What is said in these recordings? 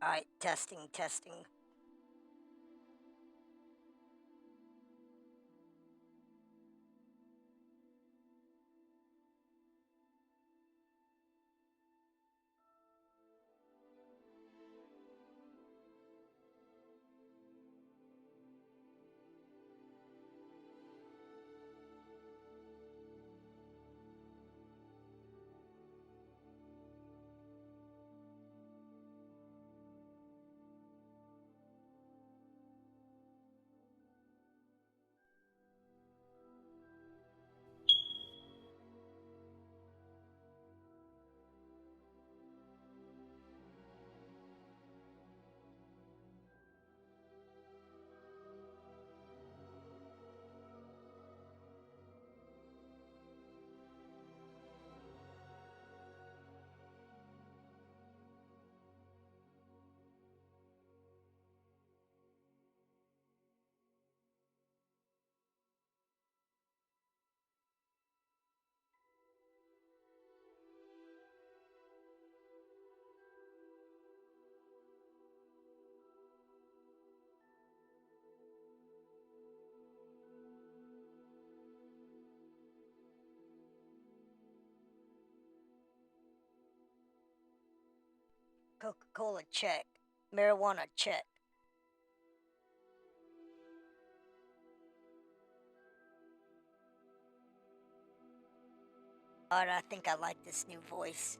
All right, testing, testing. Coca-Cola check. Marijuana check. Alright, I think I like this new voice.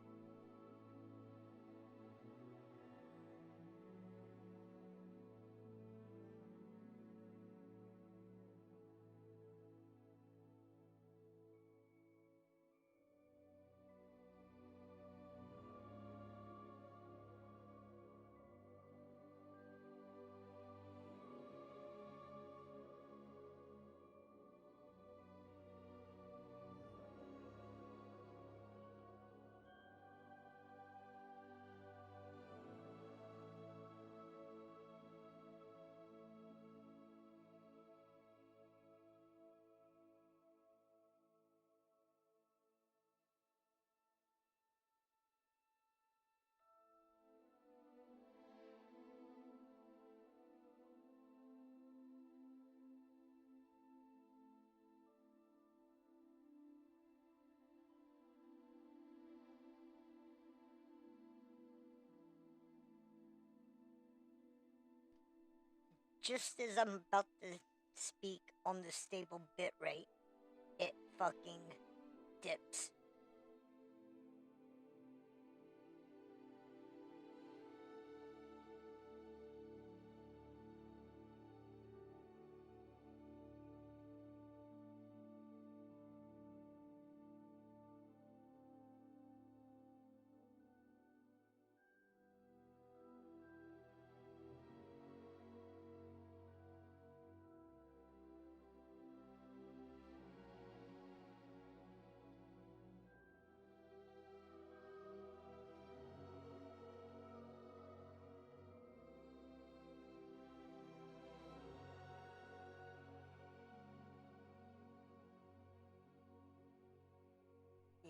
Just as I'm about to speak on the stable bitrate, it fucking dips.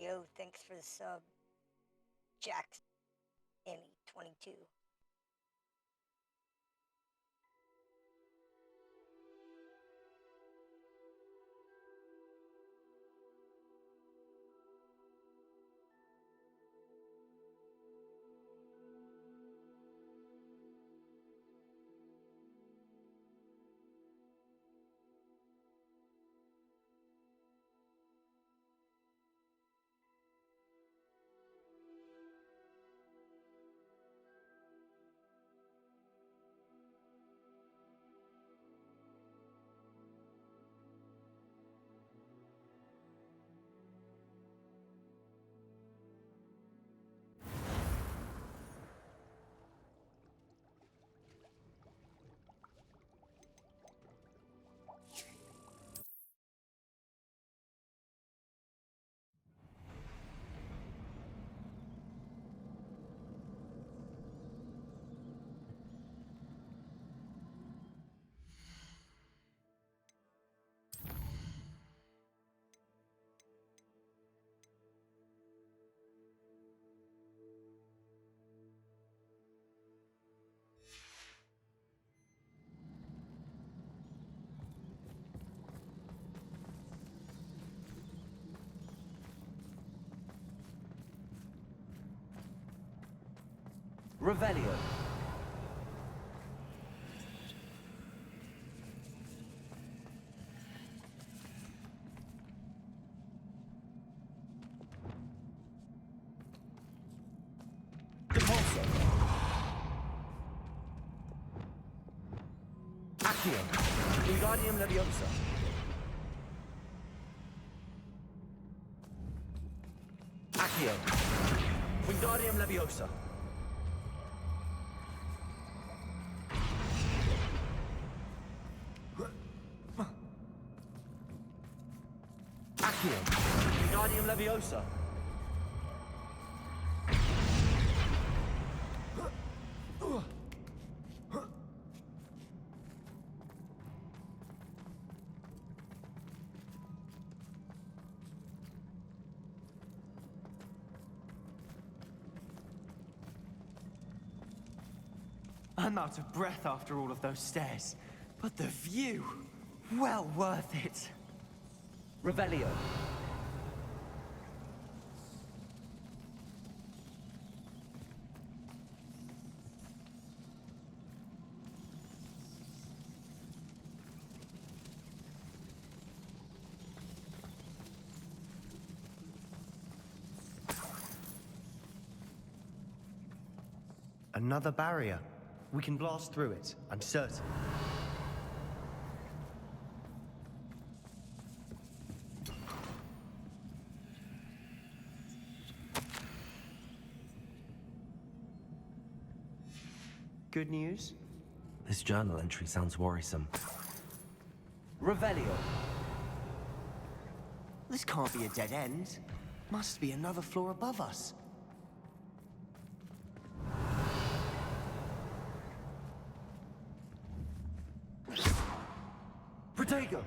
Yo, thanks for the sub. Jackson Emmy 22. Revelio. Depulso. Accio. Wingardium Leviosa. Accio. Wingardium Leviosa. Accio. Wingardium Leviosa. I'm out of breath after all of those stairs, but the view, well worth it. Revelio. Another barrier. We can blast through it, I'm certain. Good news? This journal entry sounds worrisome. Revelio. This can't be a dead end. Must be another floor above us. Protego.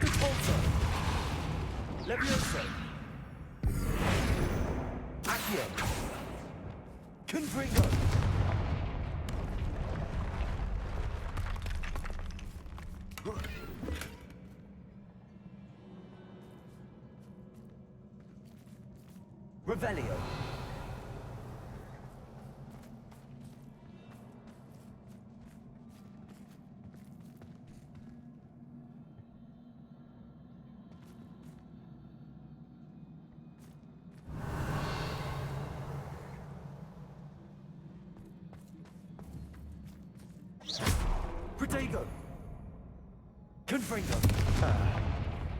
Depulso. Levioso. Accio. Confringo. Revelio. Protego. Confringo.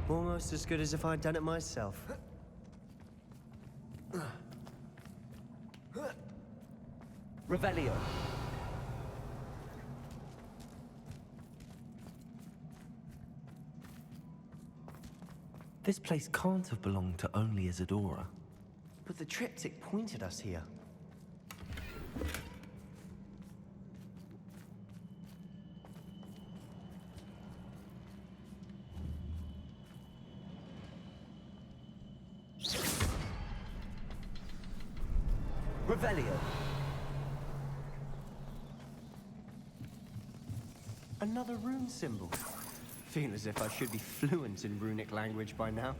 Almost as good as if I'd done it myself. Revelio. This place can't have belonged to only Isadora. But the triptych pointed us here. Revelio. Another rune symbol. Feel as if I should be fluent in runic language by now.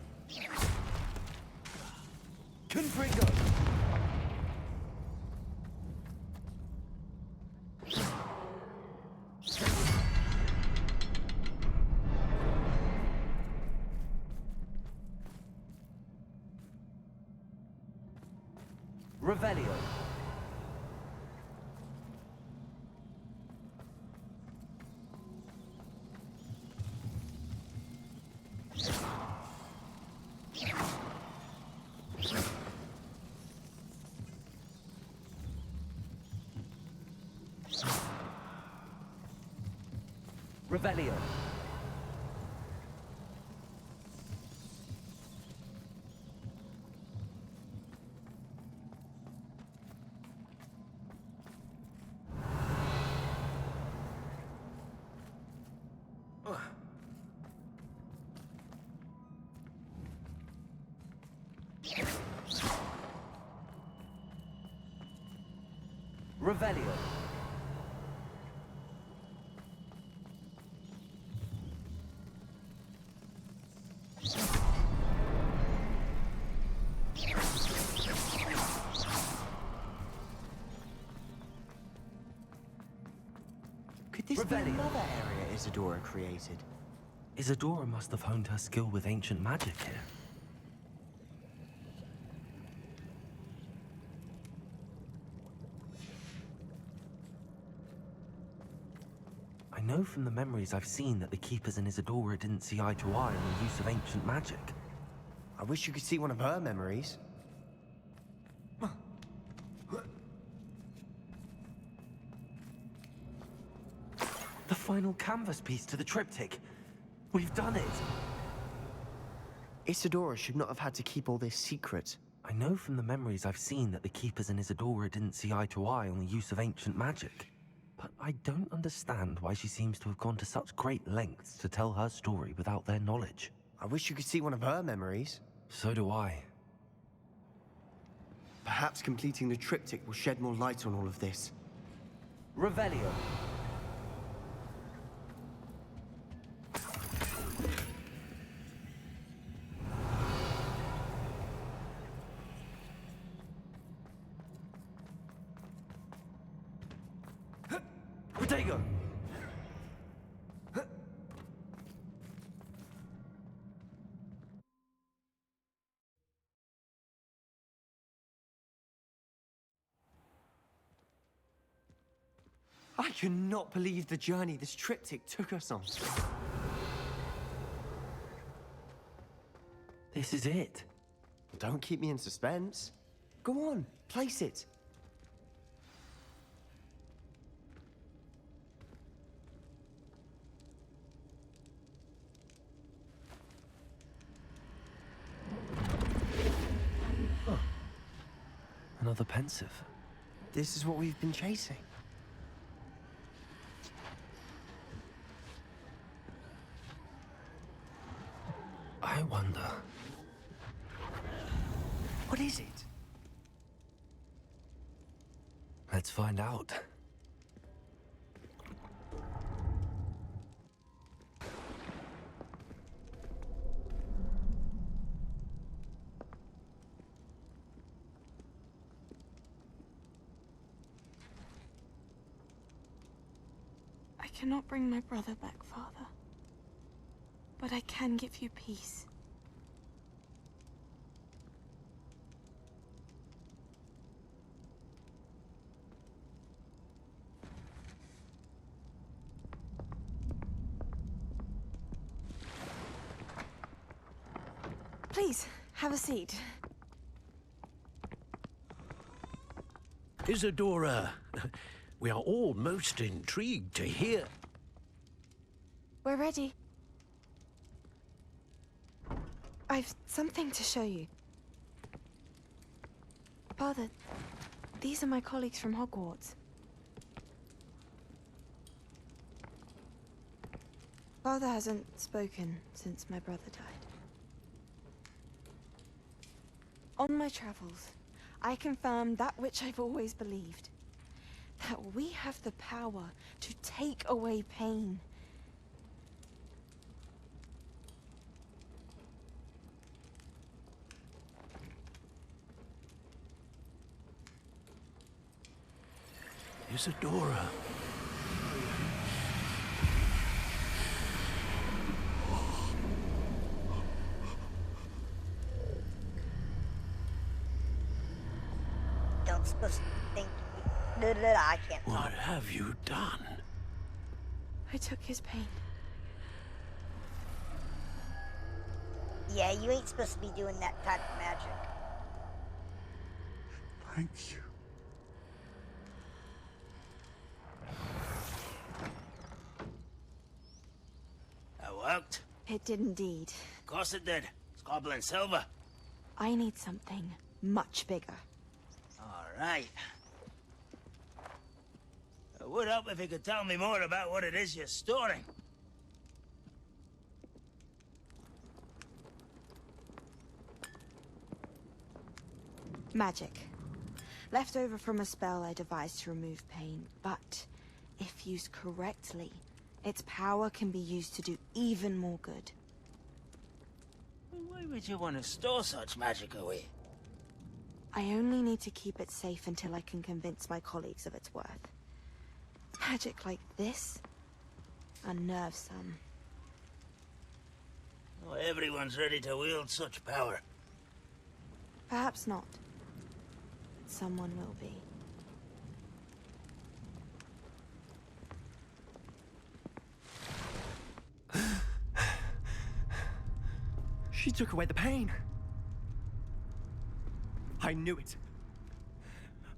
Confringo. Revelio. Revelio. Revelio. this be Revelio. another area Isadora created? Isadora must have honed her skill with ancient magic here. I know from the memories I've seen that the Keepers and Isadora didn't see eye to eye on the use of ancient magic. I wish you could see one of her memories. The final canvas piece to the triptych. We've done it! Isadora should not have had to keep all this secret. I know from the memories I've seen that the Keepers and Isadora didn't see eye to eye on the use of ancient magic. But I don't understand why she seems to have gone to such great lengths to tell her story without their knowledge. I wish you could see one of her memories. So do I. Perhaps completing the triptych will shed more light on all of this. Revelio. Protego! I cannot believe the journey this triptych took us on. This is it. Don't keep me in suspense. Go on, place it. Another pensive. This is what we've been chasing. I wonder. What is it? Let's find out. I cannot bring my brother back, Father. But I can give you peace. Please, have a seat. Isadora, we are all most intrigued to hear. We're ready. I've something to show you. Father, these are my colleagues from Hogwarts. Father hasn't spoken since my brother died. On my travels, I confirmed that which I've always believed. That we have the power to take away pain. Isadora. Don't supposed to think. I can't What talk. have you done? I took his pain. Yeah, you ain't supposed to be doing that type of magic. Thank you. That worked. It did indeed. Of course it did. It's goblin silver. I need something much bigger. All right. It would help if you could tell me more about what it is you're storing. Magic. Left over from a spell I devised to remove pain, but if used correctly, its power can be used to do even more good. Why would you want to store such magic away? I only need to keep it safe until I can convince my colleagues of its worth. Magic like this unnerve some. Not everyone's ready to wield such power. Perhaps not. Someone will be. She took away the pain. I knew it.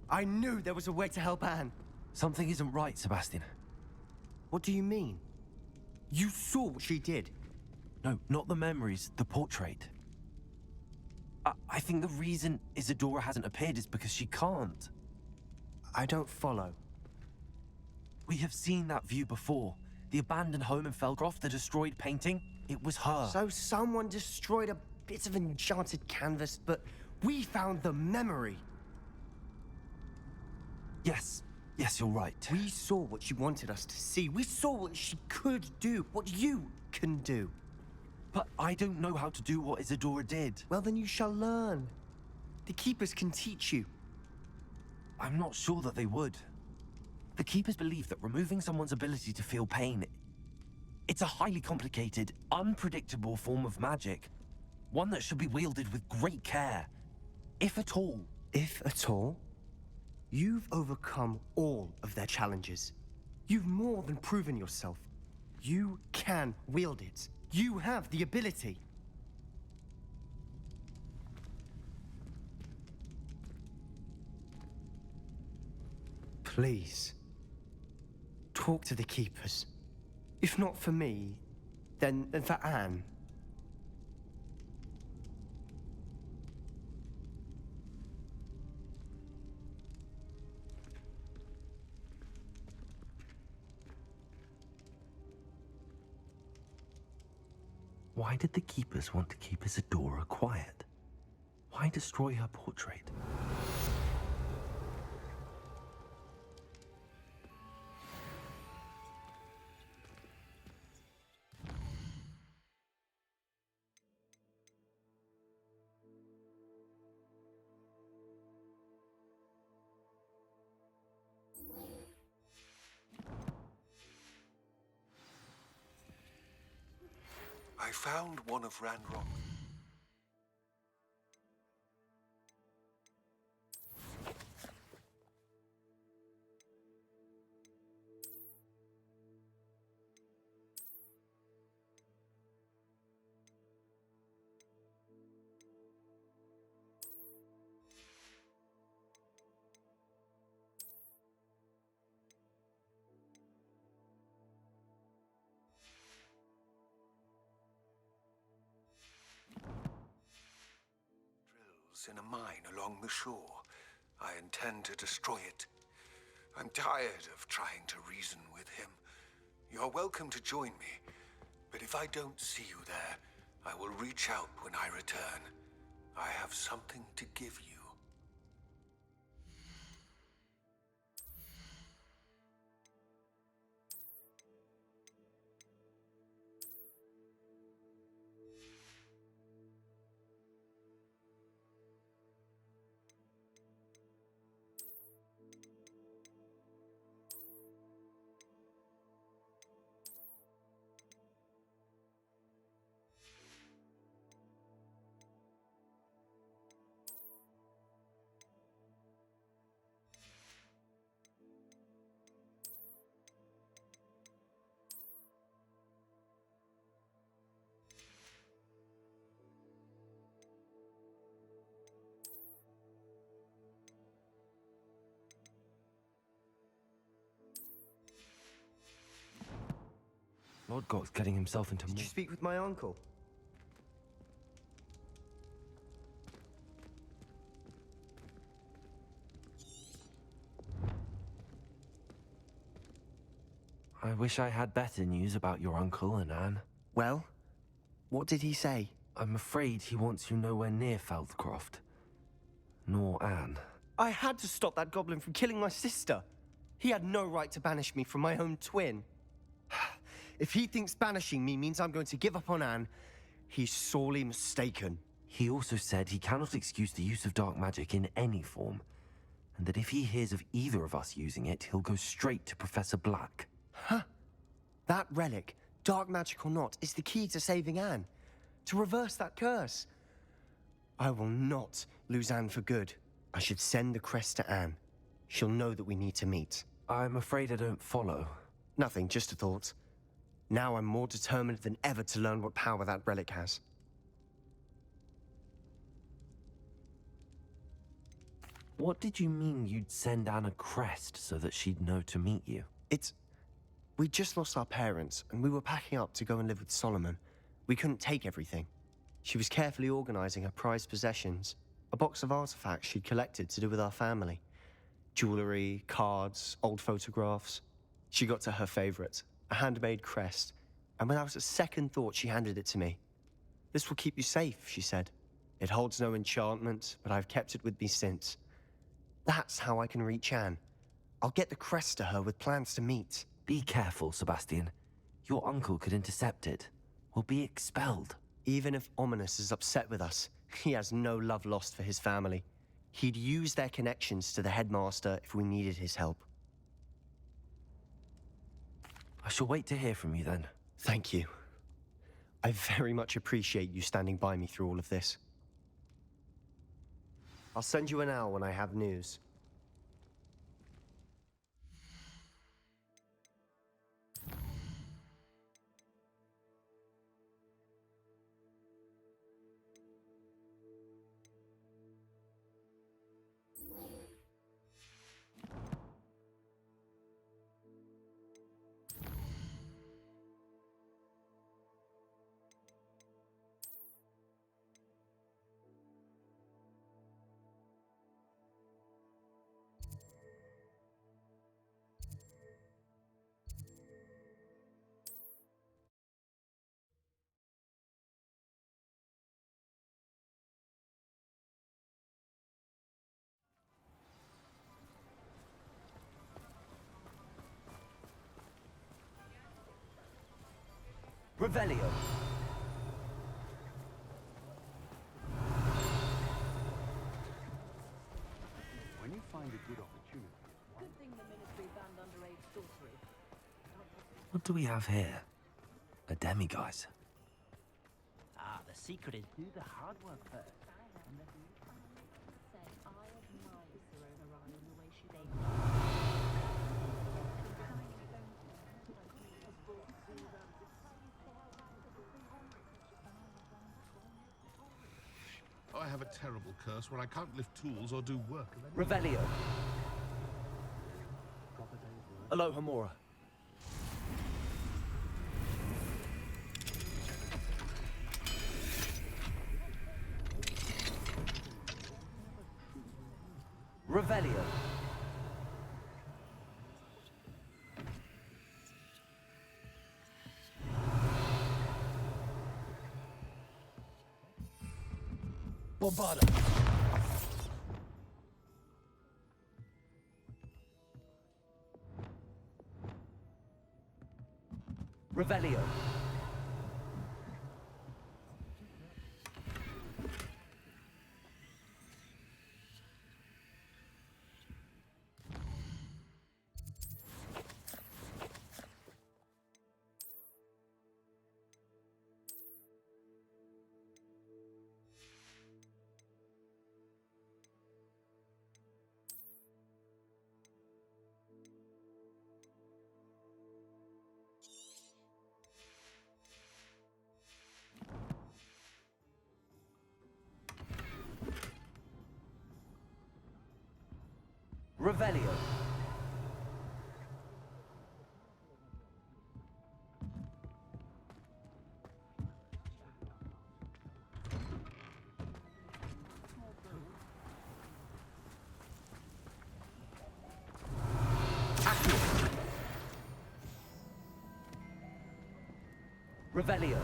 I knew there was a way to help Anne. Something isn't right, Sebastian. What do you mean? You saw what she did. No, not the memories, the portrait. I think the reason Isadora hasn't appeared is because she can't. I don't follow. We have seen that view before. The abandoned home in Felcroft, the destroyed painting, it was her. So someone destroyed a bit of enchanted canvas, but we found the memory. Yes, you're right. We saw what she wanted us to see. We saw what she could do, what you can do. But I don't know how to do what Isadora did. Well, then you shall learn. The Keepers can teach you. I'm not sure that they would. The Keepers believe that removing someone's ability to feel pain, it's a highly complicated, unpredictable form of magic. One that should be wielded with great care. If at all. If at all? You've overcome all of their challenges. You've more than proven yourself. You can wield it. You have the ability. Please, talk to the Keepers. If not for me, then for Anne. Why did the Keepers want to keep Isadora quiet? Why destroy her portrait? I found one of Ranrock. In a mine along the shore. I intend to destroy it. I'm tired of trying to reason with him. You're welcome to join me, but if I don't see you there, I will reach out when I return. I have something to give you. Lodgok's getting himself into Did more... you speak with my uncle? I wish I had better news about your uncle and Anne. Well, what did he say? I'm afraid he wants you nowhere near Feldcroft. Nor Anne. I had to stop that goblin from killing my sister. He had no right to banish me from my own twin. If he thinks banishing me means I'm going to give up on Anne, he's sorely mistaken. He also said he cannot excuse the use of dark magic in any form, and that if he hears of either of us using it, he'll go straight to Professor Black. Huh? That relic, dark magic or not, is the key to saving Anne. To reverse that curse. I will not lose Anne for good. I should send the crest to Anne. She'll know that we need to meet. I'm afraid I don't follow. Nothing, just a thought. Now I'm more determined than ever to learn what power that relic has. What did you mean you'd send Anne a crest so that she'd know to meet you? We just lost our parents, and we were packing up to go and live with Solomon. We couldn't take everything. She was carefully organizing her prized possessions, a box of artifacts she'd collected to do with our family. Jewelry, cards, old photographs. She got to her favorite, a handmade crest, and without a second thought, she handed it to me. This will keep you safe, she said. It holds no enchantment, but I've kept it with me since. That's how I can reach Anne. I'll get the crest to her with plans to meet. Be careful, Sebastian. Your uncle could intercept it. We'll be expelled. Even if Ominous is upset with us, he has no love lost for his family. He'd use their connections to the headmaster if we needed his help. I shall wait to hear from you then. Thank you. I very much appreciate you standing by me through all of this. I'll send you an owl when I have news. Revelio. When you find a good opportunity... Good thing the Ministry banned underage sorcery. What do we have here? A demiguise. Ah, the secret is do the hard work first. I have a terrible curse where I can't lift tools or do work. Revelio. Alohomora. Revelio. Bombarda. Revelio. Revelio. Revelio.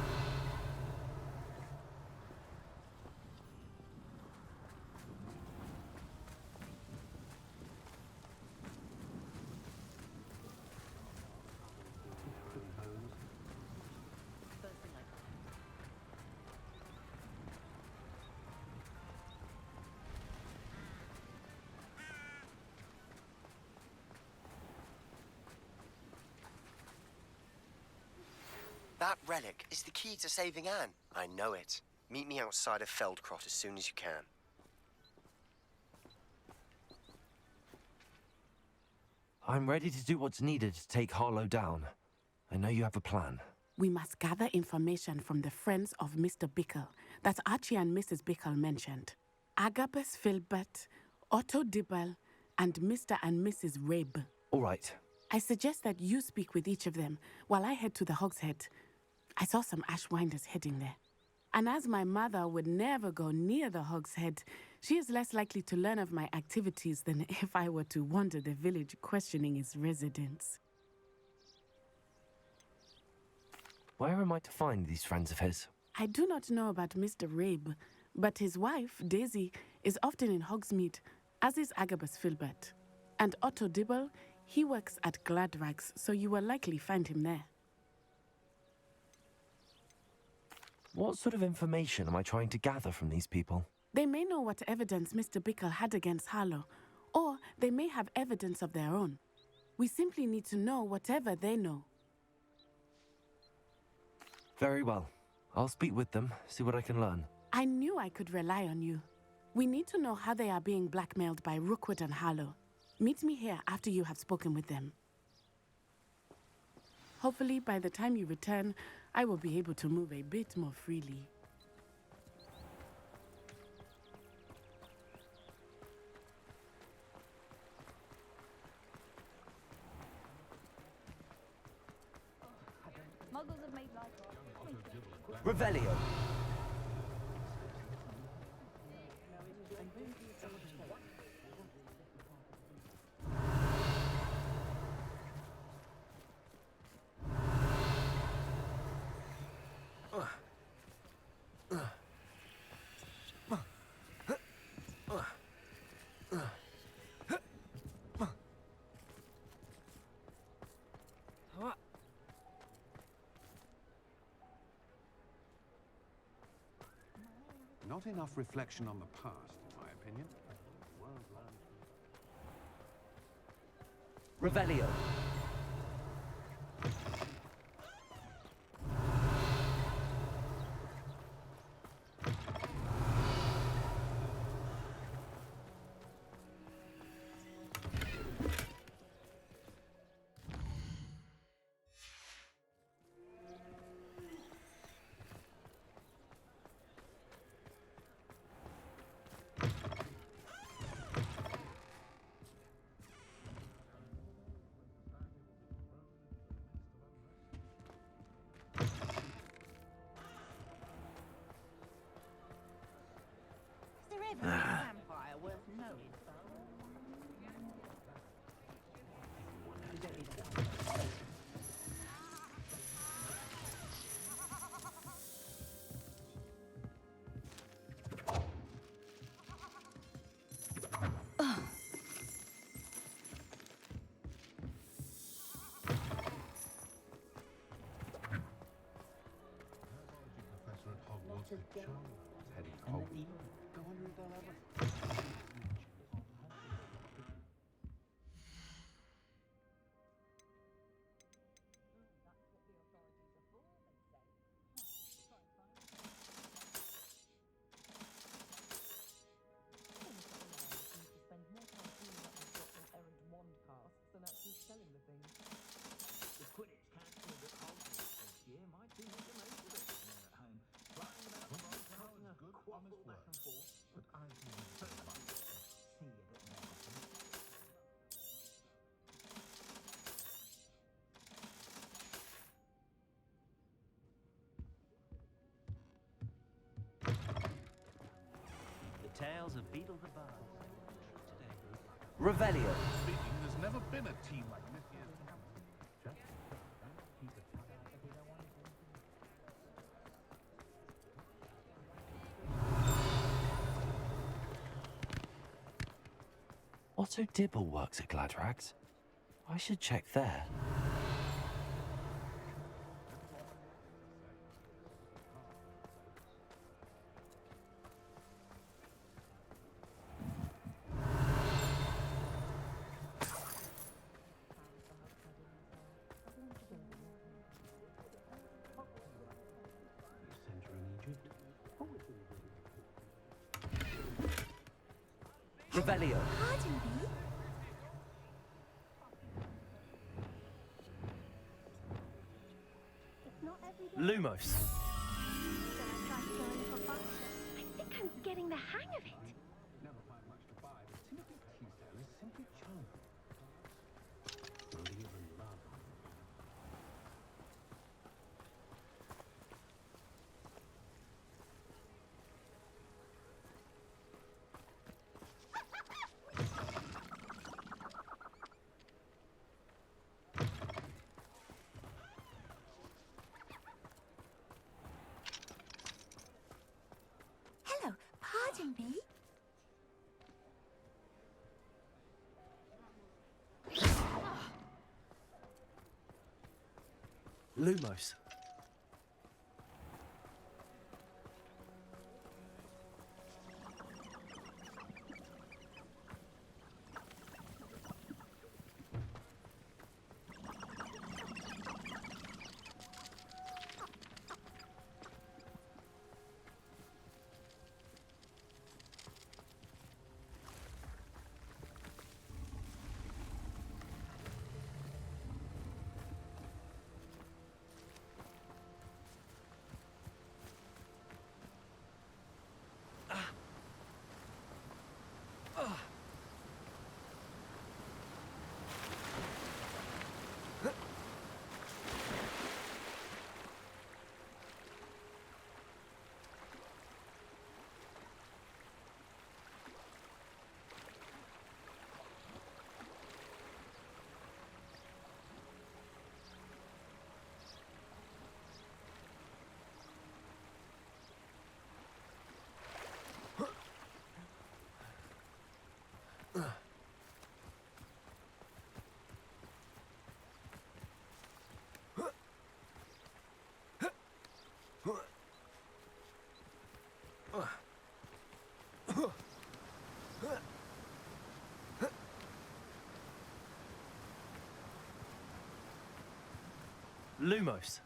That relic is the key to saving Anne. I know it. Meet me outside of Feldcrot as soon as you can. I'm ready to do what's needed to take Harlow down. I know you have a plan. We must gather information from the friends of Mr. Bickle that Archie and Mrs. Bickle mentioned. Agabus Filbert, Otto Dibble, and Mr. and Mrs. Rabe. All right. I suggest that you speak with each of them while I head to the Hogshead. I saw some Ashwinders heading there. And as my mother would never go near the Hogshead, she is less likely to learn of my activities than if I were to wander the village questioning its residents. Where am I to find these friends of his? I do not know about Mr. Rabe, but his wife, Daisy, is often in Hogsmeade, as is Agabus Filbert. And Otto Dibble, he works at Gladrags, so you will likely find him there. What sort of information am I trying to gather from these people? They may know what evidence Mr. Bickle had against Harlow, or they may have evidence of their own. We simply need to know whatever they know. Very well. I'll speak with them, see what I can learn. I knew I could rely on you. We need to know how they are being blackmailed by Rookwood and Harlow. Meet me here after you have spoken with them. Hopefully, by the time you return, I will be able to move a bit more freely. Muggles have made life Revelio. Not enough reflection on the past, in my opinion. Revelio. Is there ever a vampire worth knowing? Professor at Hogwarts with Charles heading to Hogwarts. I wonder if they'll ever... Tales of Beetle the Bard. Revelio. Speaking, there's never been a team like this here. Otto Dibble works at Gladrags. I should check there. Revelio. Pardon me? Lumos. I think I'm getting the hang of it. Never find much to buy, but Timothy's tea sale is simply charming. Believe in love. Hello, pardon me? Lumos. Lumos.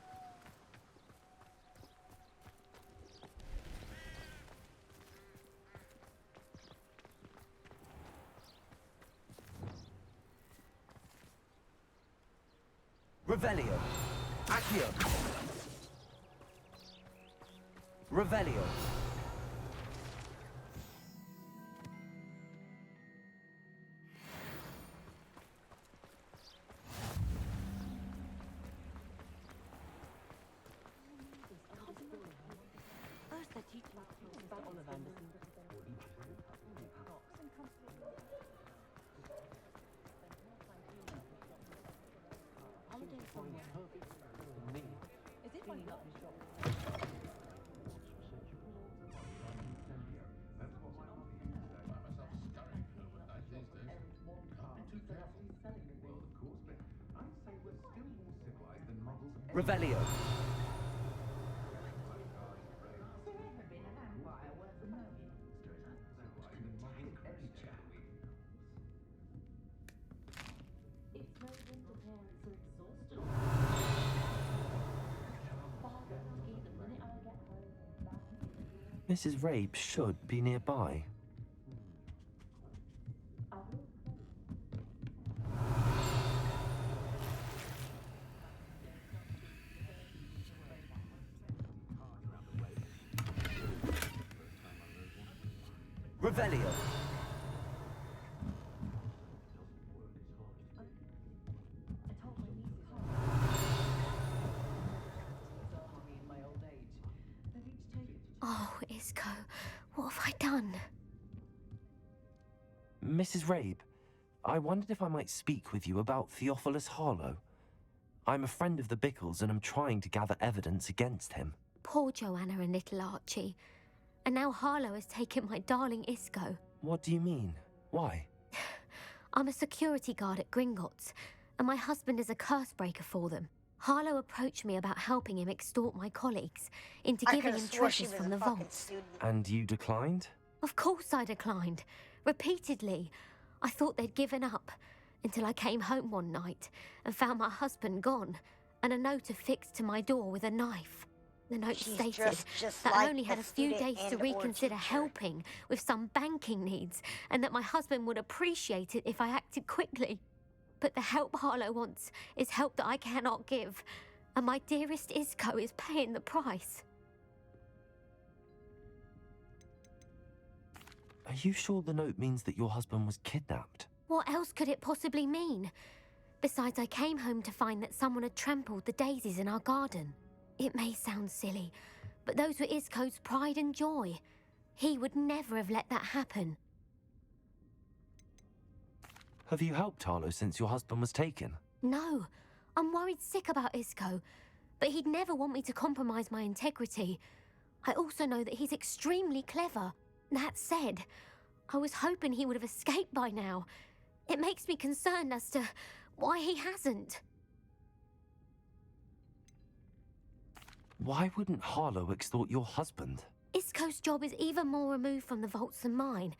Revelio. Accio. Revelio. Revelio. Mrs. Rabe should be nearby. Revelio. Oh, Isco, what have I done? Mrs. Rabe, I wondered if I might speak with you about Theophilus Harlow. I'm a friend of the Bickles and I'm trying to gather evidence against him. Poor Joanna and little Archie. And now Harlow has taken my darling Isco. What do you mean? Why? I'm a security guard at Gringotts, and my husband is a curse breaker for them. Harlow approached me about helping him extort my colleagues into giving him treasures from the vaults. And you declined? Of course I declined. Repeatedly. I thought they'd given up, until I came home one night and found my husband gone, and a note affixed to my door with a knife. The note She's stated dressed just that like I only had the a few student days to and/or reconsider teacher. helping with some banking needs, and that my husband would appreciate it if I acted quickly. But the help Harlow wants is help that I cannot give, and my dearest Isco is paying the price. Are you sure the note means that your husband was kidnapped? What else could it possibly mean? Besides, I came home to find that someone had trampled the daisies in our garden. It may sound silly, but those were Isco's pride and joy. He would never have let that happen. Have you helped Harlow since your husband was taken? No, I'm worried sick about Isco, but he'd never want me to compromise my integrity. I also know that he's extremely clever. That said, I was hoping he would have escaped by now. It makes me concerned as to why he hasn't. Why wouldn't Harlow extort your husband? Isco's job is even more removed from the vaults than mine.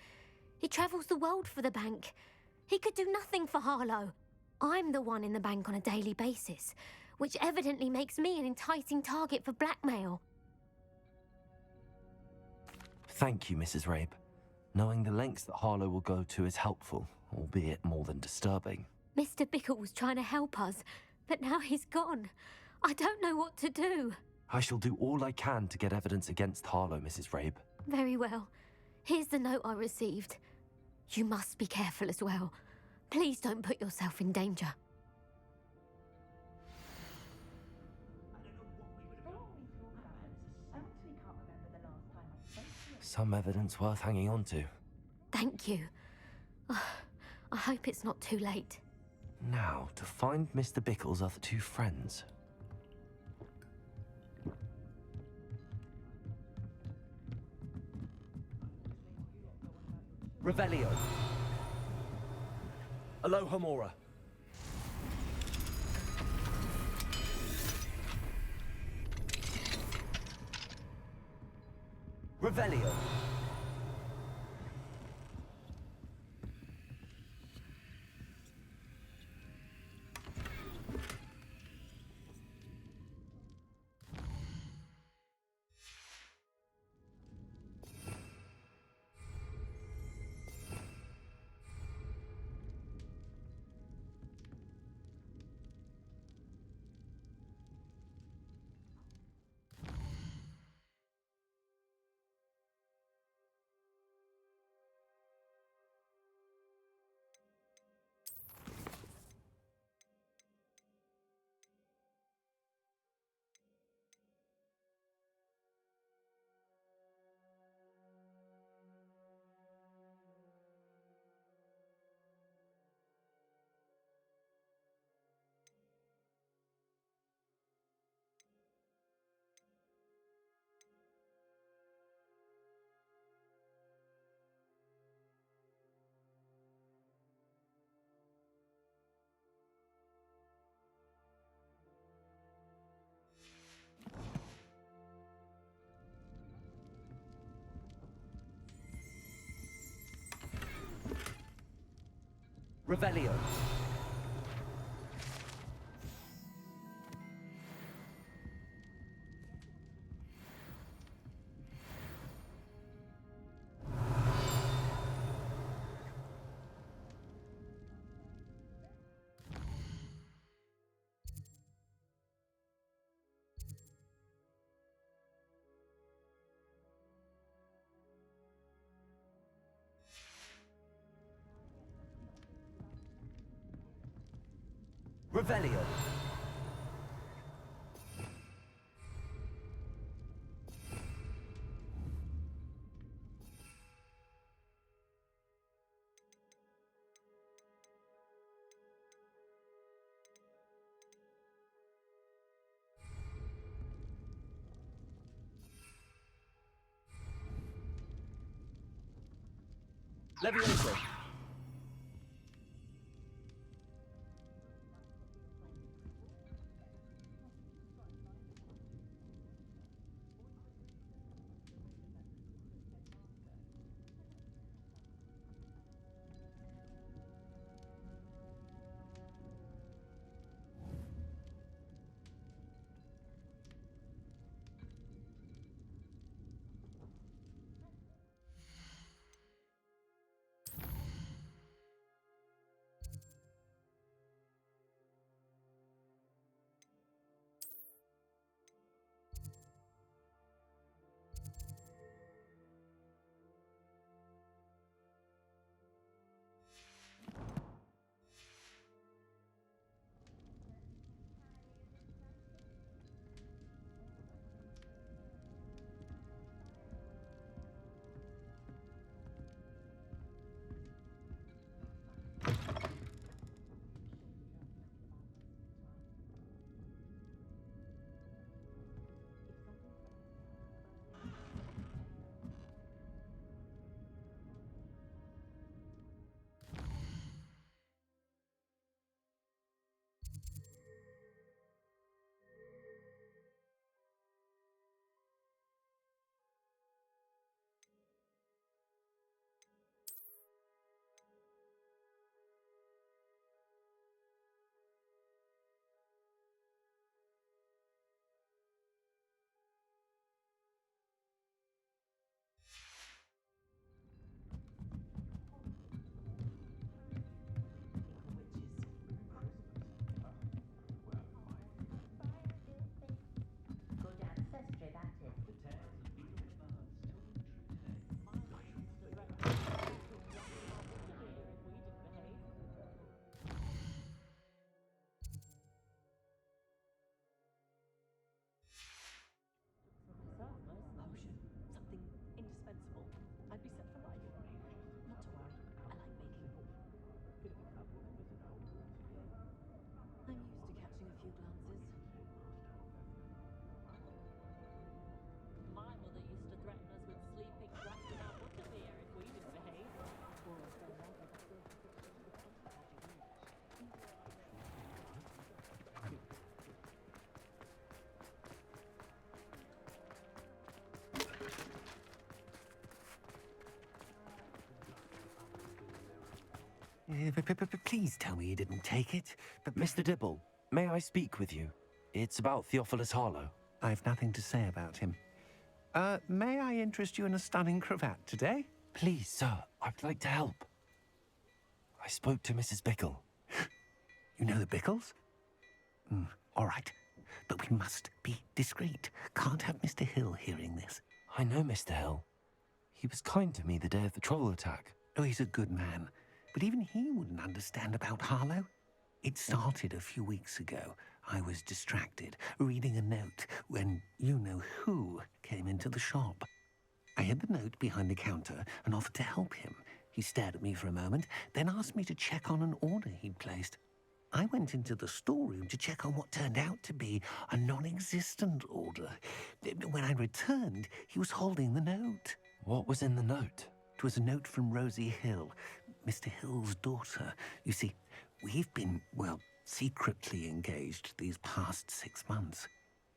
He travels the world for the bank. He could do nothing for Harlow. I'm the one in the bank on a daily basis, which evidently makes me an enticing target for blackmail. Thank you, Mrs. Rabe. Knowing the lengths that Harlow will go to is helpful, albeit more than disturbing. Mr. Bickle was trying to help us, but now he's gone. I don't know what to do. I shall do all I can to get evidence against Harlow, Mrs. Rabe. Very well. Here's the note I received. You must be careful as well. Please don't put yourself in danger. Some evidence worth hanging on to. Thank you. I hope it's not too late. Now, to find Mr. Bickle's other two friends. Revelio. Alohomora. Revelio. Revelio. Revelio. Levioso. Please tell me you didn't take it. But Mr. Dibble, may I speak with you? It's about Theophilus Harlow. I've nothing to say about him. May I interest you in a stunning cravat today? Please, sir, I'd like to help. I spoke to Mrs. Bickle. You know the Bickles? All right. But we must be discreet. Can't have Mr. Hill hearing this. I know Mr. Hill. He was kind to me the day of the troll attack. Oh, he's a good man. But even he wouldn't understand about Harlow. It started a few weeks ago. I was distracted, reading a note, when you-know-who came into the shop. I hid the note behind the counter and offered to help him. He stared at me for a moment, then asked me to check on an order he'd placed. I went into the storeroom to check on what turned out to be a non-existent order. When I returned, he was holding the note. What was in the note? It was a note from Rosie Hill, Mr. Hill's daughter. You see, we've been, well, secretly engaged these past 6 months.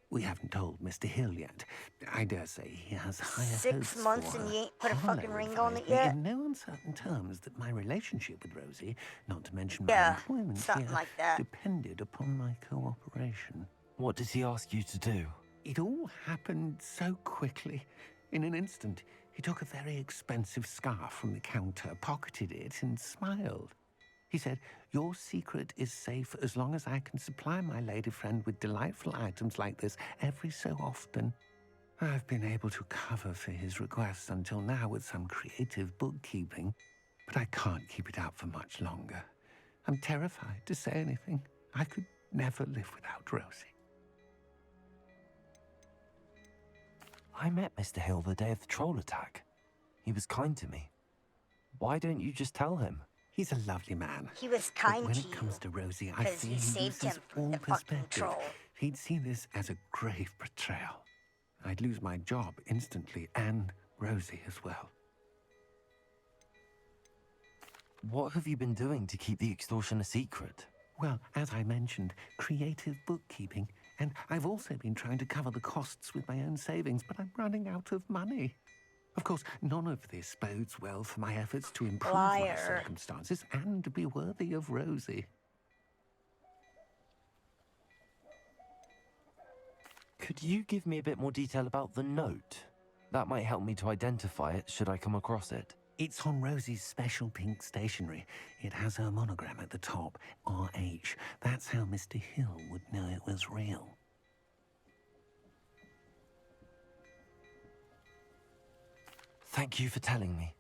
We haven't told Mr. Hill yet. I dare say he has higher hopes 6 months for and her. you ain't put a Harlow fucking ring on it advised me yet? in no uncertain terms that my relationship with Rosie, not to mention Yeah, my employment something here, like that. depended upon my cooperation. What did he ask you to do? It all happened so quickly. In an instant, he took a very expensive scarf from the counter, pocketed it, and smiled. He said, "Your secret is safe as long as I can supply my lady friend with delightful items like this every so often." I've been able to cover for his requests until now with some creative bookkeeping, but I can't keep it up for much longer. I'm terrified to say anything. I could never live without Rosie. I met Mr. Hill the day of the troll attack. He was kind to me. Why don't you just tell him? He's a lovely man. He was But kind when to it you comes to Rosie, I because fear he he saved loses him from all the fucking perspective. troll. He'd see this as a grave betrayal. I'd lose my job instantly, and Rosie as well. What have you been doing to keep the extortion a secret? Well, as I mentioned, creative bookkeeping. And I've also been trying to cover the costs with my own savings, but I'm running out of money. Of course, none of this bodes well for my efforts to improve my Liar. circumstances and to be worthy of Rosie. Could you give me a bit more detail about the note? That might help me to identify it should I come across it. It's on Rosie's special pink stationery. It has her monogram at the top, RH. That's how Mr. Hill would know it was real. Thank you for telling me.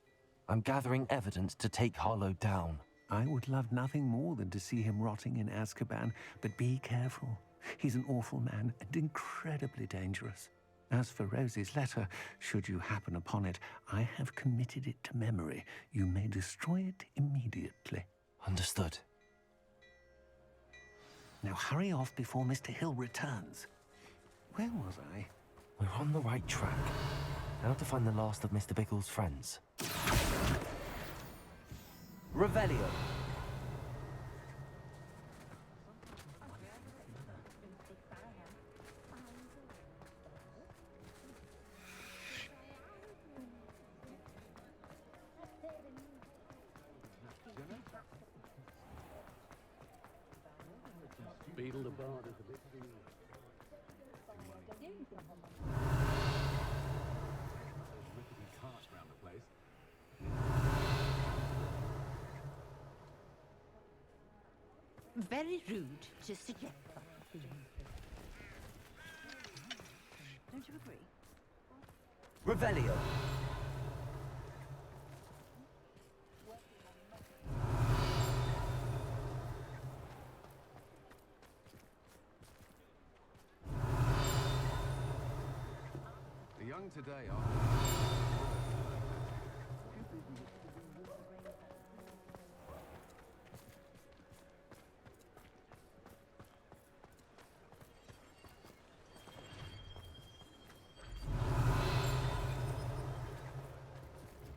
I'm gathering evidence to take Harlow down. I would love nothing more than to see him rotting in Azkaban, but be careful. He's an awful man and incredibly dangerous. As for Rosie's letter, should you happen upon it, I have committed it to memory. You may destroy it immediately. Understood. Now hurry off before Mr. Hill returns. Where was I? We're on the right track. Now to find the last of Mr. Bickle's friends. Revelio. Beetle the Bard is a bit carts around the place. Very rude to suggest that. Don't you agree? Revelio. The young today are...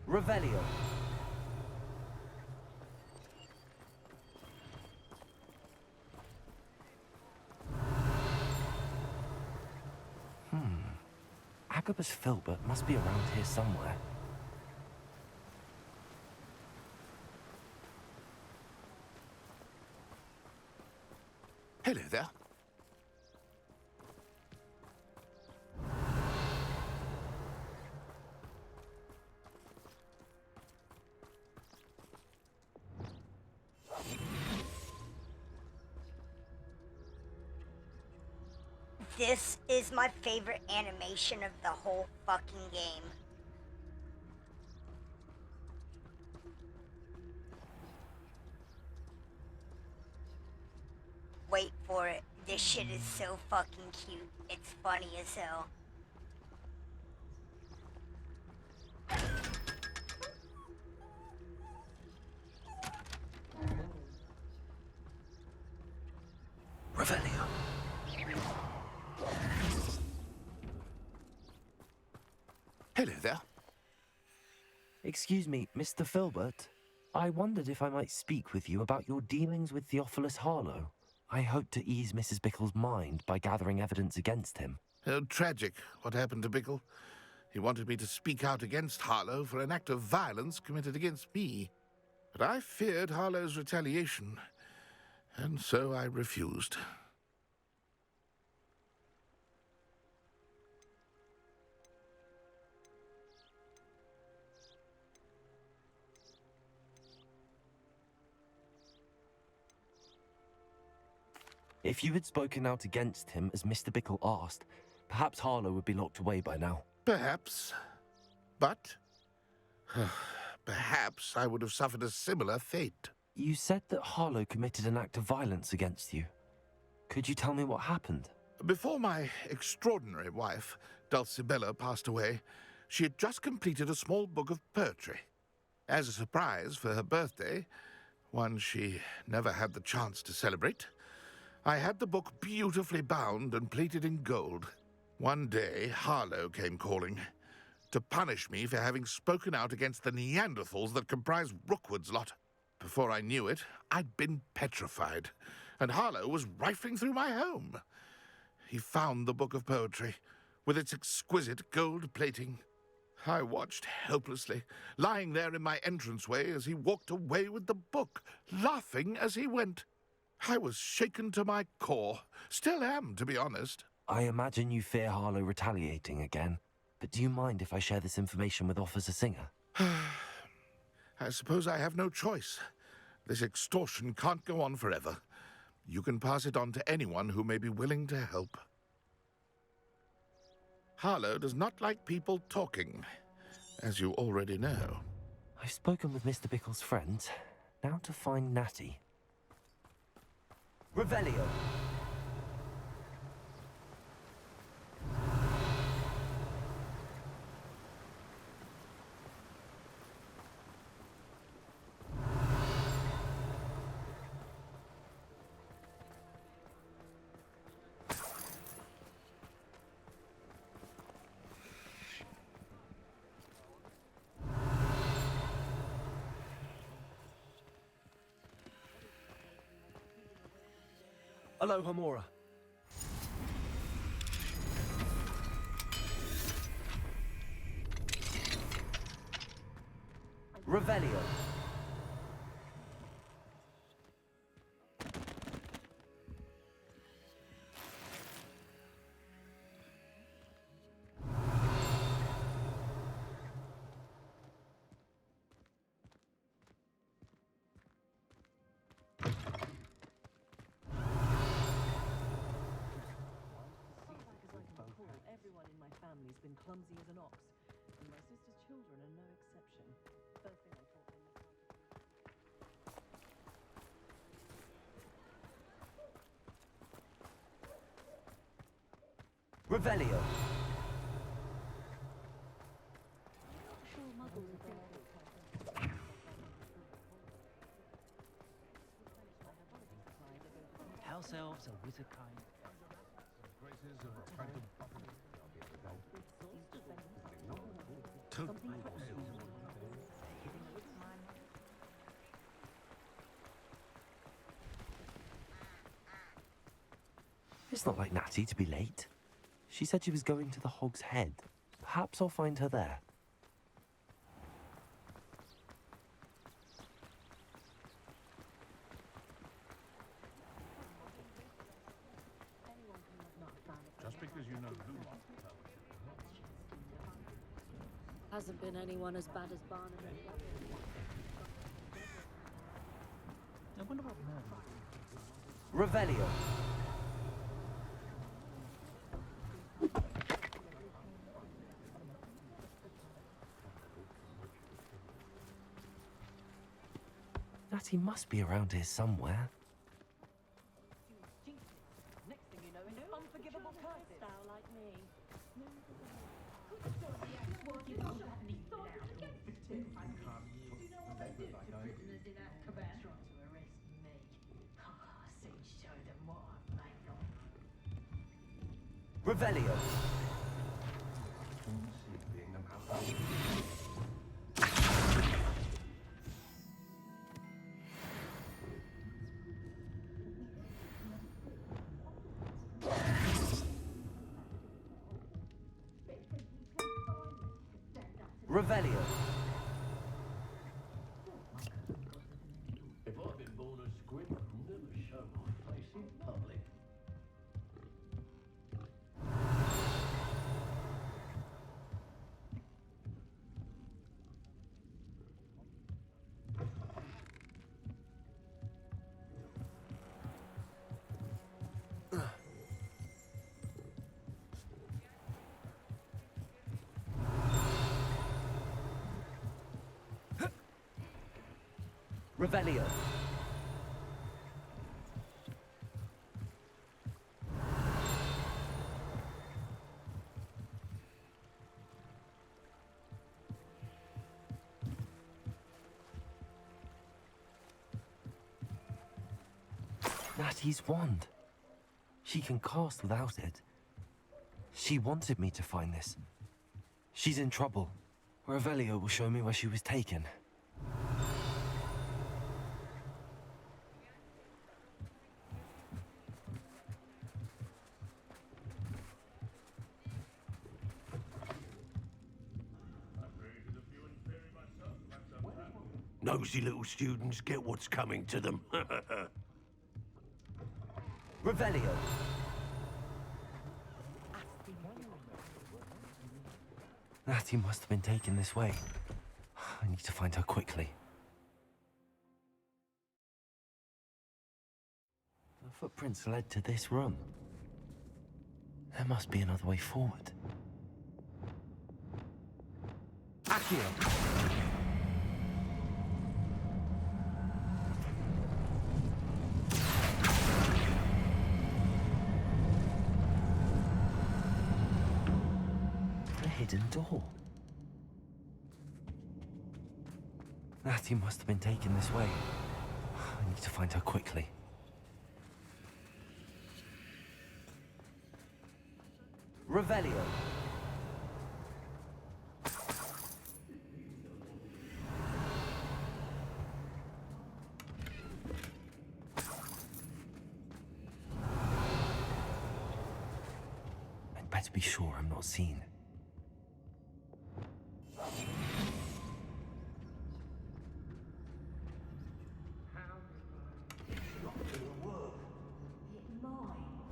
Revelio. Agabus Filbert must be around here somewhere. This is my favorite animation of the whole fucking game. Wait for it. This shit is so fucking cute. It's funny as hell. Revelio. Hello there. Excuse me, Mr. Filbert. I wondered if I might speak with you about your dealings with Theophilus Harlow. I hope to ease Mrs. Bickle's mind by gathering evidence against him. Oh, tragic what happened to Bickle. He wanted me to speak out against Harlow for an act of violence committed against me. But I feared Harlow's retaliation, and so I refused. If you had spoken out against him as Mr. Bickle asked, perhaps Harlow would be locked away by now. Perhaps. But perhaps I would have suffered a similar fate. You said that Harlow committed an act of violence against you. Could you tell me what happened? Before my extraordinary wife, Dulcibella, passed away, she had just completed a small book of poetry. As a surprise for her birthday, one she never had the chance to celebrate, I had the book beautifully bound and plated in gold. One day, Harlow came calling to punish me for having spoken out against the Neanderthals that comprise Rookwood's lot. Before I knew it, I'd been petrified, and Harlow was rifling through my home. He found the book of poetry, with its exquisite gold plating. I watched helplessly, lying there in my entranceway as he walked away with the book, laughing as he went. I was shaken to my core. Still am, to be honest. I imagine you fear Harlow retaliating again, but do you mind if I share this information with Officer Singer? I suppose I have no choice. This extortion can't go on forever. You can pass it on to anyone who may be willing to help. Harlow does not like people talking, as you already know. I've spoken with Mr. Bickle's friends. Now to find Natty. Revelio. Aloha Mora. Revelio. Everyone in my family's been clumsy as an ox, and my sister's children are no exception. First thing I taught them was Revelio. sure muggles are there. House elves are wizard kind. It's not like Natty to be late. She said she was going to the Hog's Head. Perhaps I'll find her there. Just because you know who. Hasn't been anyone as bad as Barnaby. I wonder what man. Revelio. Natty must be around here somewhere. Next thing you know, it's unforgivable curses. Like me. Revelio. Revelio. If I'd been born a squib, I'd never show my face in public. Revelio. Natty's wand. She can cast without it. She wanted me to find this. She's in trouble. Revelio will show me where she was taken. Nosy little students get what's coming to them. Revelio. Natty must have been taken this way. I need to find her quickly. The footprints led to this room. There must be another way forward. Accio. A hidden door. Natty must have been taken this way. I need to find her quickly. Revelio. I'd better be sure I'm not seen.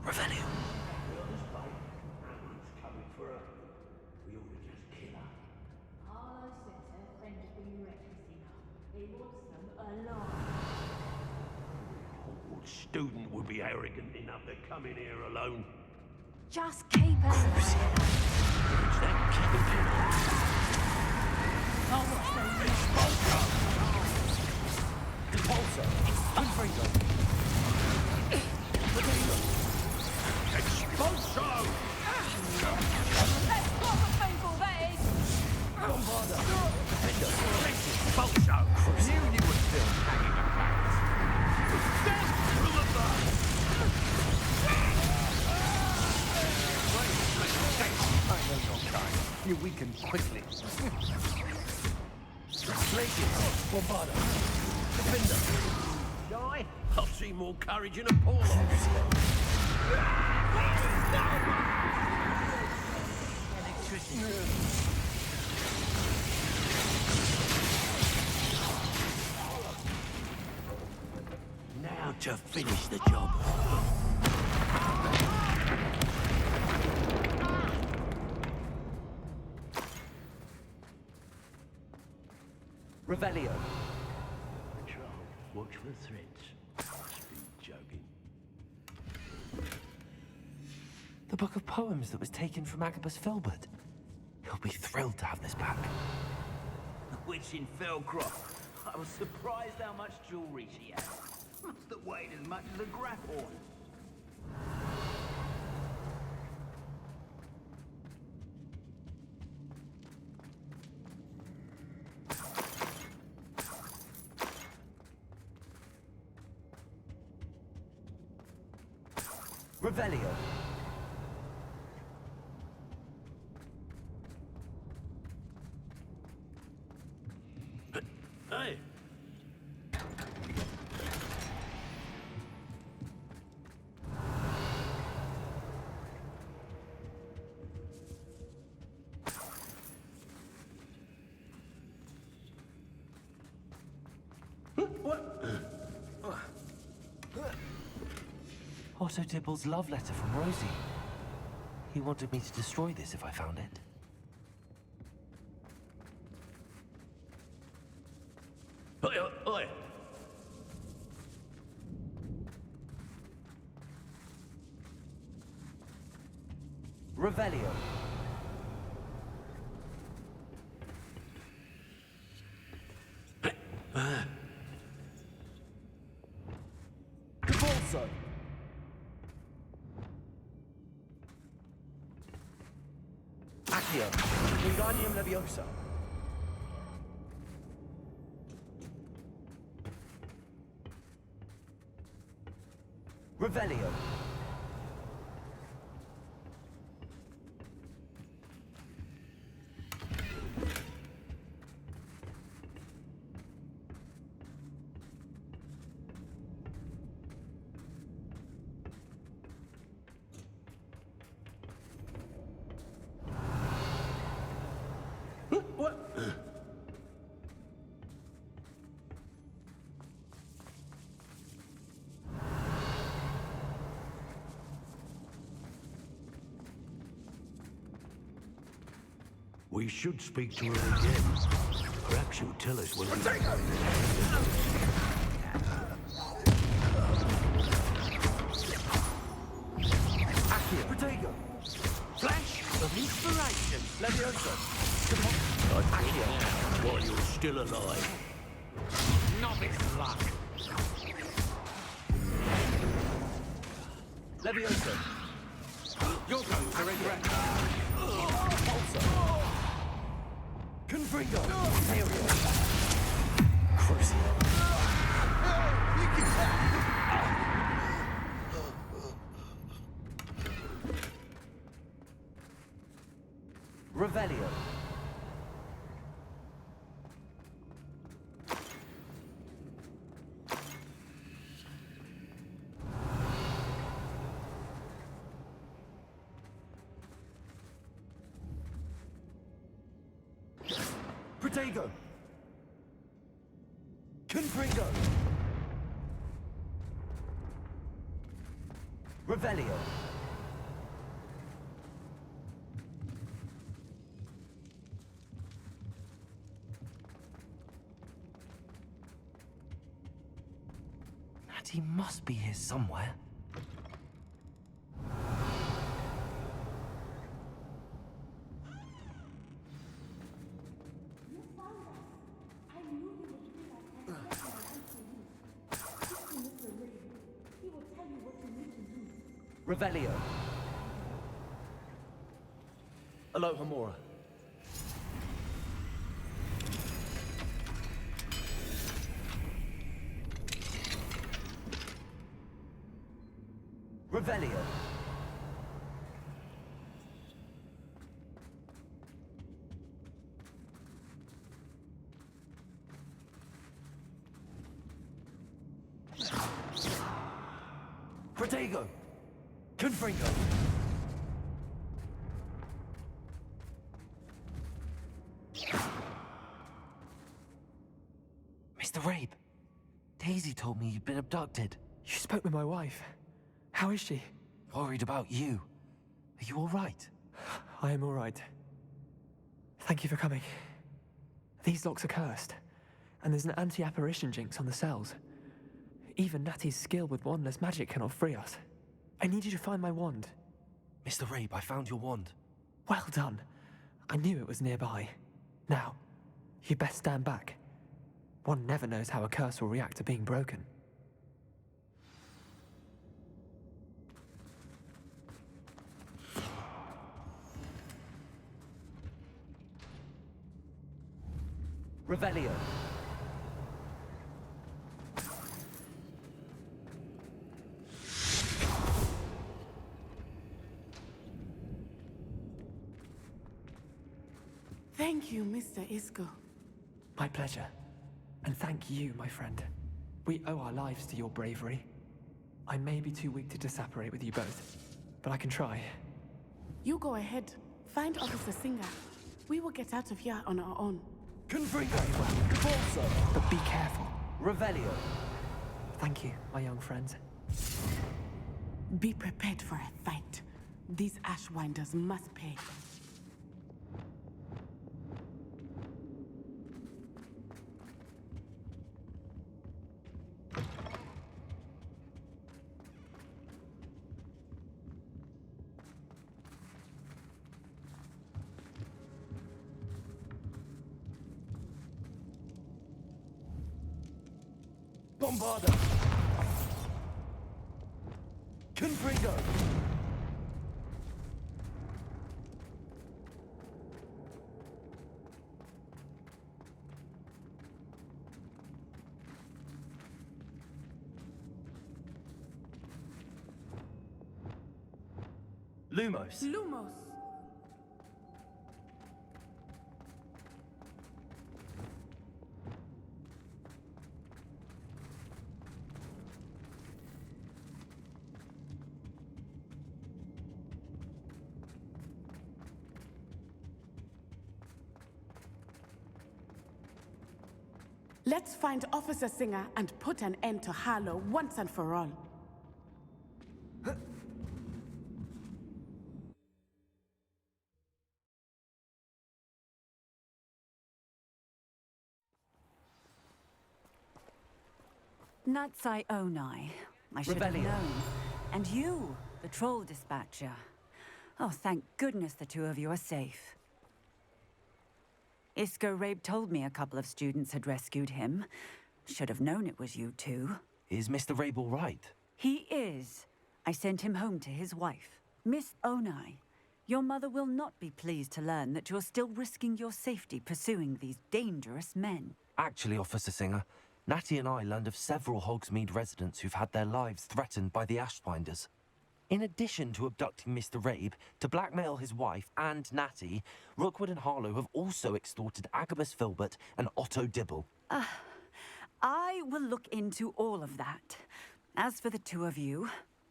Revelio. What student would be arrogant enough to come in here alone? Just keep it. It's that camping. Repulsor. Unfringo. Expulso! Let's pop a people, that is. Bombarda. Defender. Expulso! Knew you were still hanging about. I know your kind. You weaken quickly. Flaking. Bombarda. Defender. Die? I've seen more courage in a Paulo. Now to finish the job. Revelio. Patrol, watch for threats. Must be joking. The book of poems that was taken from Agabus Filbert. He'll be thrilled to have this back. The witch in Felcroft. I was surprised how much jewelry she had. Must have weighed as much as a grapple. Revelio. Hey. Otto Dibble's love letter from Rosie. He wanted me to destroy this if I found it. Oi, oi, oi. Revelio. Cabalso. Accio. Wingardium Leviosa. Revelio. What? We should speak to her again. Perhaps she'll tell us when we... Accio. Protego. Flash of inspiration. Leviosa. Accio. While you're still alive. Novice luck. Leviosa. You're going to regret that. Pulsar. Confringo. Crucial. Revelio. Protego. Confringo. Revelio. Natty must be here somewhere. Revelio. Aloha Mora. Revelio. Protego. Confringo. Mr. Rabe, Daisy told me you'd been abducted. You spoke with my wife. How is she? Worried about you. Are you all right? I am all right. Thank you for coming. These locks are cursed, and there's an anti-apparition jinx on the cells. Even Natty's skill with wandless magic cannot free us. I need you to find my wand. Mr. Rabe, I found your wand. Well done. I knew it was nearby. Now, you best stand back. One never knows how a curse will react to being broken. Revelio. Thank you, Mr. Isco. My pleasure. And thank you, my friend. We owe our lives to your bravery. I may be too weak to disapparate with you both, but I can try. You go ahead. Find Officer Singer. We will get out of here on our own. Confringo. But be careful. Revelio. Thank you, my young friends. Be prepared for a fight. These Ashwinders must pay. Bombarda. Confringo. Lumos. Lumos. Let's find Officer Singer and put an end to Harlow once and for all. Natsai Onai. I should have Revelio. known. And you, the troll dispatcher. Oh, thank goodness the two of you are safe. Isco Rabe told me a couple of students had rescued him. Should have known it was you two. Is Mr. Rabe all right? He is. I sent him home to his wife. Miss Onai, your mother will not be pleased to learn that you're still risking your safety pursuing these dangerous men. Actually, Officer Singer, Natty and I learned of several Hogsmeade residents who've had their lives threatened by the Ashwinders. In addition to abducting Mr. Rabe to blackmail his wife and Natty, Rookwood and Harlow have also extorted Agabus Filbert and Otto Dibble. I will look into all of that. As for the two of you,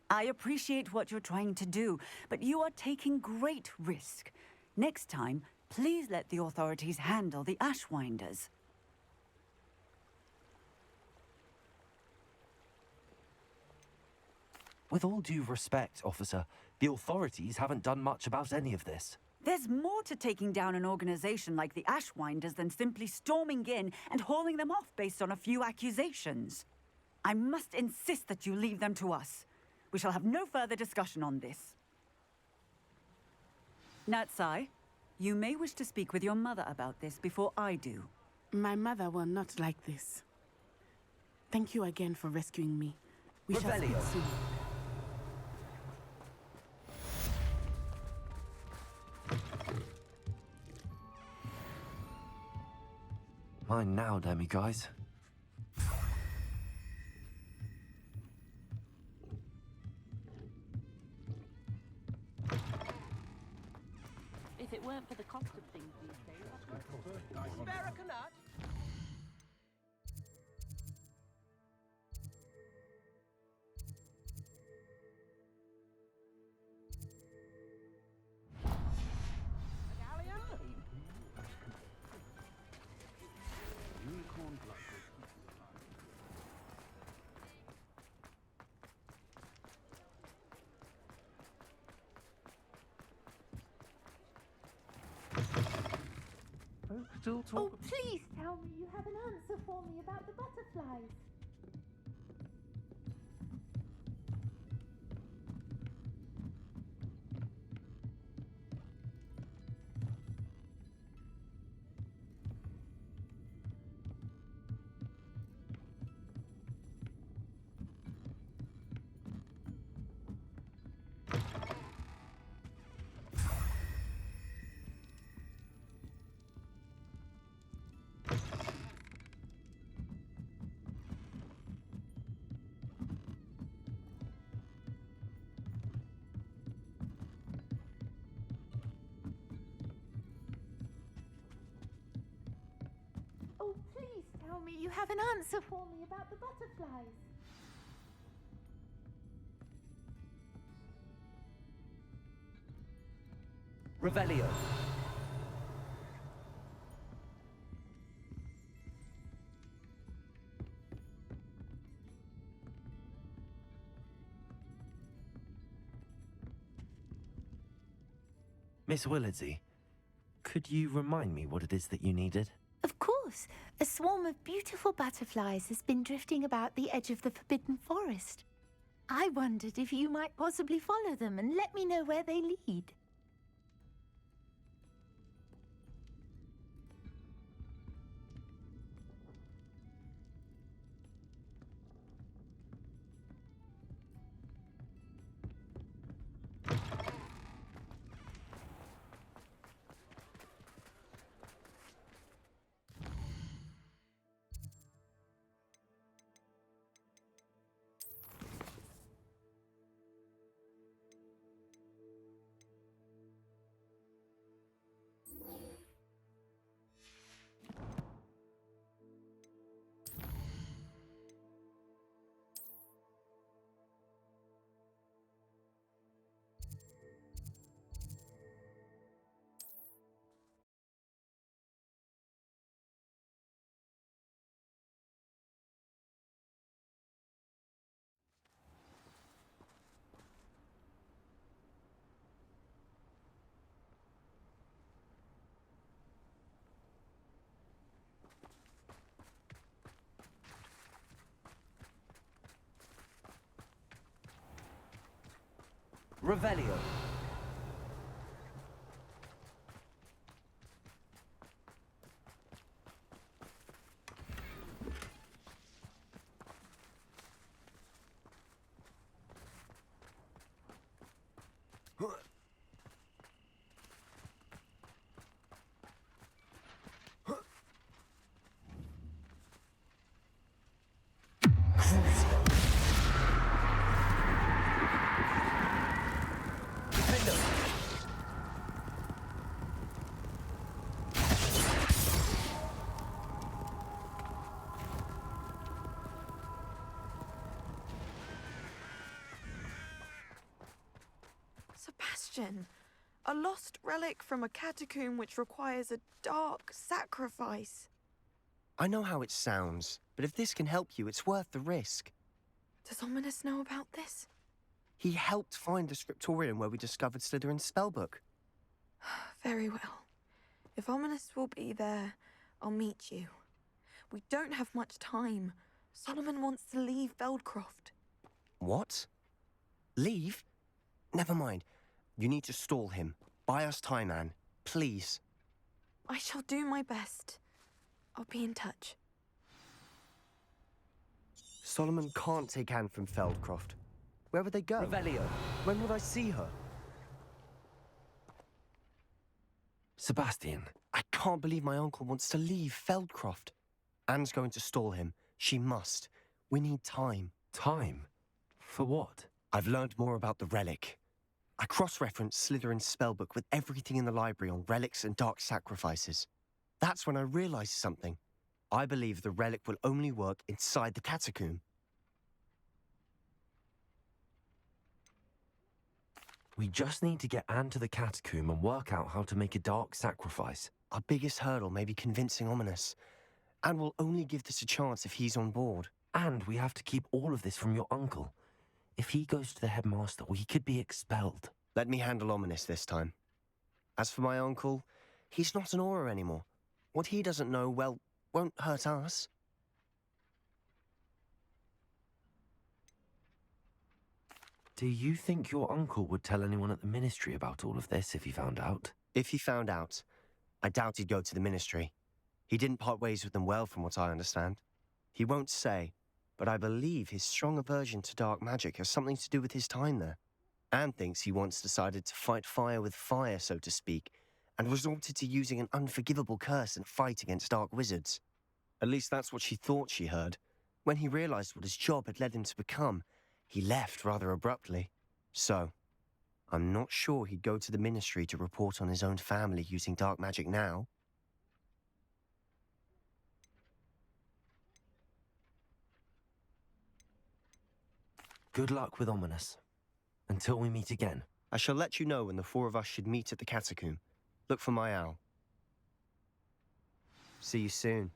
I appreciate what you're trying to do, but you are taking great risk. Next time, please let the authorities handle the Ashwinders. With all due respect, officer, the authorities haven't done much about any of this. There's more to taking down an organization like the Ashwinders than simply storming in and hauling them off based on a few accusations. I must insist that you leave them to us. We shall have no further discussion on this. Natsai, you may wish to speak with your mother about this before I do. My mother will not like this. Thank you again for rescuing me. We shall speak Revelio. soon. Mine now, Demi, guys. If it weren't for the cost of things these days, Still Oh, talk. please tell me you have an answer for me about the butterflies. you have an answer for me about the butterflies. Revelio. Miss Willardsey, could you remind me what it is that you needed? Of course. A swarm of beautiful butterflies has been drifting about the edge of the Forbidden Forest. I wondered if you might possibly follow them and let me know where they lead. Revelio. Sebastian, a lost relic from a catacomb which requires a dark sacrifice. I know how it sounds, but if this can help you, it's worth the risk. Does Ominous know about this? He helped find the scriptorium where we discovered Slytherin's spellbook. Very well. If Ominous will be there, I'll meet you. We don't have much time. Solomon wants to leave Feldcroft. What? Leave? Never mind. You need to stall him. Buy us time, Anne. Please. I shall do my best. I'll be in touch. Solomon can't take Anne from Feldcroft. Where would they go? Revelio. When would I see her? Sebastian. I can't believe my uncle wants to leave Feldcroft. Anne's going to stall him. She must. We need time. Time? For what? I've learned more about the relic. I cross-referenced Slytherin's spellbook with everything in the library on relics and dark sacrifices. That's when I realized something. I believe the relic will only work inside the catacomb. We just need to get Anne to the catacomb and work out how to make a dark sacrifice. Our biggest hurdle may be convincing Ominous. And we'll only give this a chance if he's on board. And we have to keep all of this from your uncle. If he goes to the headmaster, we could be expelled. Let me handle Ominous this time. As for my uncle, he's not an Auror anymore. What he doesn't know, well, won't hurt us. Do you think your uncle would tell anyone at the Ministry about all of this if he found out? If he found out, I doubt he'd go to the Ministry. He didn't part ways with them well, from what I understand. He won't say, but I believe his strong aversion to dark magic has something to do with his time there. Anne thinks he once decided to fight fire with fire, so to speak, and resorted to using an unforgivable curse in a fight against dark wizards. At least that's what she thought she heard. When he realized what his job had led him to become, he left rather abruptly. So, I'm not sure he'd go to the Ministry to report on his own family using dark magic now. Good luck with Ominous. Until we meet again. I shall let you know when the four of us should meet at the catacomb. Look for my owl. See you soon.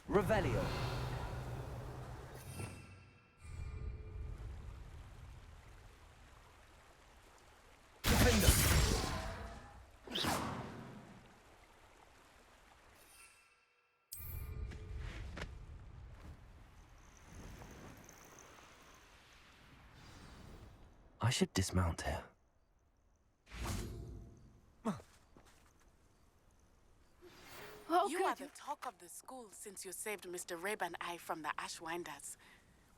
Revelio. I should dismount here. You are the talk of the school since you saved Mr. Rabe and I from the Ashwinders.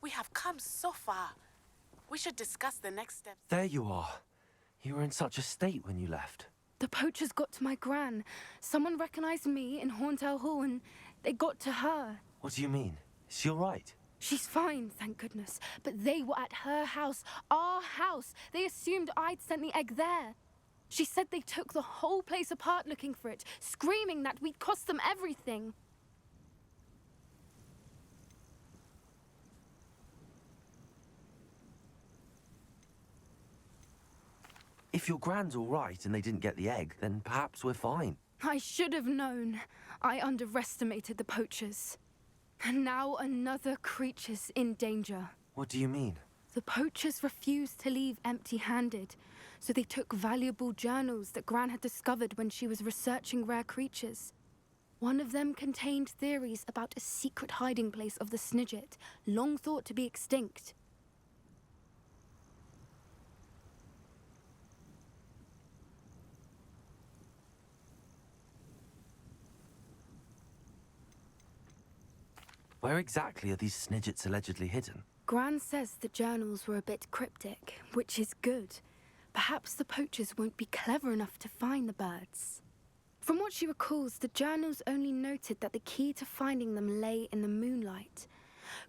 We have come so far. We should discuss the next steps. There you are. You were in such a state when you left. The poachers got to my gran. Someone recognized me in Horntail Hall and they got to her. What do you mean? Is she all right? She's fine, thank goodness. But they were at her house, our house. They assumed I'd sent the egg there. She said they took the whole place apart looking for it, screaming that we'd cost them everything. If your grand's all right and they didn't get the egg, then perhaps we're fine. I should have known. I underestimated the poachers. And now another creature's in danger. What do you mean? The poachers refused to leave empty-handed, so they took valuable journals that Gran had discovered when she was researching rare creatures. One of them contained theories about a secret hiding place of the Snidget, long thought to be extinct. Where exactly are these Snidgets allegedly hidden? Gran says the journals were a bit cryptic, which is good. Perhaps the poachers won't be clever enough to find the birds. From what she recalls, the journals only noted that the key to finding them lay in the moonlight.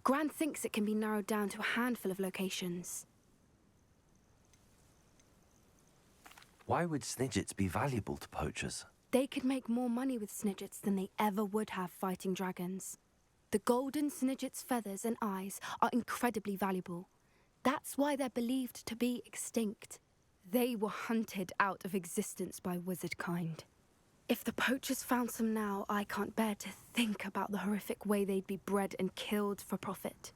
Gran thinks it can be narrowed down to a handful of locations. Why would Snidgets be valuable to poachers? They could make more money with Snidgets than they ever would have fighting dragons. The golden Snidget's feathers and eyes are incredibly valuable. That's why they're believed to be extinct. They were hunted out of existence by wizard kind. If the poachers found some now, I can't bear to think about the horrific way they'd be bred and killed for profit.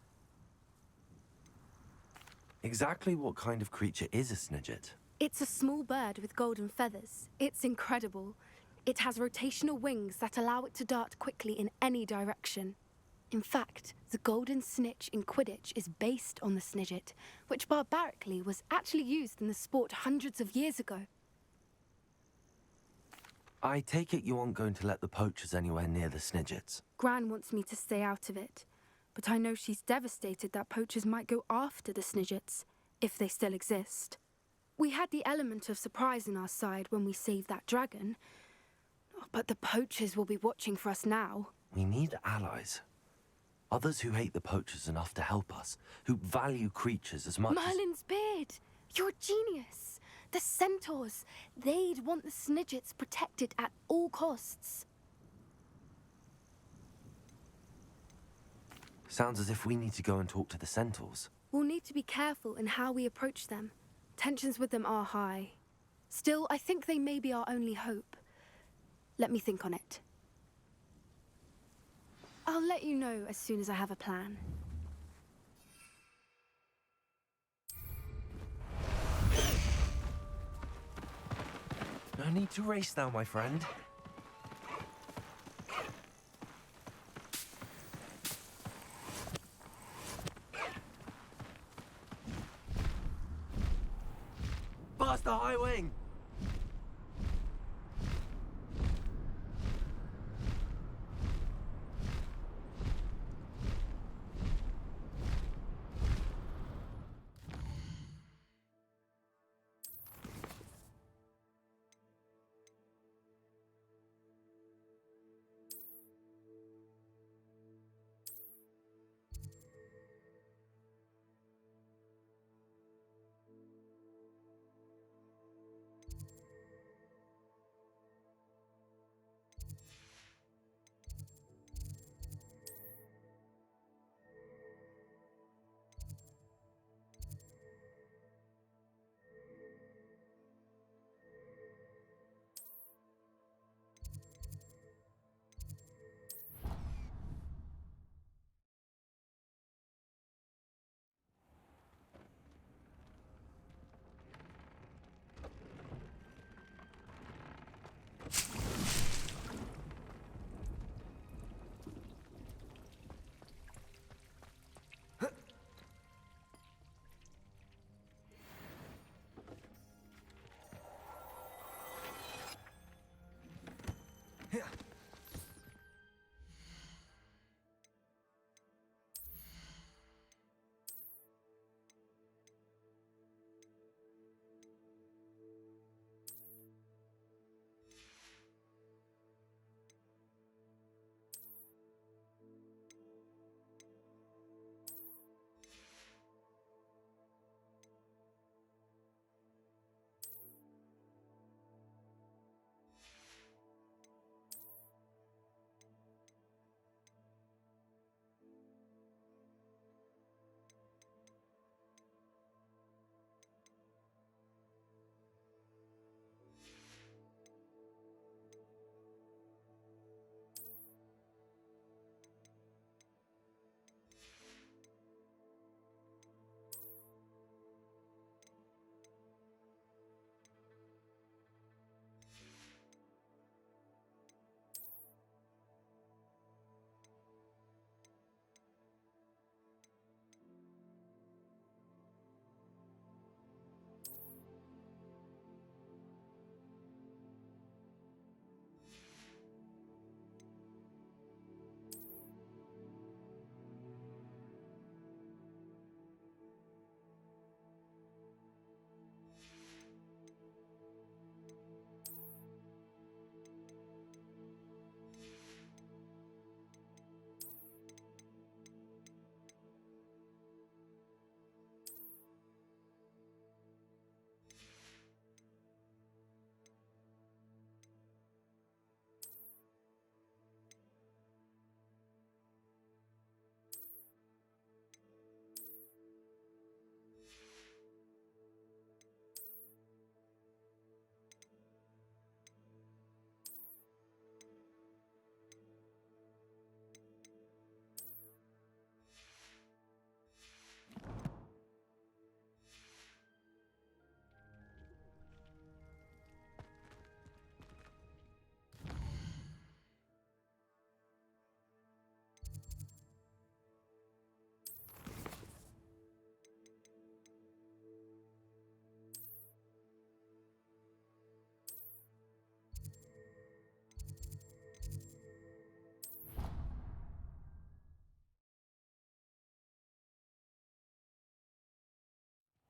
Exactly what kind of creature is a Snidget? It's a small bird with golden feathers. It's incredible. It has rotational wings that allow it to dart quickly in any direction. In fact, the golden snitch in Quidditch is based on the Snidget, which barbarically was actually used in the sport hundreds of years ago. I take it you aren't going to let the poachers anywhere near the Snidgets. Gran wants me to stay out of it, but I know she's devastated that poachers might go after the Snidgets, if they still exist. We had the element of surprise on our side when we saved that dragon, but the poachers will be watching for us now. We need allies. Others who hate the poachers enough to help us, who value creatures as much Merlin's beard! You're a genius! The centaurs! They'd want the Snidgets protected at all costs. Sounds as if we need to go and talk to the centaurs. We'll need to be careful in how we approach them. Tensions with them are high. Still, I think they may be our only hope. Let me think on it. I'll let you know as soon as I have a plan. No need to race now, my friend. Past the high wing!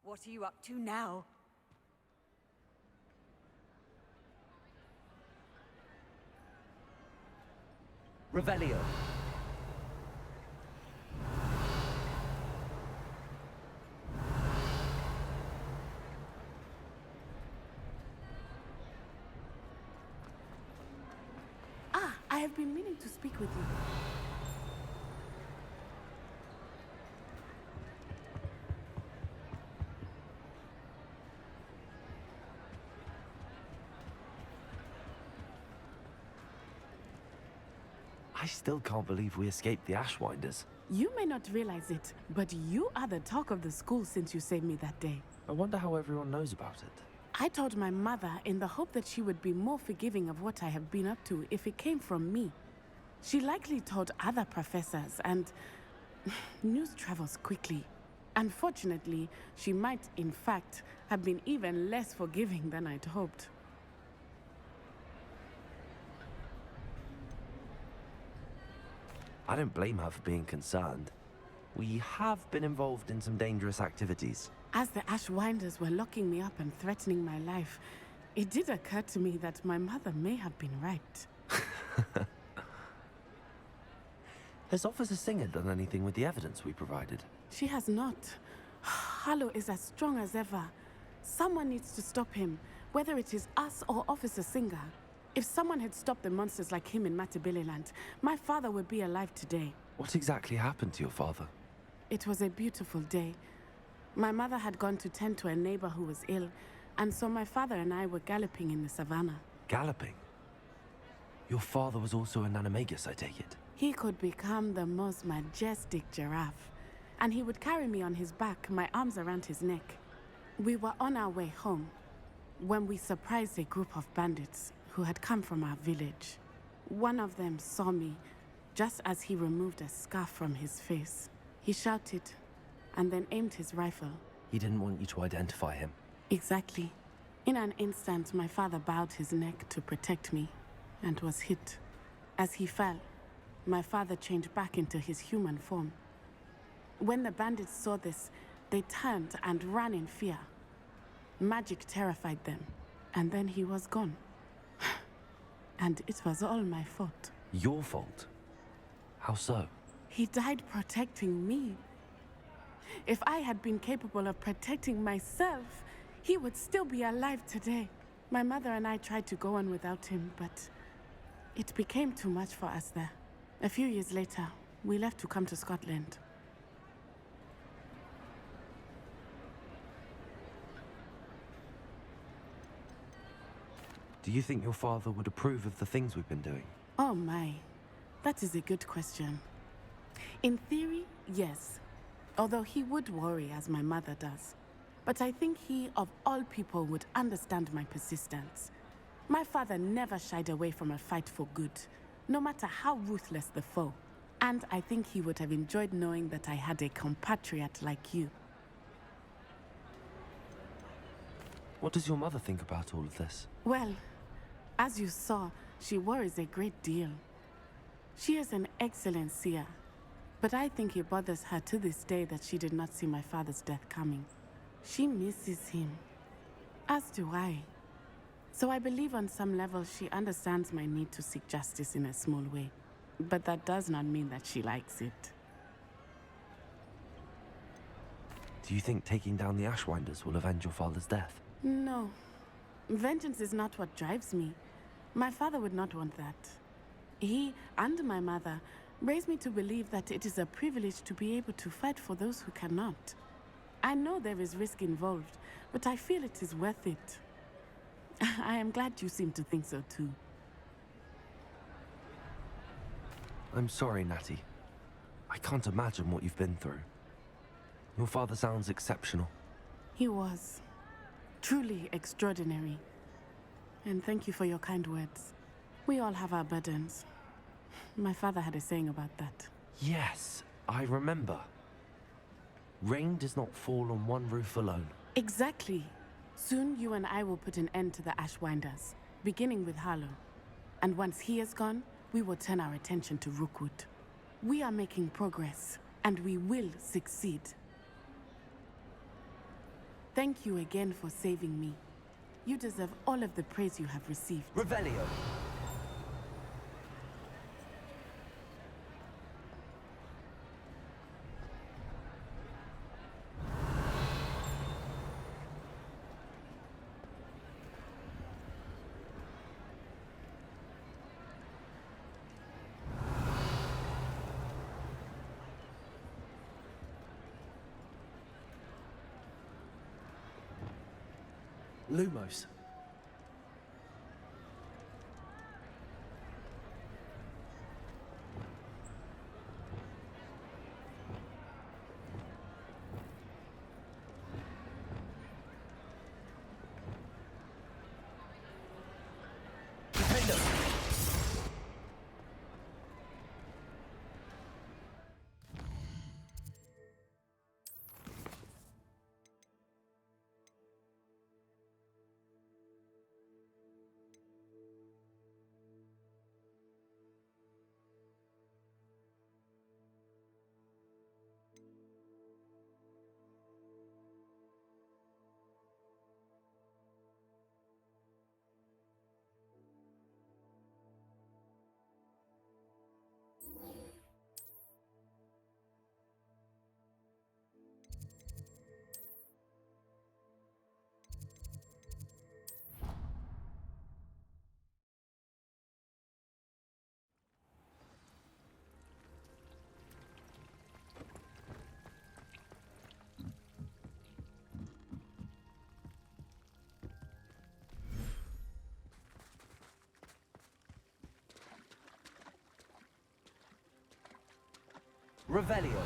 What are you up to now? Revelio. Ah, I have been meaning to speak with you. I still can't believe we escaped the Ashwinders. You may not realize it, but you are the talk of the school since you saved me that day. I wonder how everyone knows about it. I told my mother in the hope that she would be more forgiving of what I have been up to if it came from me. She likely told other professors, and news travels quickly. Unfortunately, she might, in fact, have been even less forgiving than I'd hoped. I don't blame her for being concerned. We have been involved in some dangerous activities. As the Ashwinders were locking me up and threatening my life, it did occur to me that my mother may have been right. Has Officer Singer done anything with the evidence we provided? She has not. Harlow is as strong as ever. Someone needs to stop him, whether it is us or Officer Singer. If someone had stopped the monsters like him in Matabeleland, my father would be alive today. What exactly happened to your father? It was a beautiful day. My mother had gone to tend to a neighbor who was ill, and so my father and I were galloping in the savannah. Galloping? Your father was also an animagus, I take it? He could become the most majestic giraffe, and he would carry me on his back, my arms around his neck. We were on our way home when we surprised a group of bandits who had come from our village. One of them saw me just as he removed a scarf from his face. He shouted and then aimed his rifle. He didn't want you to identify him. Exactly. In an instant, my father bowed his neck to protect me and was hit. As he fell, my father changed back into his human form. When the bandits saw this, they turned and ran in fear. Magic terrified them, and then he was gone. And it was all my fault. Your fault? How so? He died protecting me. If I had been capable of protecting myself, he would still be alive today. My mother and I tried to go on without him, but it became too much for us there. A few years later, we left to come to Scotland. Do you think your father would approve of the things we've been doing? Oh my, that is a good question. In theory, yes. Although he would worry, as my mother does. But I think he, of all people, would understand my persistence. My father never shied away from a fight for good, no matter how ruthless the foe. And I think he would have enjoyed knowing that I had a compatriot like you. What does your mother think about all of this? Well, as you saw, she worries a great deal. She is an excellent seer, but I think it bothers her to this day that she did not see my father's death coming. She misses him, as do I. So I believe on some level she understands my need to seek justice in a small way. But that does not mean that she likes it. Do you think taking down the Ashwinders will avenge your father's death? No. Vengeance is not what drives me. My father would not want that. He and my mother raised me to believe that it is a privilege to be able to fight for those who cannot. I know there is risk involved, but I feel it is worth it. I am glad you seem to think so too. I'm sorry, Natty. I can't imagine what you've been through. Your father sounds exceptional. He was. Truly extraordinary. And thank you for your kind words. We all have our burdens. My father had a saying about that. Yes, I remember. Rain does not fall on one roof alone. Exactly. Soon you and I will put an end to the Ashwinders, beginning with Harlow. And once he is gone, we will turn our attention to Rookwood. We are making progress, and we will succeed. Thank you again for saving me. You deserve all of the praise you have received. Revelio! Lumos. Revelio.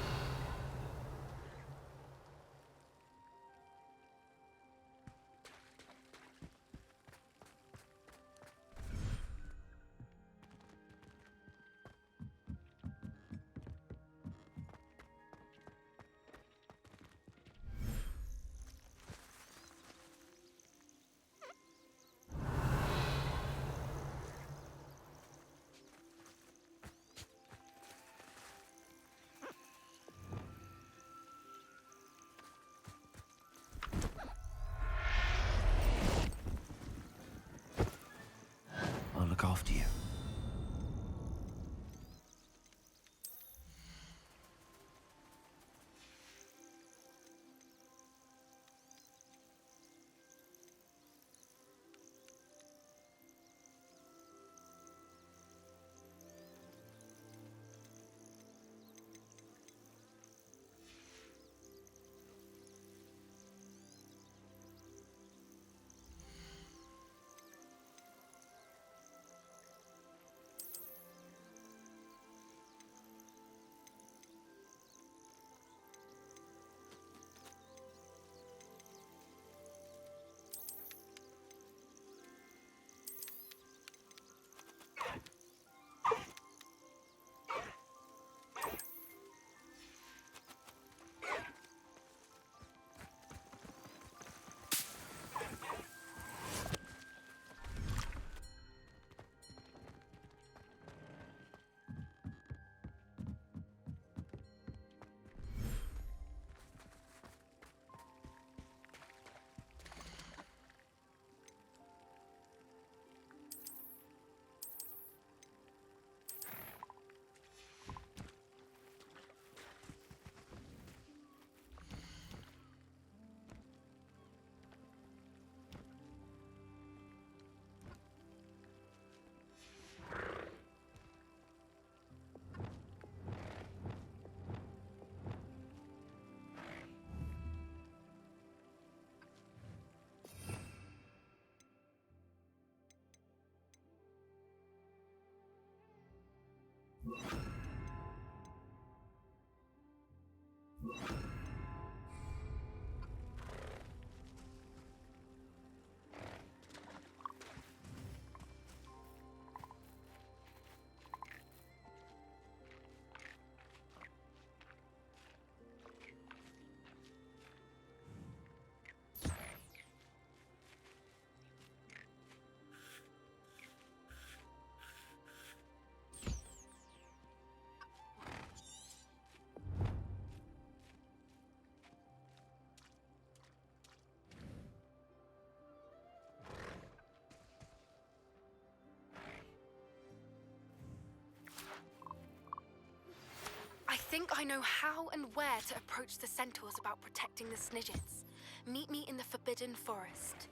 I'll look after you. I think I know how and where to approach the centaurs about protecting the Snidgets. Meet me in the Forbidden Forest.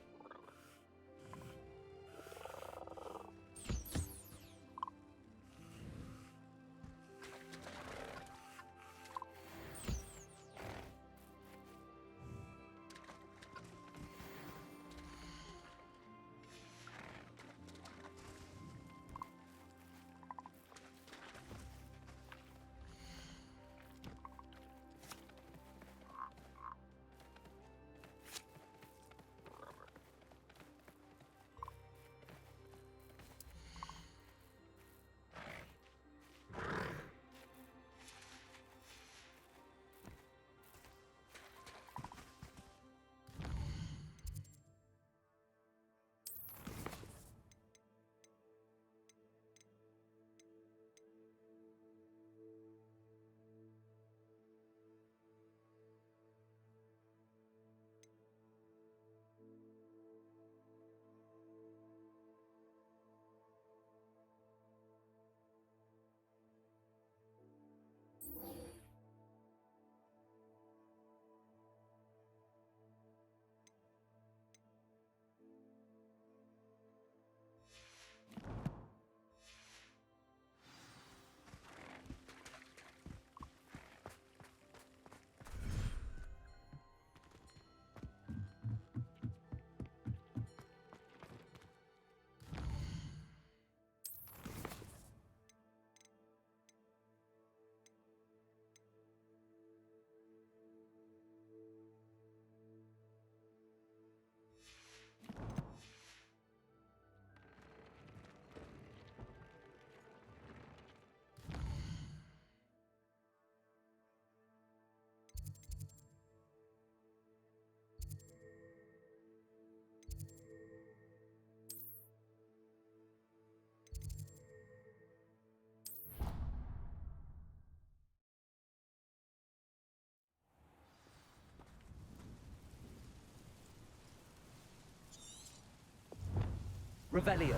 Revelio.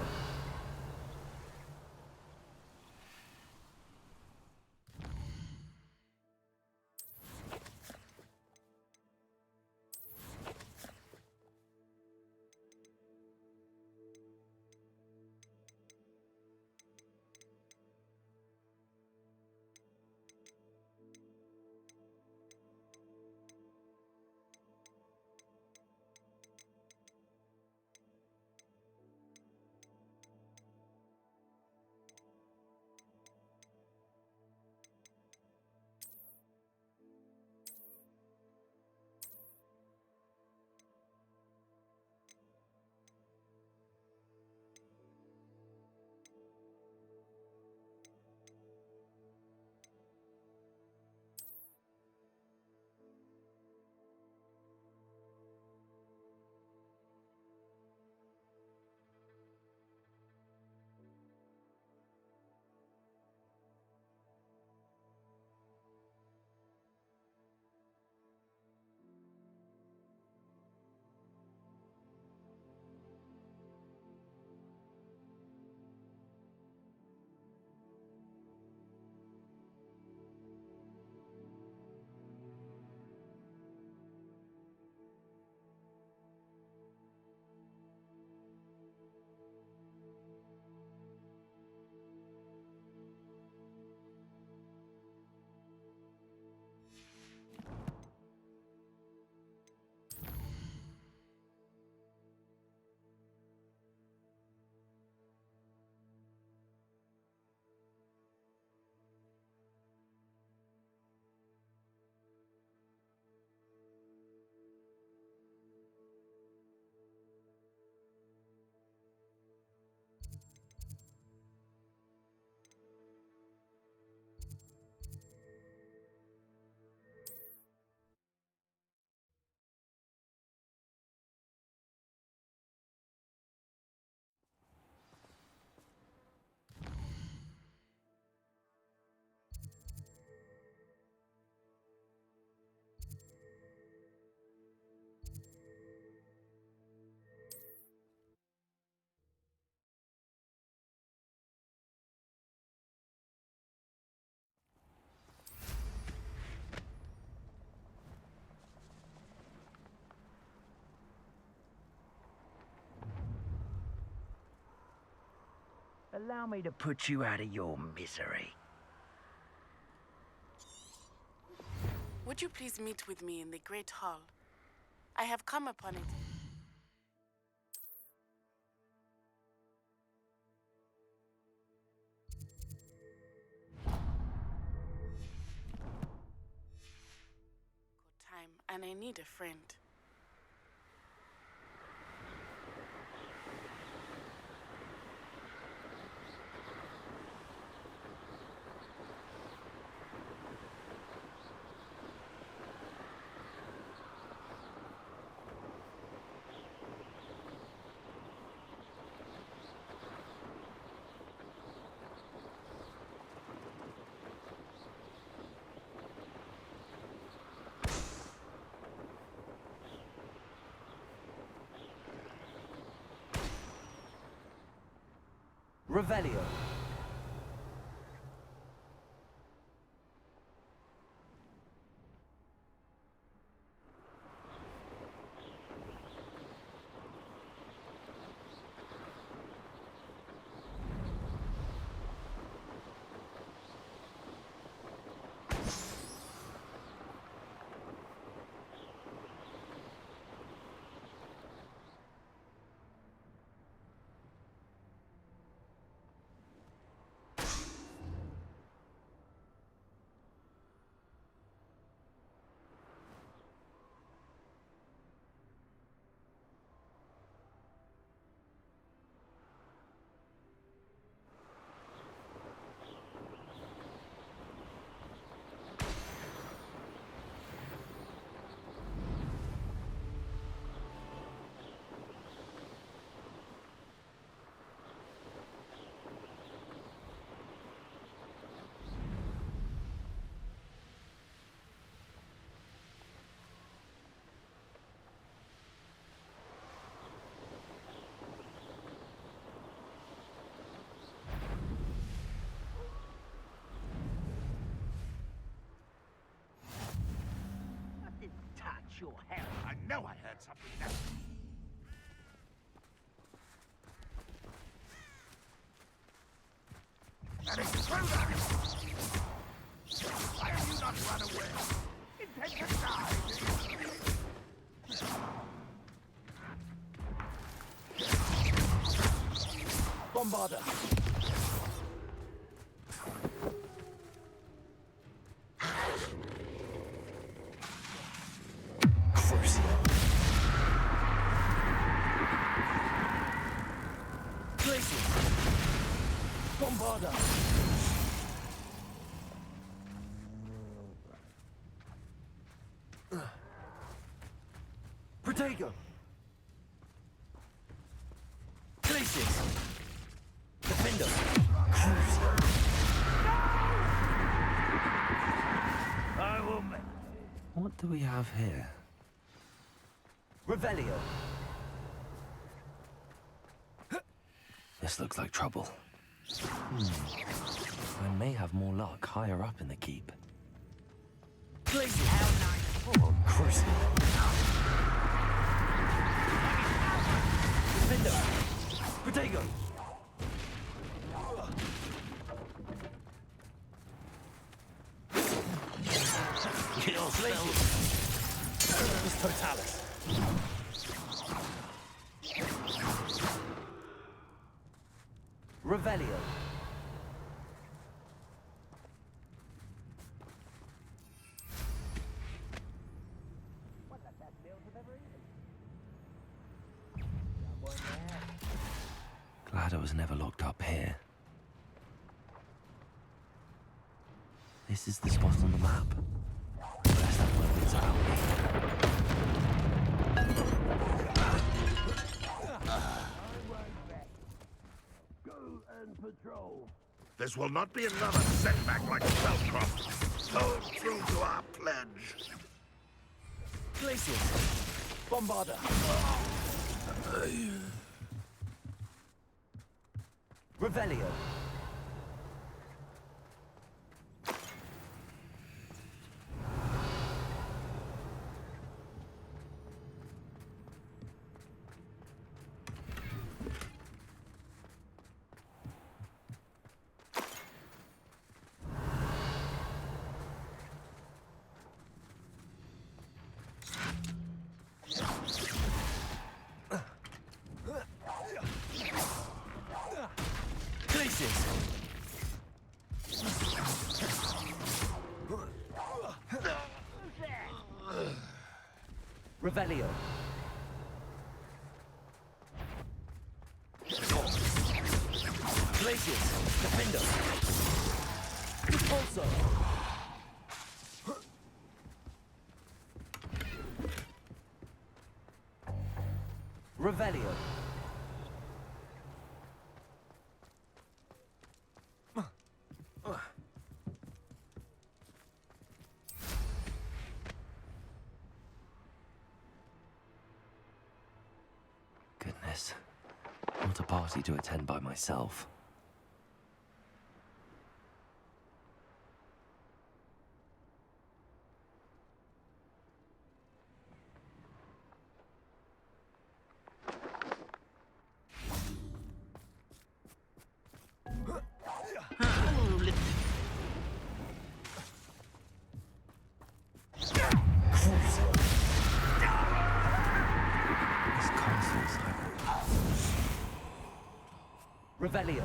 Allow me to put you out of your misery. Would you please meet with me in the Great Hall? I have come upon it. Good time, and I need a friend. Revelio. your hell. I know I heard something there. And it's through that! Why have you not run away? Intend to die, Bombarder! Crucio! Glacius! Bombarder! Protego! Glacius! Defender! Crucio! I will make... What do we have here? Revelio! This looks like trouble. I may have more luck higher up in the keep. Glacius! Oh, Crucio! Defender! Protego! Glacius Totalis. Revelio. Glad I was never locked up here. This is the spot on the map. Unless that weapon's out. Go and patrol. This will not be another setback like Spellcroft. Hold true to our pledge. Glacius. Bombarder. Revelio. Revelio. Glacius. Defender. Repulsor. Revelio. Goodness. What a party to attend by myself. Revelio.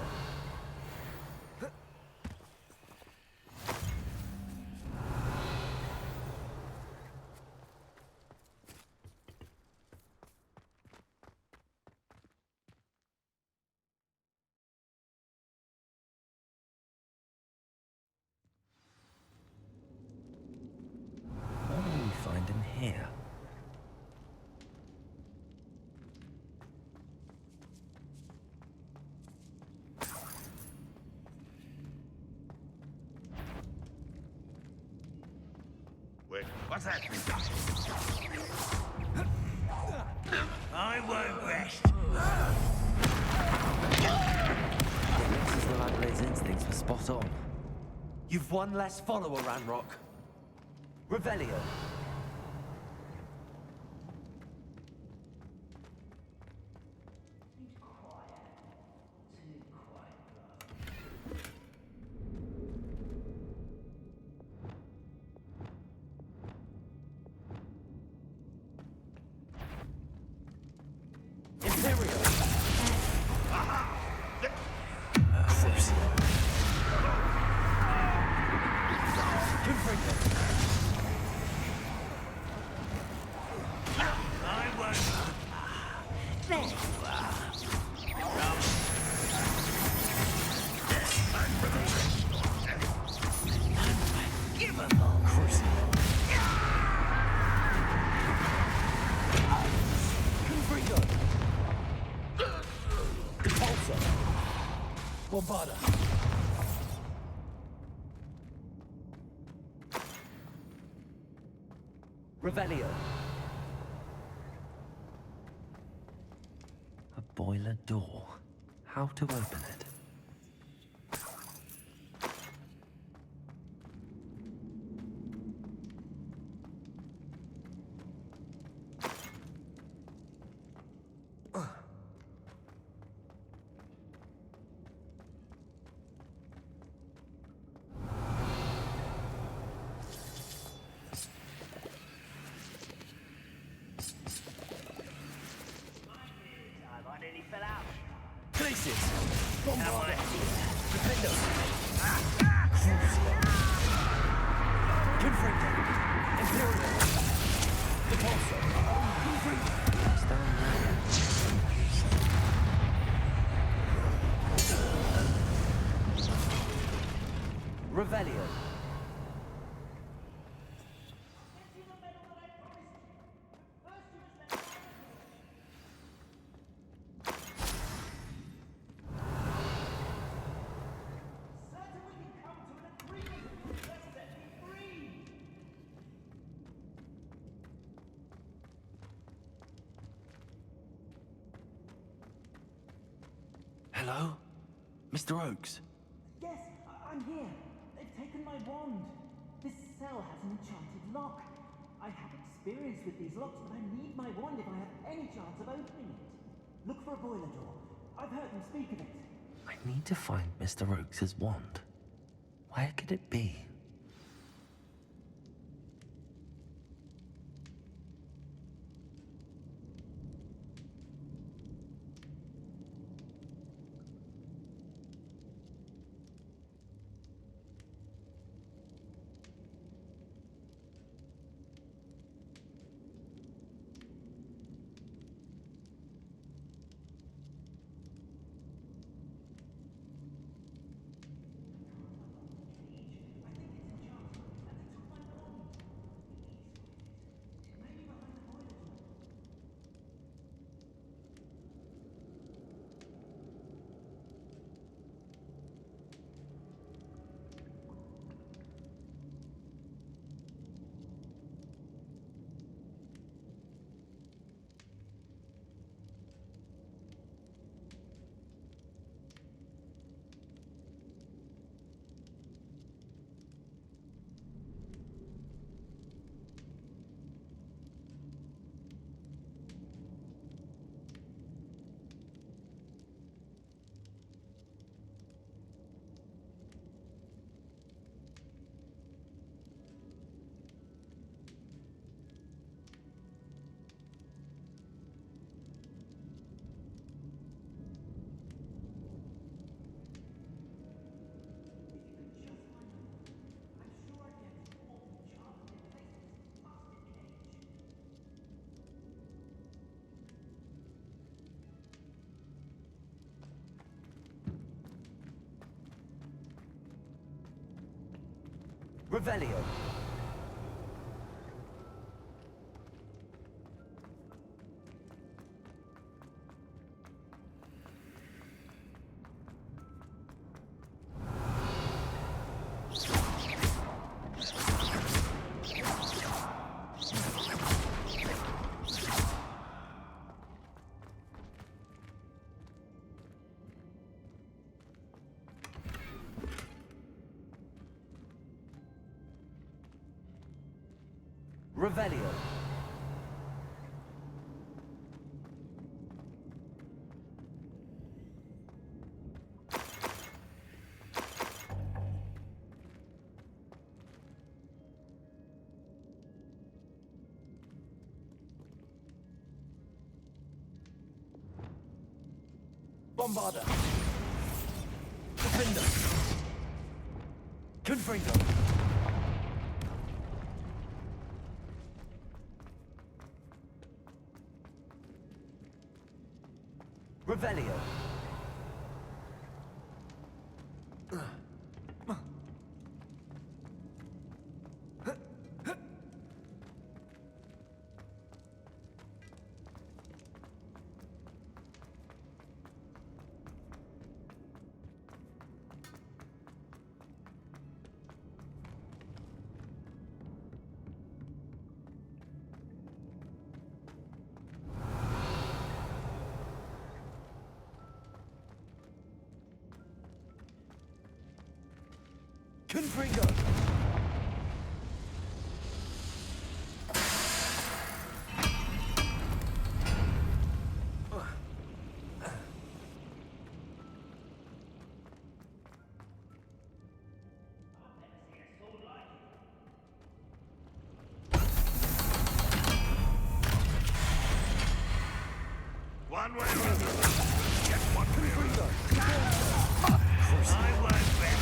What do we find in here? What's that? I won't rest. It looks as though Adelaide's instincts were spot on. You've one less follower, Ranrock. Revelio. Bombarda. Revelio. A boiler door. How to open it? Places. Bombarda. Defender. Confringo. Imperial. Repulsor. Confringo. Revelio. Hello? Mr. Oakes? Yes, I'm here. They've taken my wand. This cell has an enchanted lock. I have experience with these locks, but I need my wand if I have any chance of opening it. Look for a boiler door. I've heard them speak of it. I need to find Mr. Oakes' wand. Where could it be? Revelio. Revelio. Bombarda. Defender. Confringo. Revelio. Confringo! One way or another, get what we I won't bet.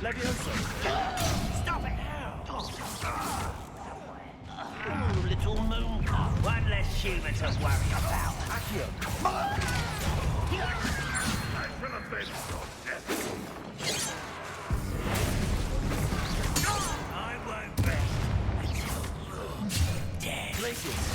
Levioso. Stop it! Ooh, little moon cock. One less human to worry about. Accio. I will avenge your death. I won't bet until you're dead. Glacius.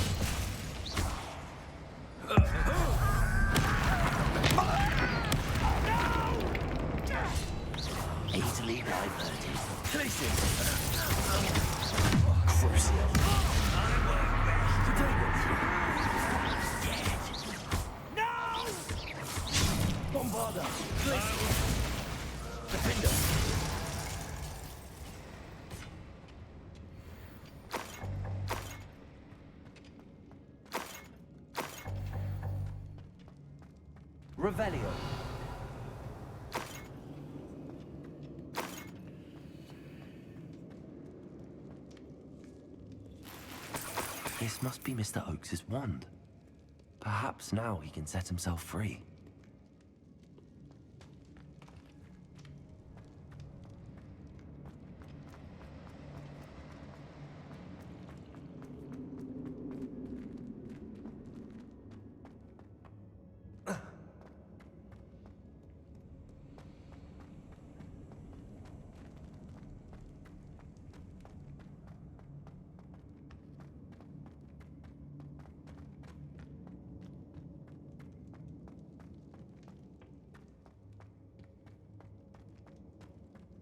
Easily diverted. Glacius. Crucio. I won't bet. Potatoes. Dead. No! Bombarda. Glacius. Defender. Revelio. This must be Mr. Oakes' wand. Perhaps now he can set himself free.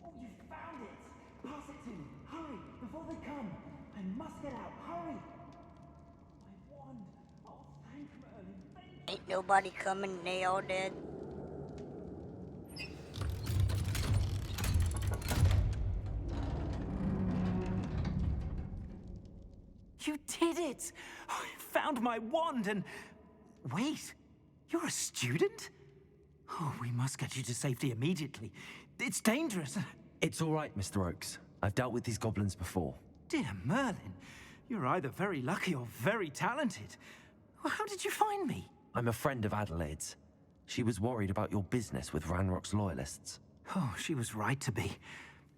Oh, you found it! Pass it to me! Hurry! Before they come! I must get out! Hurry! My wand! Oh, thank Merlin! Thank Ain't nobody coming, they all dead. You did it! I found my wand and... Wait, you're a student? Oh, we must get you to safety immediately. It's dangerous. It's all right, Mr. Oakes. I've dealt with these goblins before. Dear Merlin, you're either very lucky or very talented. Well, how did you find me? I'm a friend of Adelaide's. She was worried about your business with Ranrock's loyalists. Oh, she was right to be.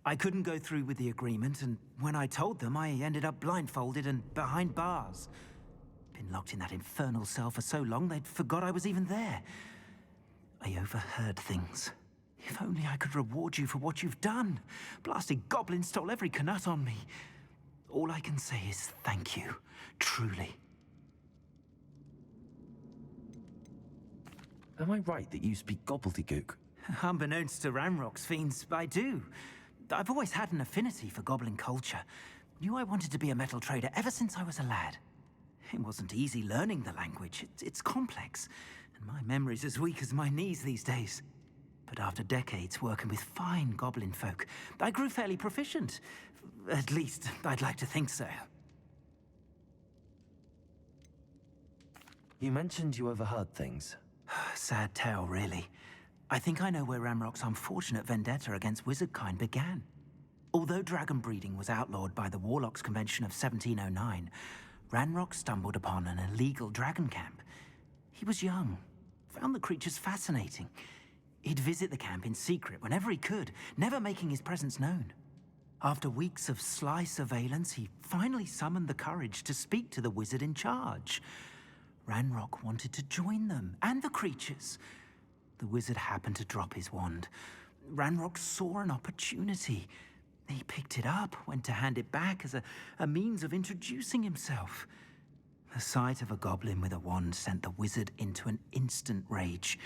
I couldn't go through with the agreement, and when I told them, I ended up blindfolded and behind bars. Been locked in that infernal cell for so long, they'd forgot I was even there. I overheard things. If only I could reward you for what you've done. Blasted goblins stole every Knut on me. All I can say is thank you, truly. Am I right that you speak gobbledygook? Unbeknownst to Ranrock's fiends, I do. I've always had an affinity for goblin culture. Knew I wanted to be a metal trader ever since I was a lad. It wasn't easy learning the language. It's complex, and my memory's as weak as my knees these days. But after decades working with fine goblin folk, I grew fairly proficient. At least, I'd like to think so. You mentioned you overheard things. Sad tale, really. I think I know where Ranrock's unfortunate vendetta against wizardkind began. Although dragon breeding was outlawed by the Warlocks Convention of 1709, Ranrock stumbled upon an illegal dragon camp. He was young, found the creatures fascinating. He'd visit the camp in secret whenever he could, never making his presence known. After weeks of sly surveillance, he finally summoned the courage to speak to the wizard in charge. Ranrock wanted to join them, and the creatures. The wizard happened to drop his wand. Ranrock saw an opportunity. He picked it up, went to hand it back as a means of introducing himself. The sight of a goblin with a wand sent the wizard into an instant rage.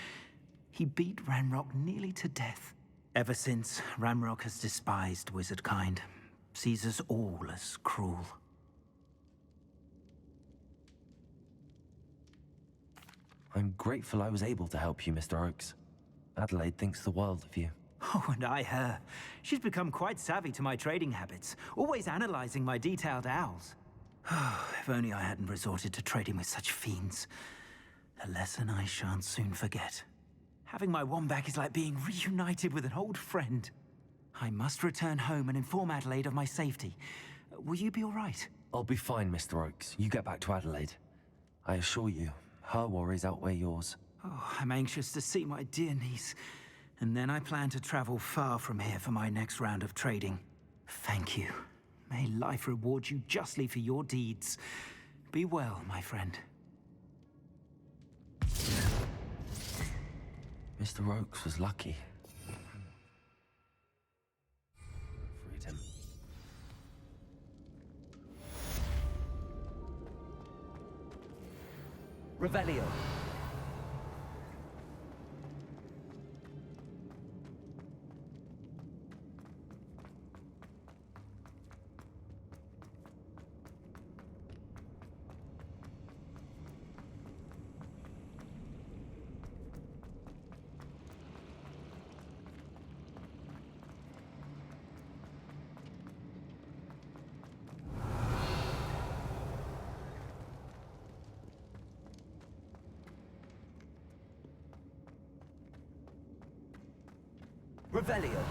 He beat Ranrock nearly to death. Ever since, Ranrock has despised wizard kind, sees us all as cruel. I'm grateful I was able to help you, Mr. Oakes. Adelaide thinks the world of you. Oh, and I her. She's become quite savvy to my trading habits, always analyzing my detailed owls. If only I hadn't resorted to trading with such fiends. A lesson I shan't soon forget. Having my wand back is like being reunited with an old friend. I must return home and inform Adelaide of my safety. Will you be all right? I'll be fine, Mr. Oakes. You get back to Adelaide. I assure you, her worries outweigh yours. Oh, I'm anxious to see my dear niece. And then I plan to travel far from here for my next round of trading. Thank you. May life reward you justly for your deeds. Be well, my friend. Mr. Oakes was lucky. Freed him. Revelio. Revelio.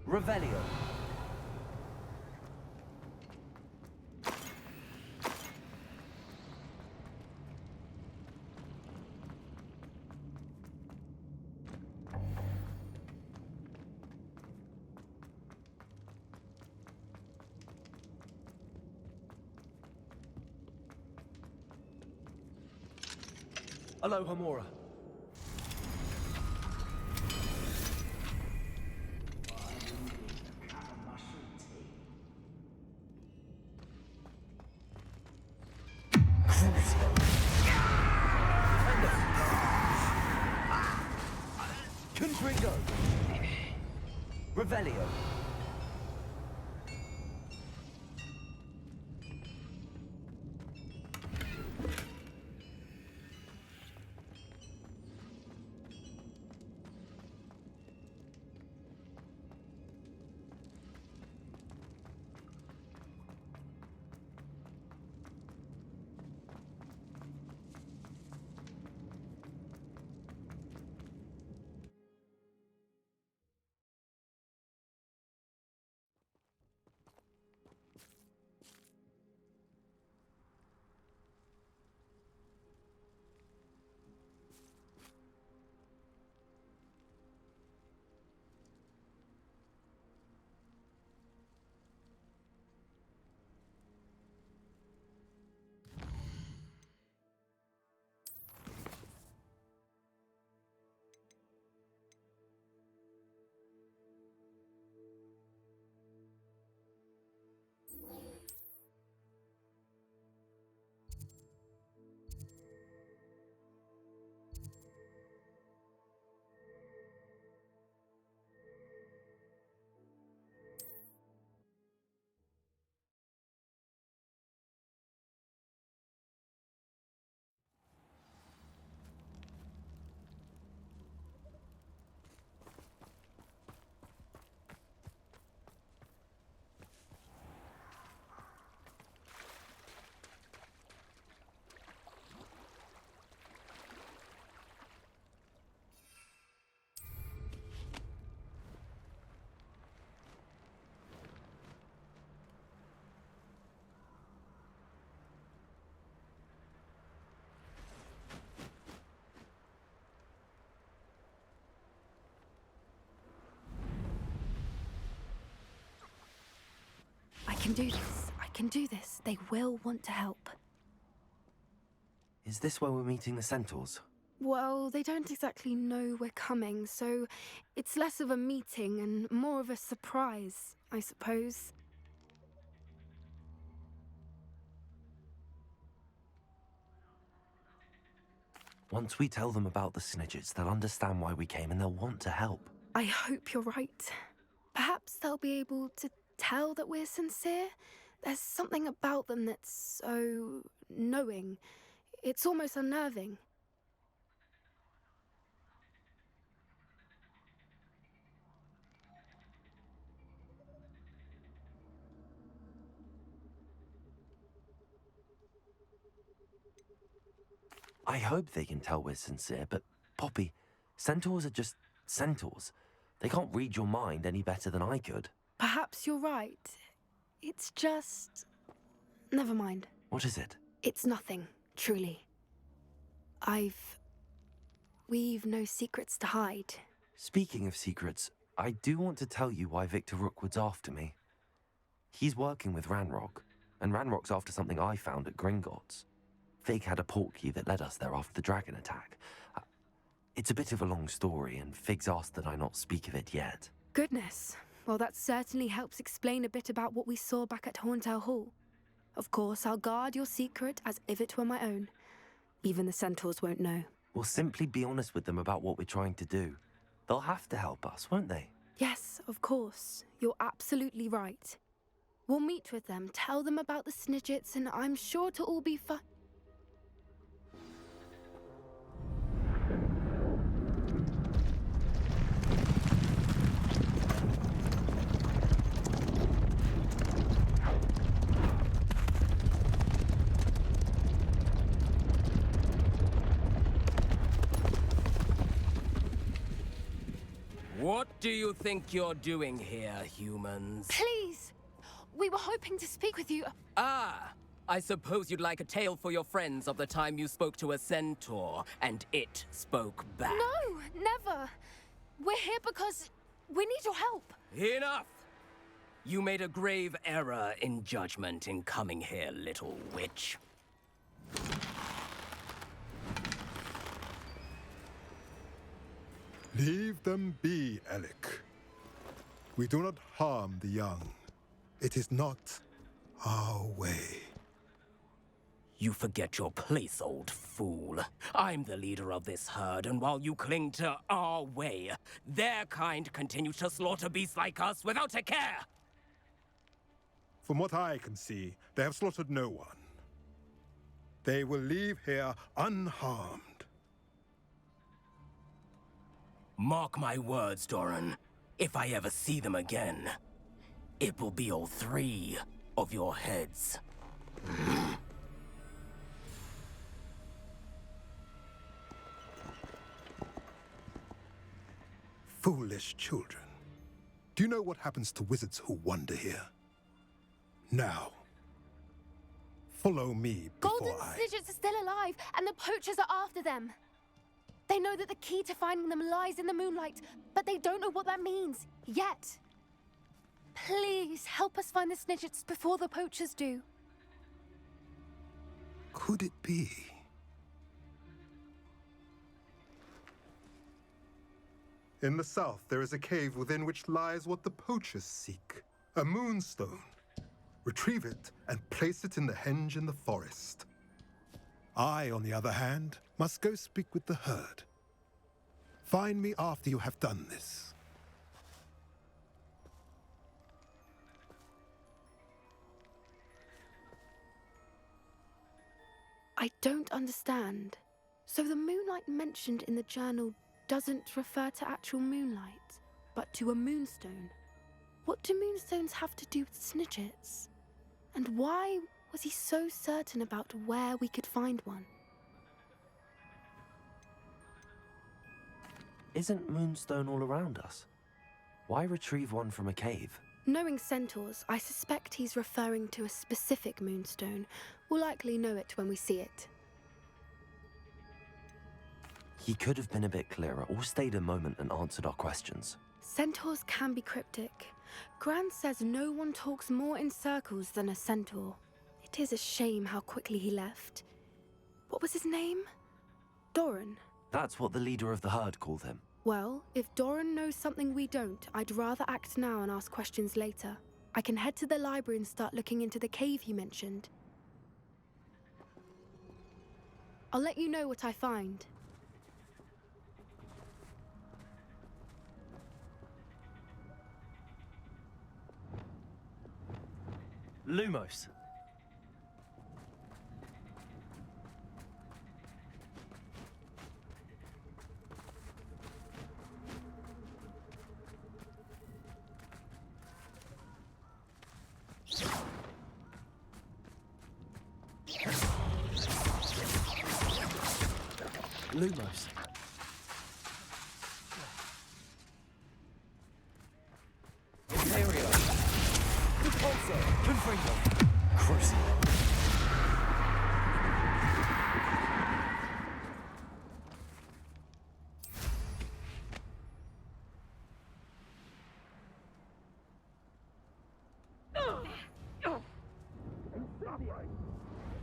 Revelio. Aloha, Mora. Confringo. Revelio. can do this. I can do this. They will want to help. Is this where we're meeting the centaurs? Well, they don't exactly know we're coming, so it's less of a meeting and more of a surprise, I suppose. Once we tell them about the Snidgets, they'll understand why we came and they'll want to help. I hope you're right. Perhaps they'll be able to tell that we're sincere. There's something about them that's so knowing. It's almost unnerving. I hope they can tell we're sincere, but Poppy, centaurs are just centaurs. They can't read your mind any better than I could. Perhaps you're right. It's just... Never mind. What is it? It's nothing, truly. We've no secrets to hide. Speaking of secrets, I do want to tell you why Victor Rookwood's after me. He's working with Ranrock, and Ranrock's after something I found at Gringotts. Fig had a portkey that led us there after the dragon attack. It's a bit of a long story, and Fig's asked that I not speak of it yet. Goodness. Well, that certainly helps explain a bit about what we saw back at Horntail Hall. Of course, I'll guard your secret as if it were my own. Even the centaurs won't know. We'll simply be honest with them about what we're trying to do. They'll have to help us, won't they? Yes, of course. You're absolutely right. We'll meet with them, tell them about the Snidgets, and I'm sure to all be fine. What do you think you're doing here, humans? Please! We were hoping to speak with you. Ah! I suppose you'd like a tale for your friends of the time you spoke to a centaur, and it spoke back. No, never! We're here because we need your help. Enough! You made a grave error in judgment in coming here, little witch. Leave them be, Alec. We do not harm the young. It is not our way. You forget your place, old fool. I'm the leader of this herd, and while you cling to our way, their kind continue to slaughter beasts like us without a care! From what I can see, they have slaughtered no one. They will leave here unharmed. Mark my words, Doran. If I ever see them again, it will be all 3 of your heads. Foolish children. Do you know what happens to wizards who wander here? Now, follow me before Golden Snidgets are still alive, and the poachers are after them. They know that the key to finding them lies in the moonlight, but they don't know what that means, yet. Please, help us find the Snidgets before the poachers do. Could it be? In the south, there is a cave within which lies what the poachers seek. A moonstone. Retrieve it and place it in the henge in the forest. I, on the other hand, must go speak with the herd. Find me after you have done this. I don't understand. So the moonlight mentioned in the journal doesn't refer to actual moonlight, but to a moonstone. What do moonstones have to do with Snidgets? And why was he so certain about where we could find one? Isn't Moonstone all around us? Why retrieve one from a cave? Knowing centaurs, I suspect he's referring to a specific moonstone. We'll likely know it when we see it. He could have been a bit clearer or stayed a moment and answered our questions. Centaurs can be cryptic. Gran says no one talks more in circles than a centaur. It is a shame how quickly he left. What was his name? Doran. That's what the leader of the herd called him. Well, if Doran knows something we don't, I'd rather act now and ask questions later. I can head to the library and start looking into the cave you mentioned. I'll let you know what I find. Lumos. Lumos. Imperial. Repulsor. Confringo. Crucible.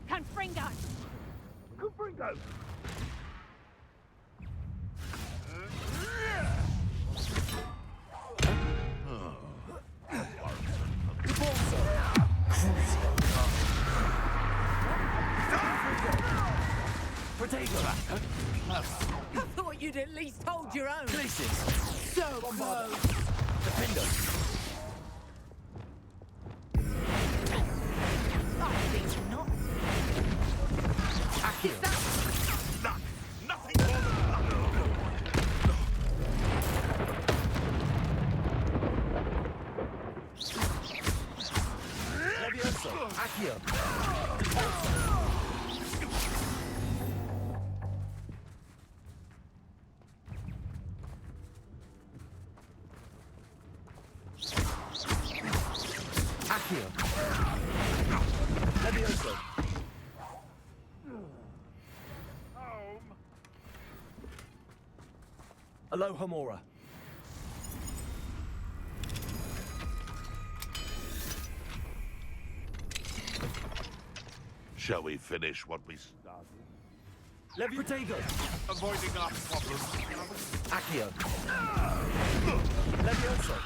Confringo! Confringo! I thought you'd at least hold your own. Places. So close. Defender. I think not. Accio. Nothing more than Levioso. Accio. Accio. Levioso. Alohomora. Shall we finish what we started? Protego. Avoiding our problems. Accio. Levioso.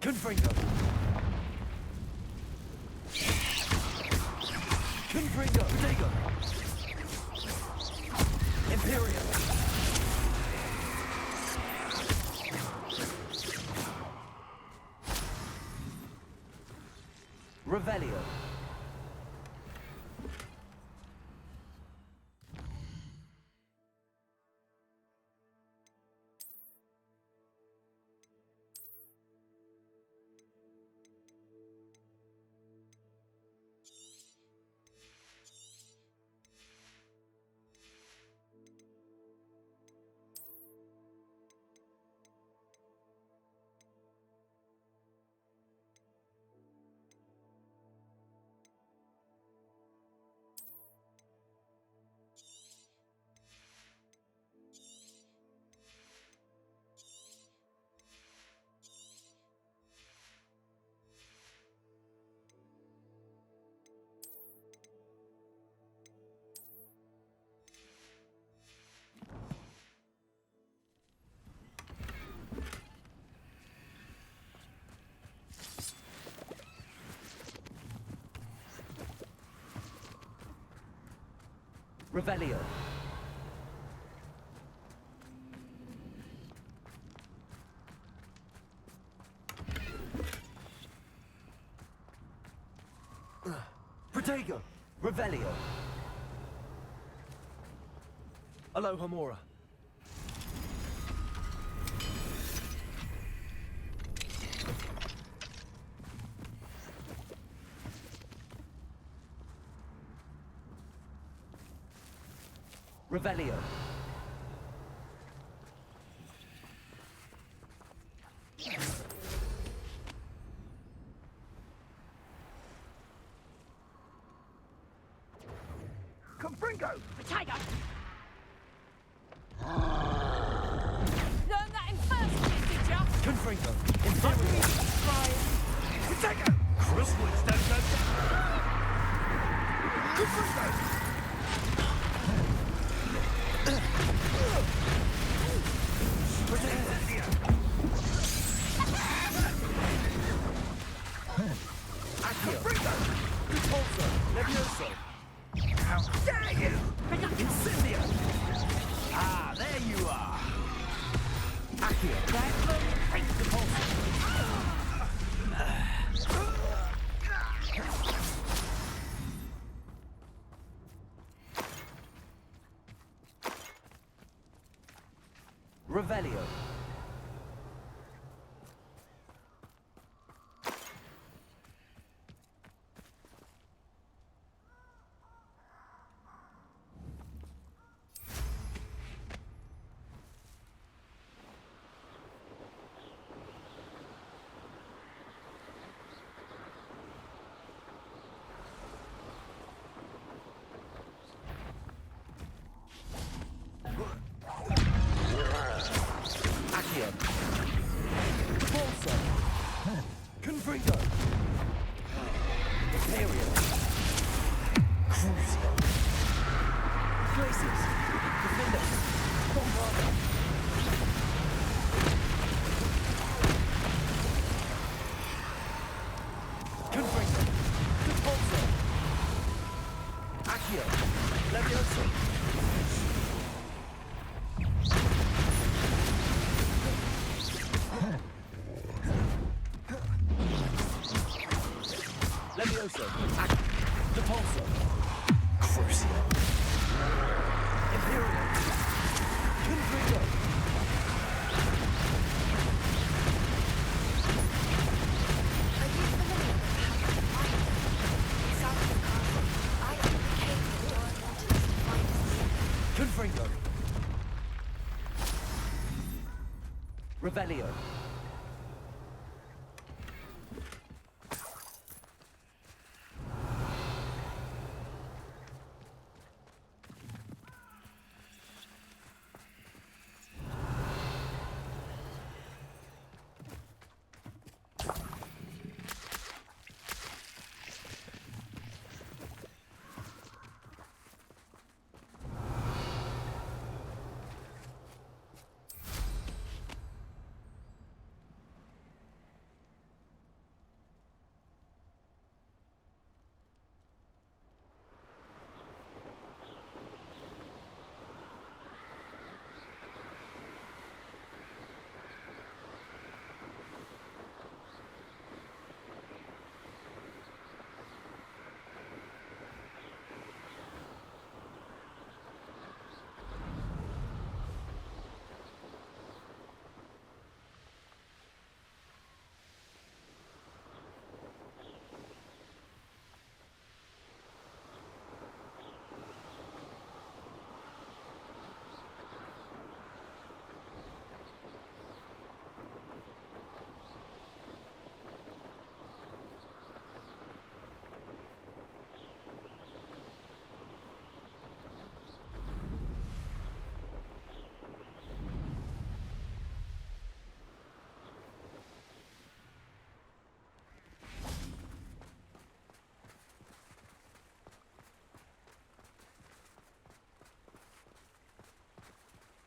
Confringo. Confringo. Protego. Imperial. Revelio. Revelio. Protego. Revelio. Alohomora. Revelio. Confringo! Potato! Learn that in first, did ya? Confringo. Imperial. Potato! Crosswords don't go Confringo! Accio. Repulsor. Levioso. How dare you! Incendio. Ah, there you are. Accio. Repulsor. Revelio. Accio. Repulsor. Confringo. Imperial. Crucio. Glacius. Defender. Bombarda. Confringo. Repulsor. Accio. Levioso. Levioso. Repulsor. Crucio. Imperial. Confringo. Are you familiar with how to find them? South of the castle, I opened the cave the Doran wanted us to find us. Confringo. Revelio.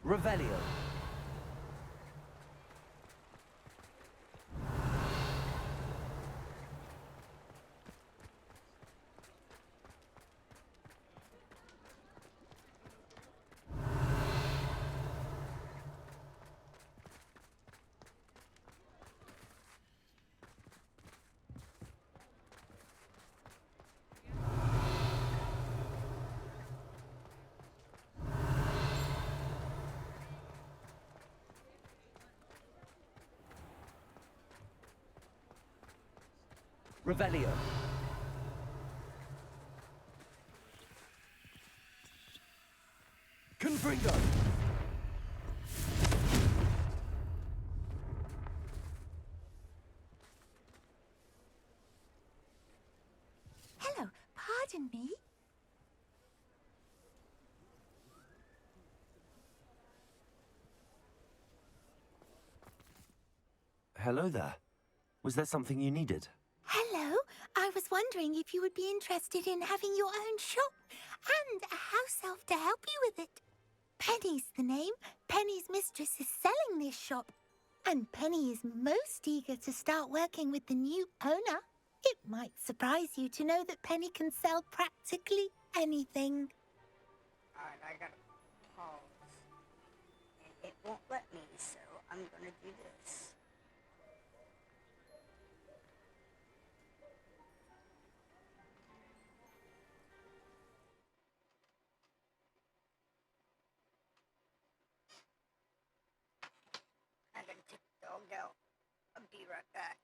Revelio. Revelio. Fringo! Hello, pardon me. Hello there. Was there something you needed? Hello, I was wondering if you would be interested in having your own shop and a house elf to help you with it. Penny's the name. Penny's mistress is selling this shop, and Penny is most eager to start working with the new owner. It might surprise you to know that Penny can sell practically anything. Alright, I gotta pause. And it won't let me, so I'm gonna do this. I'm gonna take the dog out. I'll be right back.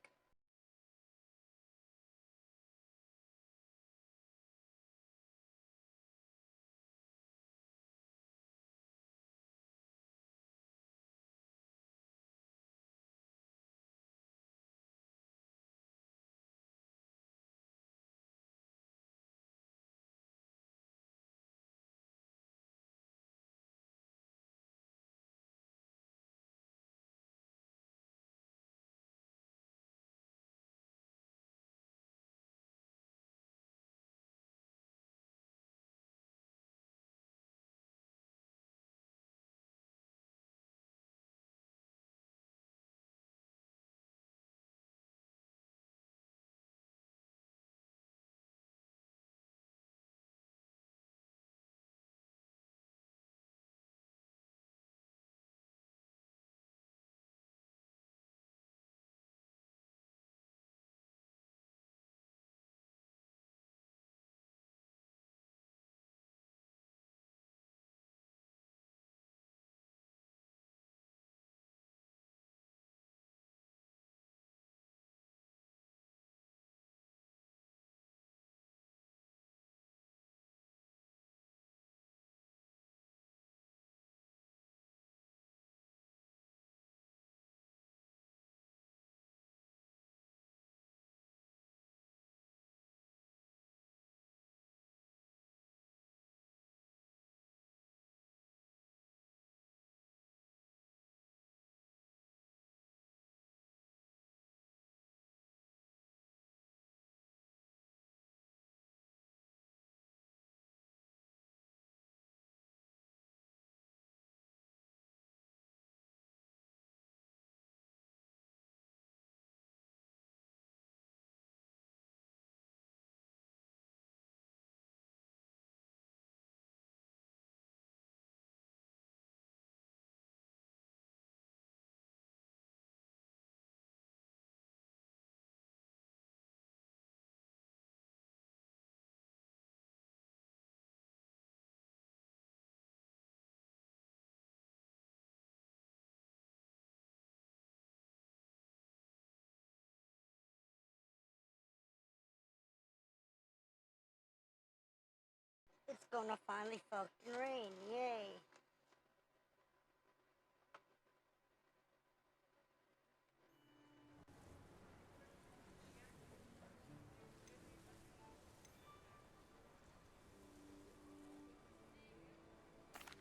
It's gonna finally fucking rain, yay.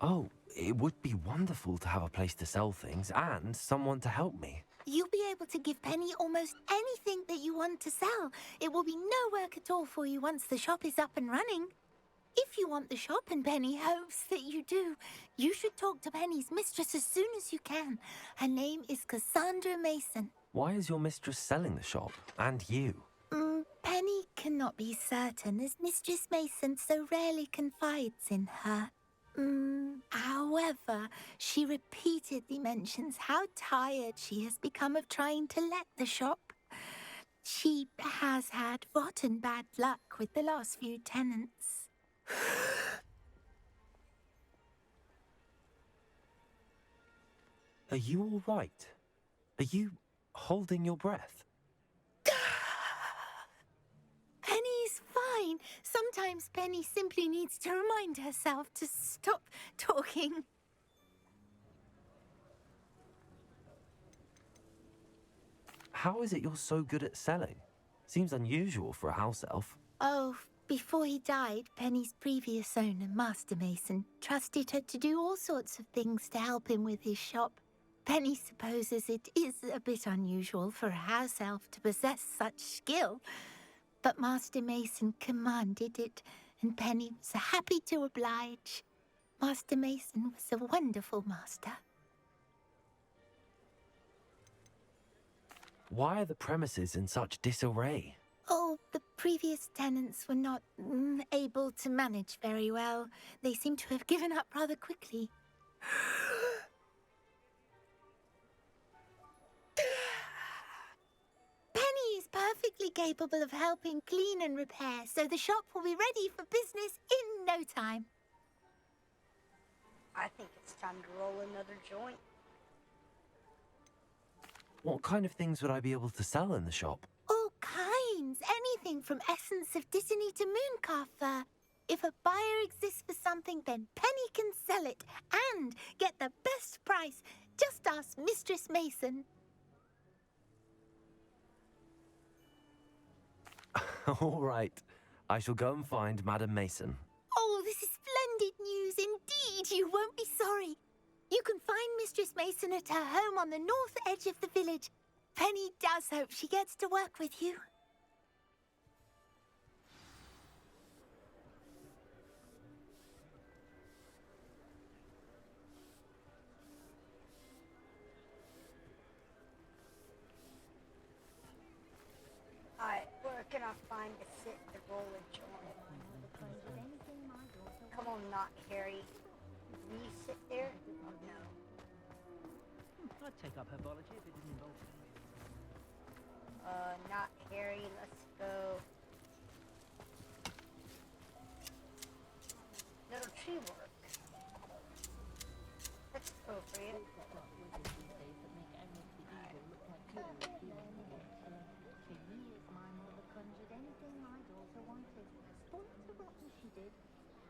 Oh, it would be wonderful to have a place to sell things and someone to help me. You'll be able to give Penny almost anything that you want to sell. It will be no work at all for you once the shop is up and running. If you want the shop and Penny hopes that you do, you should talk to Penny's mistress as soon as you can. Her name is Cassandra Mason. Why is your mistress selling the shop? And you? Penny cannot be certain, as Mistress Mason so rarely confides in her. However, she repeatedly mentions how tired she has become of trying to let the shop. She has had rotten bad luck with the last few tenants. Are you all right? Are you holding your breath? Penny's fine. Sometimes Penny simply needs to remind herself to stop talking. How is it you're so good at selling? Seems unusual for a house elf. Oh, before he died, Penny's previous owner, Master Mason, trusted her to do all sorts of things to help him with his shop. Penny supposes it is a bit unusual for a house elf to possess such skill, but Master Mason commanded it, and Penny was happy to oblige. Master Mason was a wonderful master. Why are the premises in such disarray? Oh, the previous tenants were not able to manage very well. They seem to have given up rather quickly. Penny is perfectly capable of helping clean and repair, so the shop will be ready for business in no time. I think it's time to roll another joint. What kind of things would I be able to sell in the shop? All kinds. Anything from essence of Disney to Mooncalf fur. If a buyer exists for something, then Penny can sell it and get the best price. Just ask Mistress Mason. All right. I shall go and find Madam Mason. Oh, this is splendid news indeed. You won't be sorry. You can find Mistress Mason at her home on the north edge of the village. Penny does hope she gets to work with you. Alright, where can I find to sit the roll a joint? Come on, not Harry. Will you sit there? Oh, no. I'd take up herbology if it didn't involve me. Not Harry. Let's go. Little tree work. That's appropriate.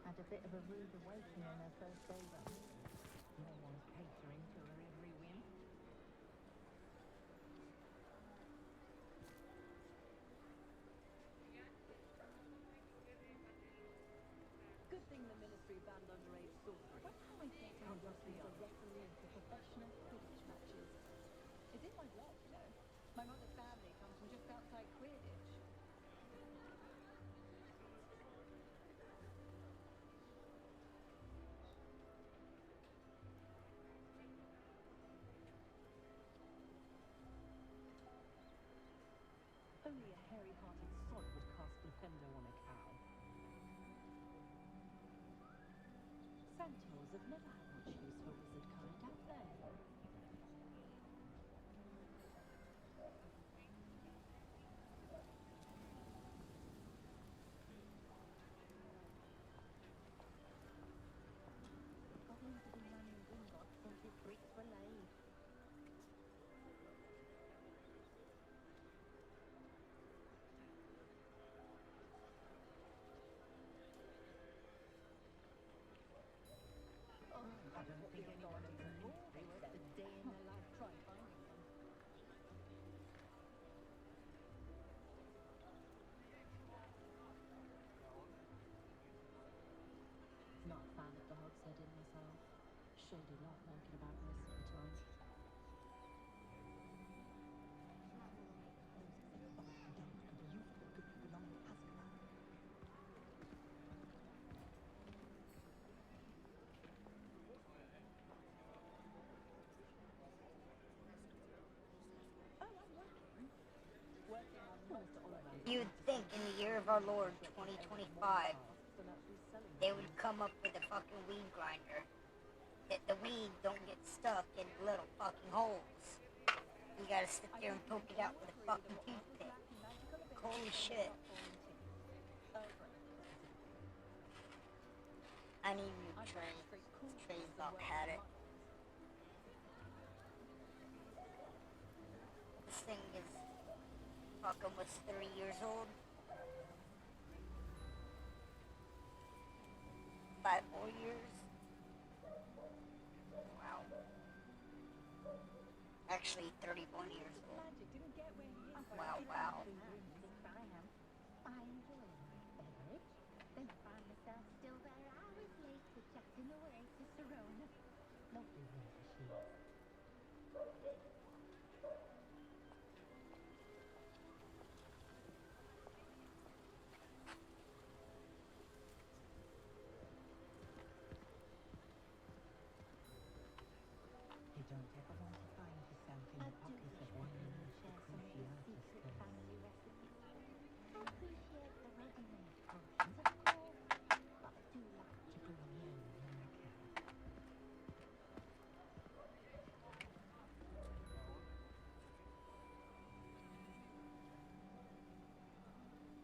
Had a bit of a rude awakening on her first day back. No one's catering to her every whim. Good thing the ministry banned underage sorcery. What can I think of Russell as a referee for professional Quidditch matches? It's in my blood, you know. My mother's family comes from just outside Quidditch. Only a hairy-hearted sod would cast Defendo on a cow. Centaurs have never had much use for wizard kind, have they? Goblins have been running Gringotts since its bricks were laid. I don't think anyone in the north will waste a day in their life trying finding them. Not a fan of the Hogshead in myself. Shady lot making about most of the time. You'd think in the year of our Lord 2025 they would come up with a fucking weed grinder that the weed don't get stuck in little fucking holes. You gotta sit there and poke it out with a fucking toothpick. Holy shit. I need new trays. Trays about had it. This thing is fucking was 3 years old. 5 more years. Wow. Actually 31 years old. Wow, wow. I enjoy my beverage, then find myself still there hours later chatting away to Serona. Lovely lady she is. You don't ever want to find yourself in the pocket of one of the cruciatus curse. Family recipes. I appreciate the ready-made potions, of course, but I do like To bring you when I can.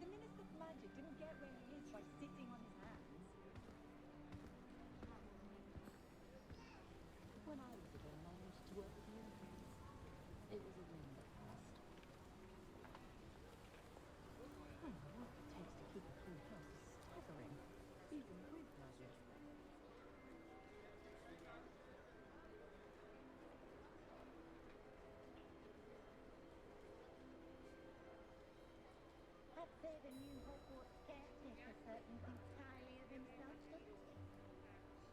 The Minister of Magic didn't get where he is by sitting on his hands. When I was a girl, I wanted to work with unicorns. It was a whim that passed. I know what it takes to keep a full house is staggering, even with magic. I'd say the new Hogwarts caretaker certainly thinks highly of himself, doesn't he?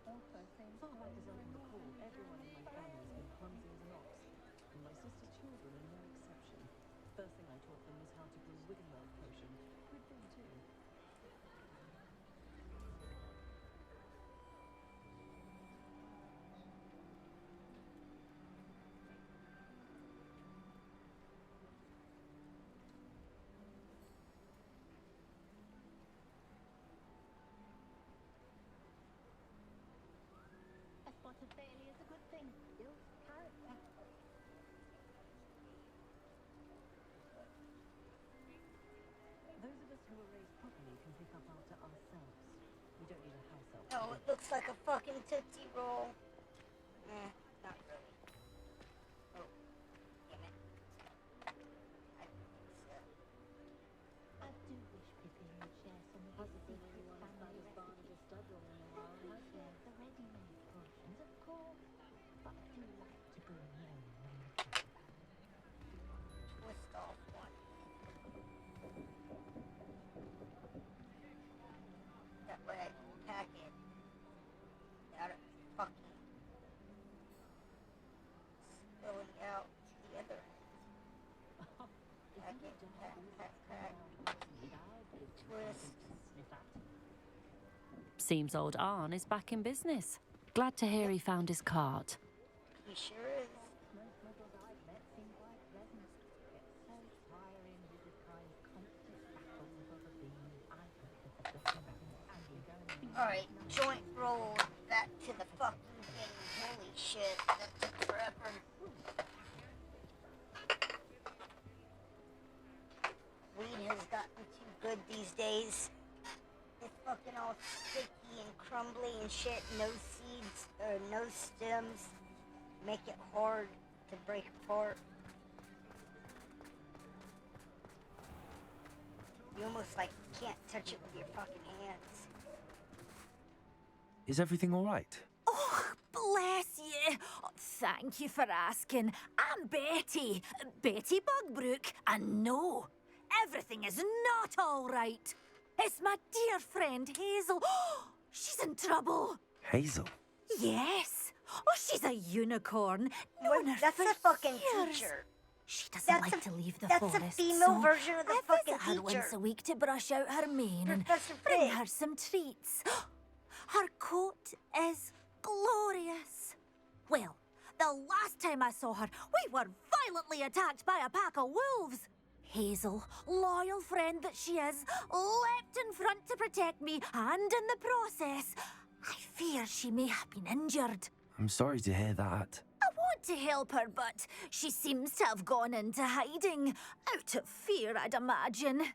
Also seems Far as I can recall, everyone in my family has been clumsy as an ox, and my sister's children are no exception. First thing I taught them was how to brew Wiggenweld potion. Good thing too. A spot of failure is a good thing. Builds character. Those of us who were raised properly can pick up after ourselves. We don't need a house elf. Oh, it looks like a fucking Tootsie Roll. Not really. Oh, damn it. I do wish Pippin would share some of his secret family recipes. The ready-made potions, of course, but I do like to brew my own when I can. Twist off one. That way I can pack it without it fucking spilling out the other end. Pack it, pack. Twist. Seems old Arn is back in business. Glad to hear he found his cart. He sure is. Most models I've met seem quite pleasant. It's so tiring with this kind of constant battle for the beam. I think that the actually going to be... Alright, joint roll back to the fucking thing. Holy shit, that took forever. Weed has gotten too good these days. It's fucking all sticky and crumbly and shit. No seeds or no stems. Make it hard to break apart. You almost like can't touch it with your fucking hands. Is everything all right? Oh, bless you. Oh, thank you for asking. I'm Betty. Betty Bugbrook. And no, everything is not all right. It's my dear friend Hazel. She's in trouble. Hazel? Yes. Oh, she's a unicorn. Known her That's for a fucking years. teacher. She doesn't like to leave the that's forest. a female so version of the I fucking visit her teacher. once a week to brush out her mane and Professor bring Pig. her some treats. Her coat is glorious. Well, the last time I saw her, we were violently attacked by a pack of wolves. Hazel, loyal friend that she is, leapt in front to protect me, and in the process, I fear she may have been injured. I'm sorry to hear that. I want to help her, but she seems to have gone into hiding. Out of fear, I'd imagine.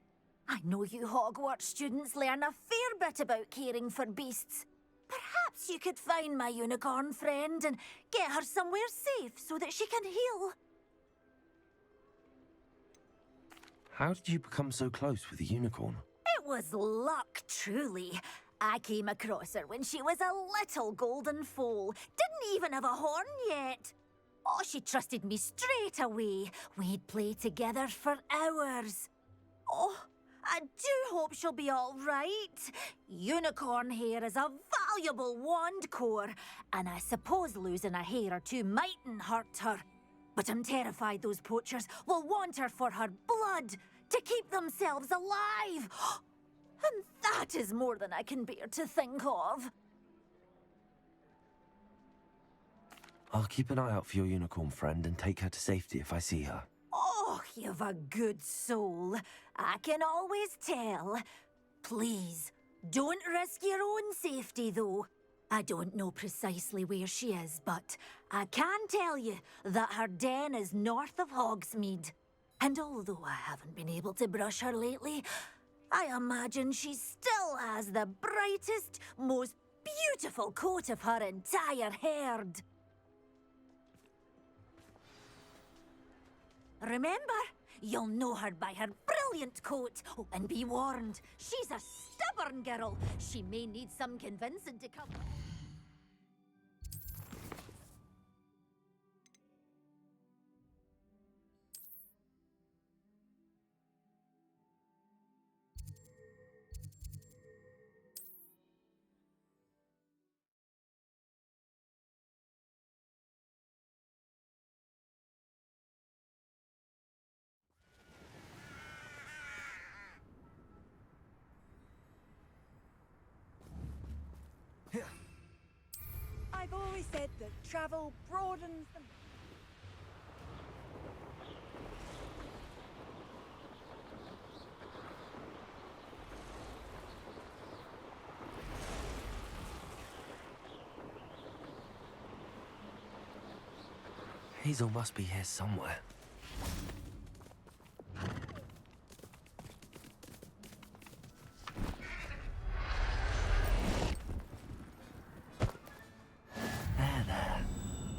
I know you Hogwarts students learn a fair bit about caring for beasts. Perhaps you could find my unicorn friend and get her somewhere safe so that she can heal. How did you become so close with the unicorn? It was luck, truly. I came across her when she was a little golden foal. Didn't even have a horn yet. Oh, she trusted me straight away. We'd play together for hours. Oh, I do hope she'll be all right. Unicorn hair is a valuable wand core, and I suppose losing a hair or two mightn't hurt her. But I'm terrified those poachers will want her for her blood, to keep themselves alive. And that is more than I can bear to think of. I'll keep an eye out for your unicorn friend and take her to safety if I see her. Oh, you've a good soul. I can always tell. Please, don't risk your own safety, though. I don't know precisely where she is, but I can tell you that her den is north of Hogsmeade. And although I haven't been able to brush her lately, I imagine she still has the brightest, most beautiful coat of her entire herd. Remember, you'll know her by her brilliant coat. Oh, and be warned, she's a stubborn girl. She may need some convincing to come. I've always said that travel broadens the... Hazel must be here somewhere. There.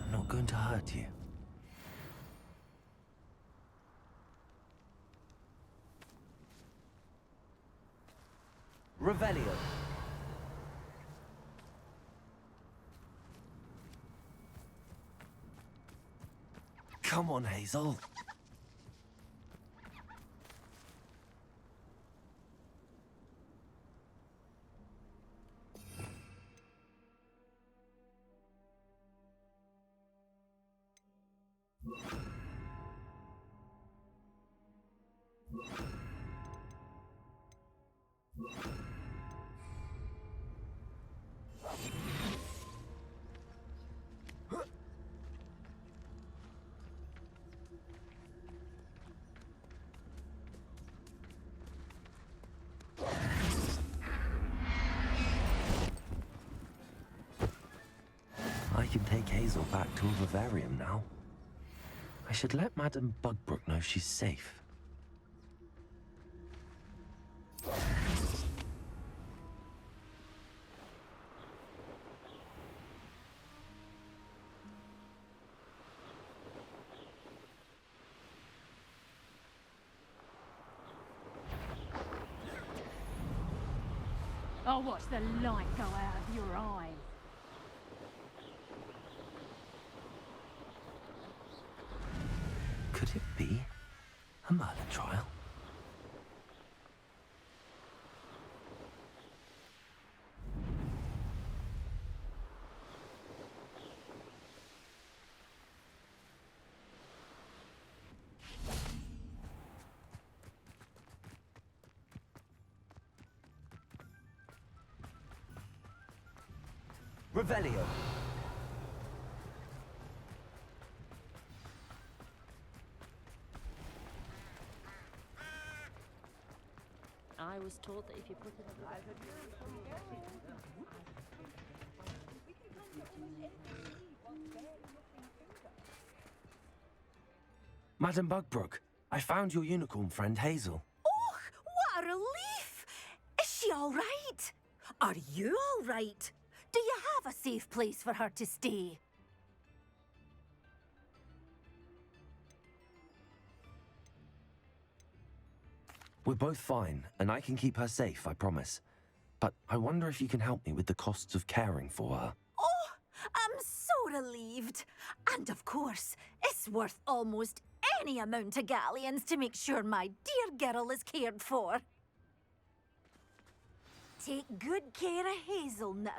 I'm not going to hurt you. Revelio. Come on, Hazel. I can take Hazel back to a vivarium now. I should let Madame Bugbrook know she's safe. I'll watch the light go out of your eyes. Could it be a Merlin trial? Revelio. I was taught that if you put it in Madame Bugbrook, I found your unicorn friend Hazel. Oh, what a relief! Is she all right? Are you all right? Do you have a safe place for her to stay? We're both fine, and I can keep her safe, I promise. But I wonder if you can help me with the costs of caring for her. Oh, I'm so relieved. And of course, it's worth almost any amount of galleons to make sure my dear girl is cared for. Take good care of Hazel now.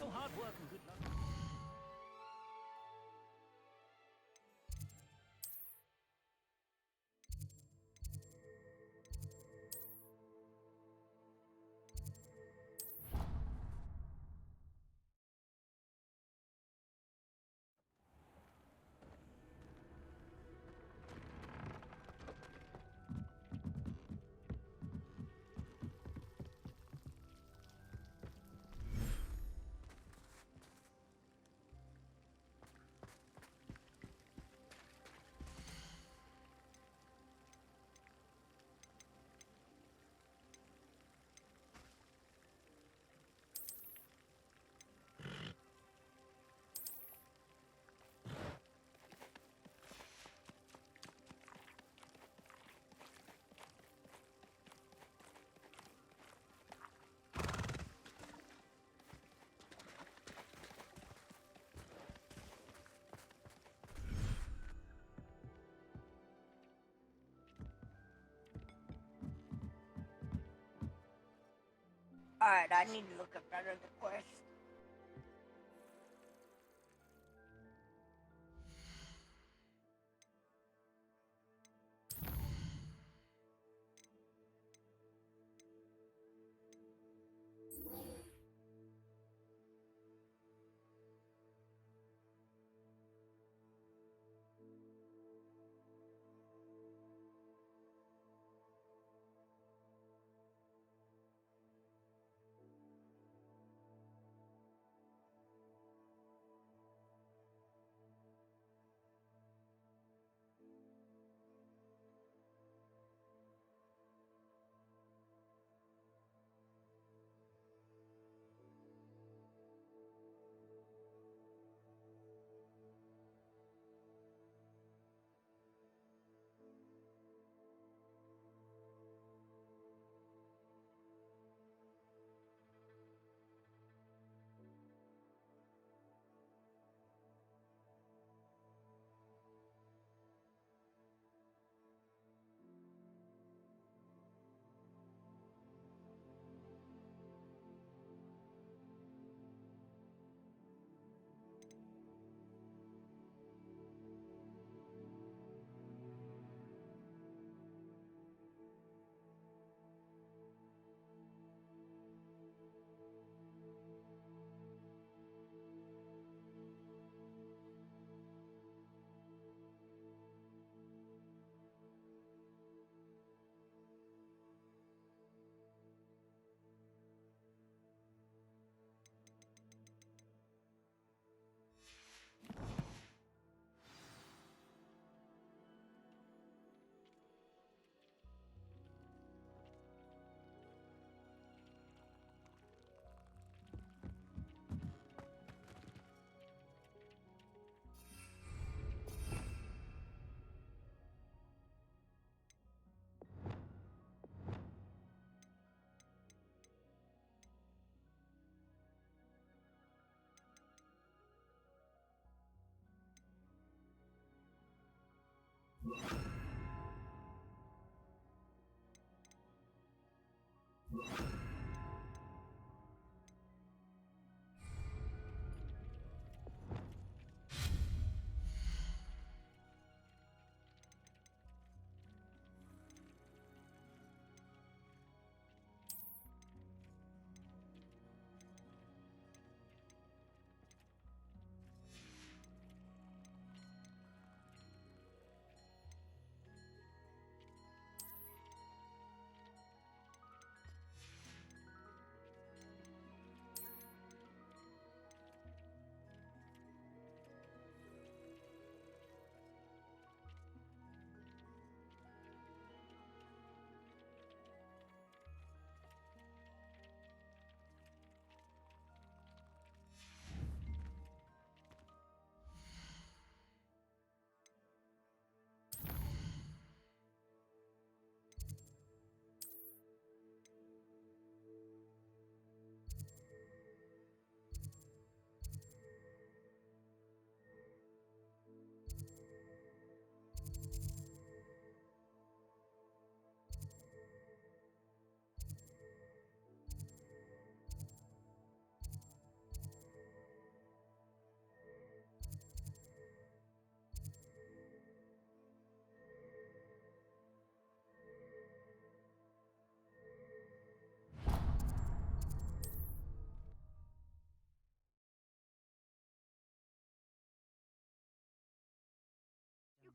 Your hard work and good luck. Alright, I need to look up better the quest.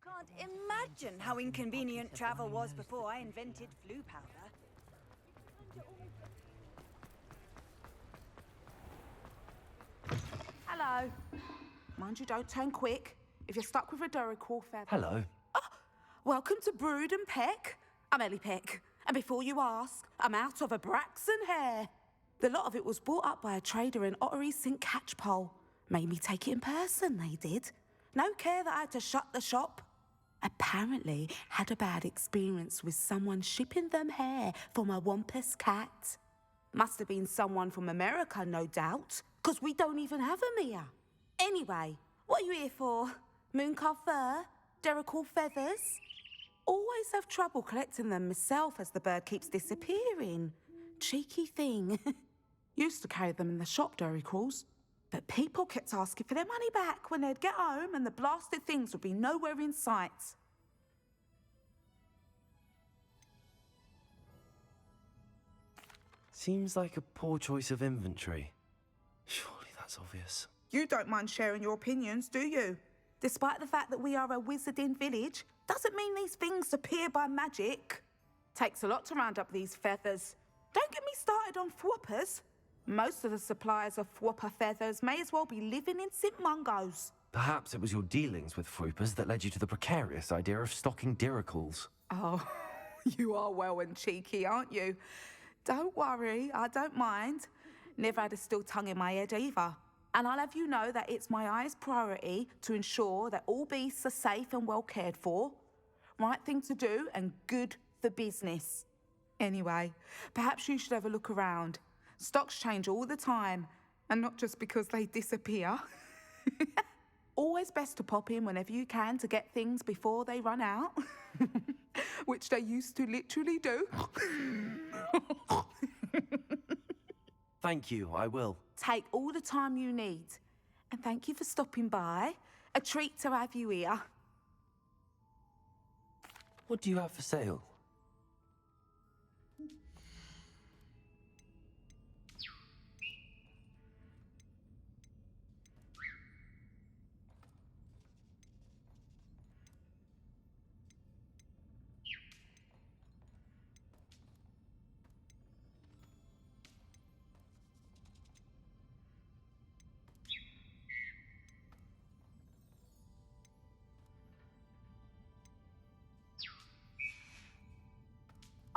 Can't imagine how inconvenient travel was before I invented flu powder. Hello. Mind you, don't turn quick. If you're stuck with a Duracle feather... Hello. Welcome to Brood and Peck. I'm Ellie Peck. And before you ask, I'm out of a Braxton hair. The lot of it was bought up by a trader in Ottery St. Catchpole. Made me take it in person, they did. No care that I had to shut the shop. Apparently had a bad experience with someone shipping them hair from a Wampus cat. Must have been someone from America, no doubt, because we don't even have them here. Anyway, what are you here for? Mooncar fur? Duracle feathers? Always have trouble collecting them myself as the bird keeps disappearing. Cheeky thing. Used to carry them in the shop, Duracles. But people kept asking for their money back when they'd get home and the blasted things would be nowhere in sight. Seems like a poor choice of inventory. Surely that's obvious. You don't mind sharing your opinions, do you? Despite the fact that we are a wizarding village, doesn't mean these things appear by magic. Takes a lot to round up these feathers. Don't get me started on thwoppers. Most of the suppliers of thwopper feathers may as well be living in St. Mungo's. Perhaps it was your dealings with Froopers that led you to the precarious idea of stocking Duracles. Oh, you are well and cheeky, aren't you? Don't worry, I don't mind. Never had a still tongue in my head either. And I'll have you know that it's my highest priority to ensure that all beasts are safe and well cared for. Right thing to do and good for business. Anyway, perhaps you should have a look around. Stocks change all the time, and not just because they disappear. Always best to pop in whenever you can to get things before they run out. Which they used to literally do. Thank you, I will. Take all the time you need. And thank you for stopping by. A treat to have you here. What do you have for sale?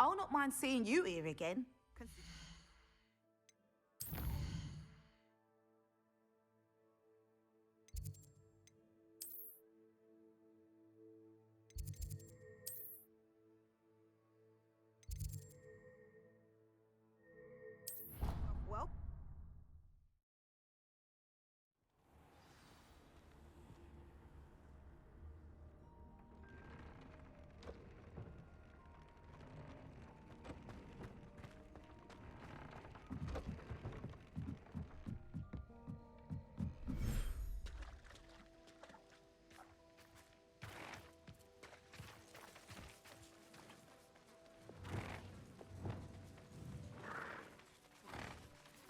I'll not mind seeing you here again. Well,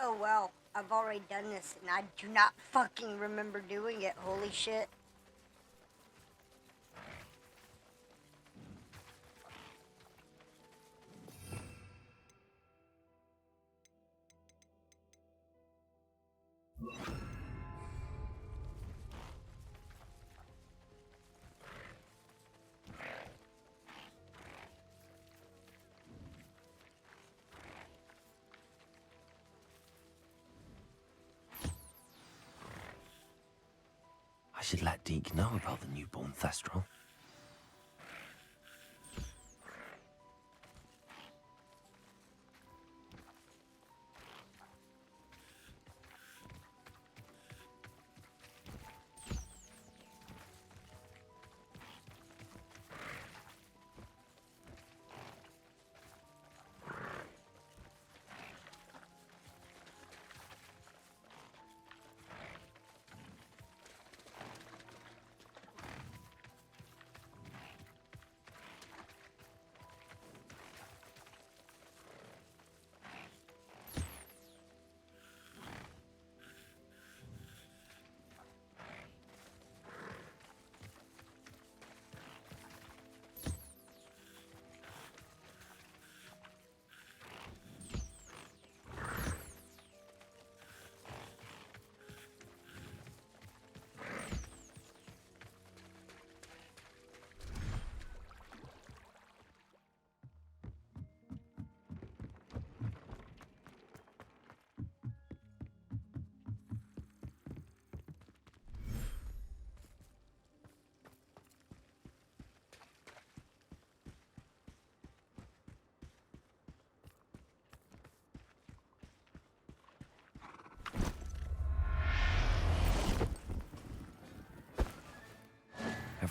Oh well, I've already done this and I do not fucking remember doing it, holy shit. I should let Deke know about the newborn Thestral.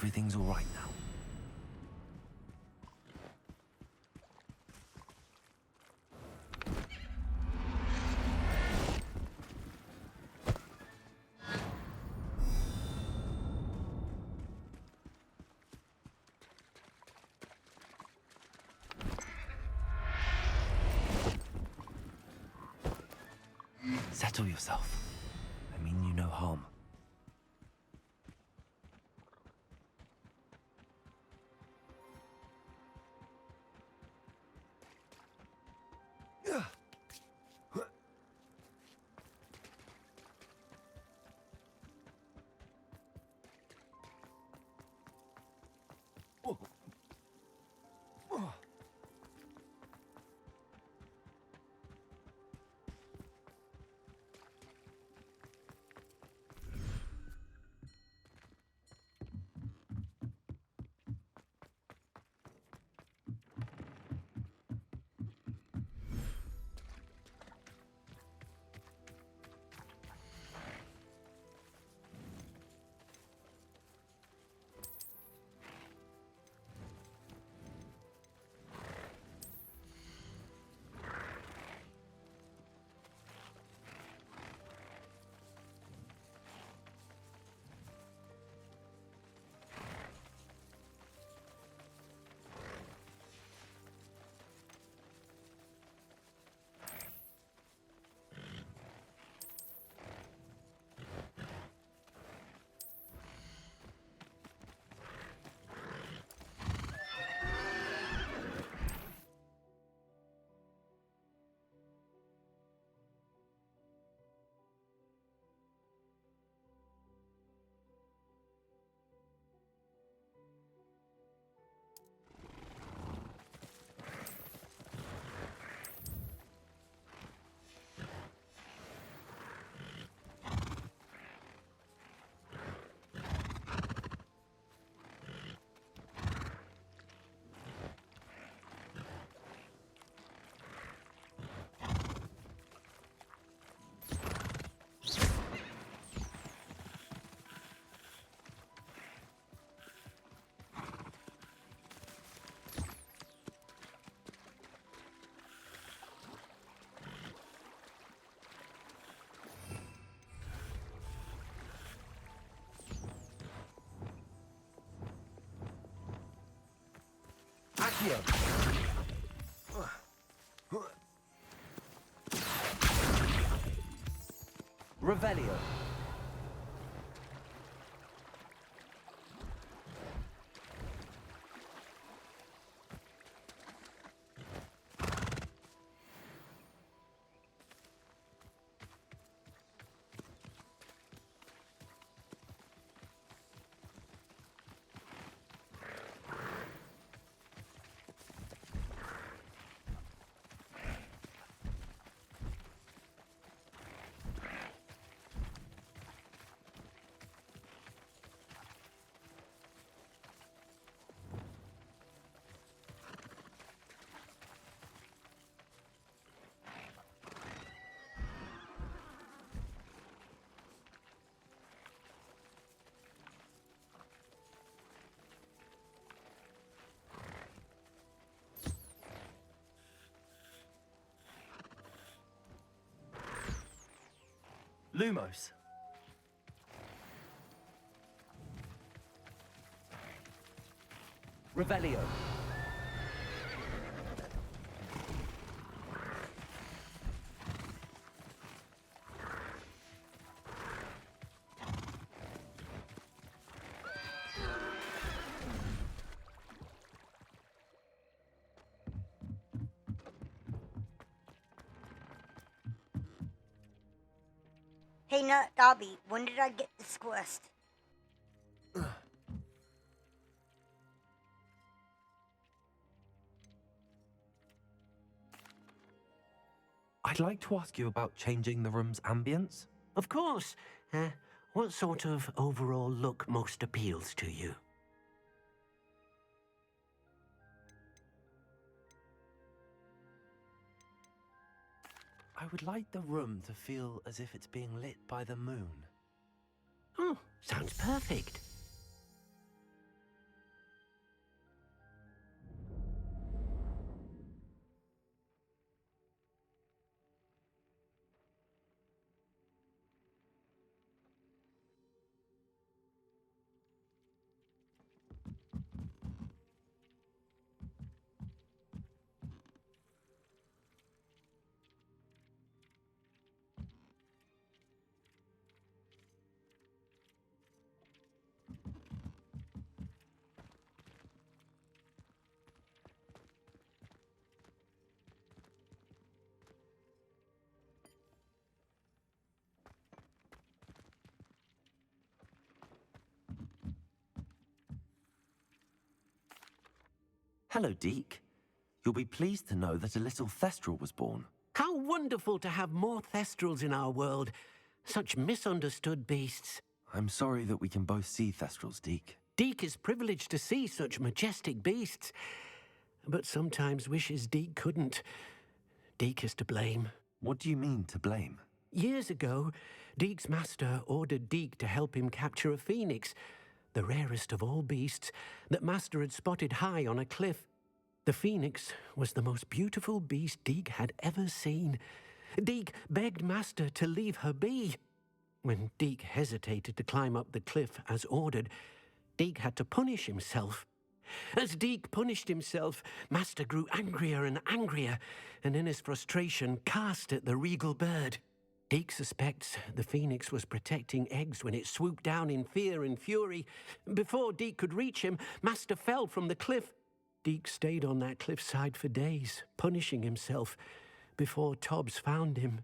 everything's all right now. Settle yourself. I mean you no harm. Accio! Revelio. Lumos. Revelio. Hey, Dobby, when did I get this quest? I'd like to ask you about changing the room's ambience. Of course. What sort of overall look most appeals to you? I would like the room to feel as if it's being lit by the moon. Oh, sounds perfect. Hello, Deke. You'll be pleased to know that a little Thestral was born. How wonderful to have more Thestrals in our world. Such misunderstood beasts. I'm sorry that we can both see Thestrals, Deke. Deke is privileged to see such majestic beasts, but sometimes wishes Deke couldn't. Deke is to blame. What do you mean, to blame? Years ago, Deke's master ordered Deke to help him capture a phoenix, the rarest of all beasts, that master had spotted high on a cliff. The phoenix was the most beautiful beast Deke had ever seen. Deke begged master to leave her be. When Deke hesitated to climb up the cliff as ordered, Deke had to punish himself. As Deke punished himself, master grew angrier and angrier, and in his frustration cast at the regal bird. Deke suspects the phoenix was protecting eggs when it swooped down in fear and fury. Before Deke could reach him, master fell from the cliff. Deke stayed on that cliffside for days, punishing himself, before Tobbs found him.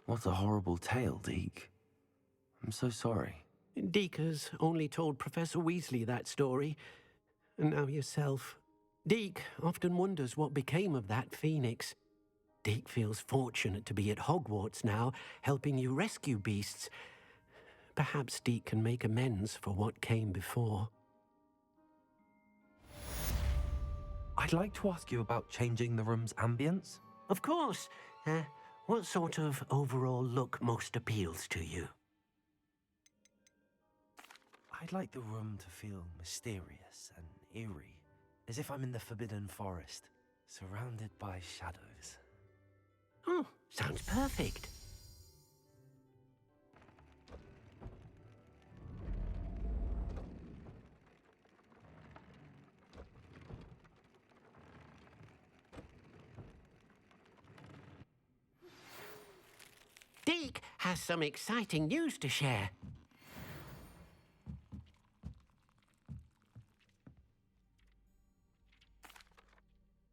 What a horrible tale, Deke. I'm so sorry. Deke has only told Professor Weasley that story, and now yourself. Deke often wonders what became of that phoenix. Deke feels fortunate to be at Hogwarts now, helping you rescue beasts. Perhaps Deke can make amends for what came before. I'd like to ask you about changing the room's ambience. Of course. What sort of overall look most appeals to you? I'd like the room to feel mysterious and eerie, as if I'm in the Forbidden Forest, surrounded by shadows. Oh, sounds perfect. Deke has some exciting news to share.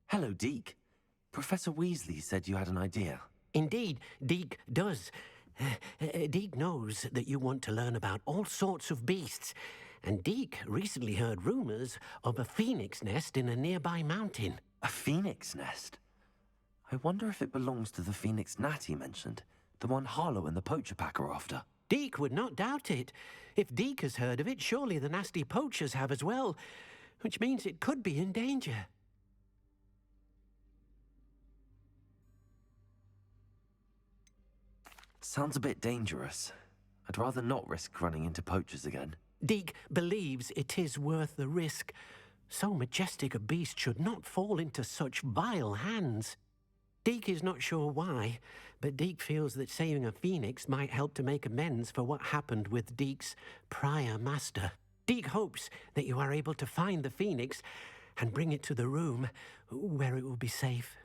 Hello, Deke. Professor Weasley said you had an idea. Indeed, Deke does. Deke knows that you want to learn about all sorts of beasts, and Deke recently heard rumors of a phoenix nest in a nearby mountain. A phoenix nest? I wonder if it belongs to the phoenix Natty mentioned, the one Harlow and the Poacher Pack are after. Deke would not doubt it. If Deke has heard of it, surely the nasty poachers have as well, which means it could be in danger. Sounds a bit dangerous. I'd rather not risk running into poachers again. Deke believes it is worth the risk. So majestic a beast should not fall into such vile hands. Deke is not sure why, but Deke feels that saving a phoenix might help to make amends for what happened with Deke's prior master. Deke hopes that you are able to find the phoenix and bring it to the room where it will be safe.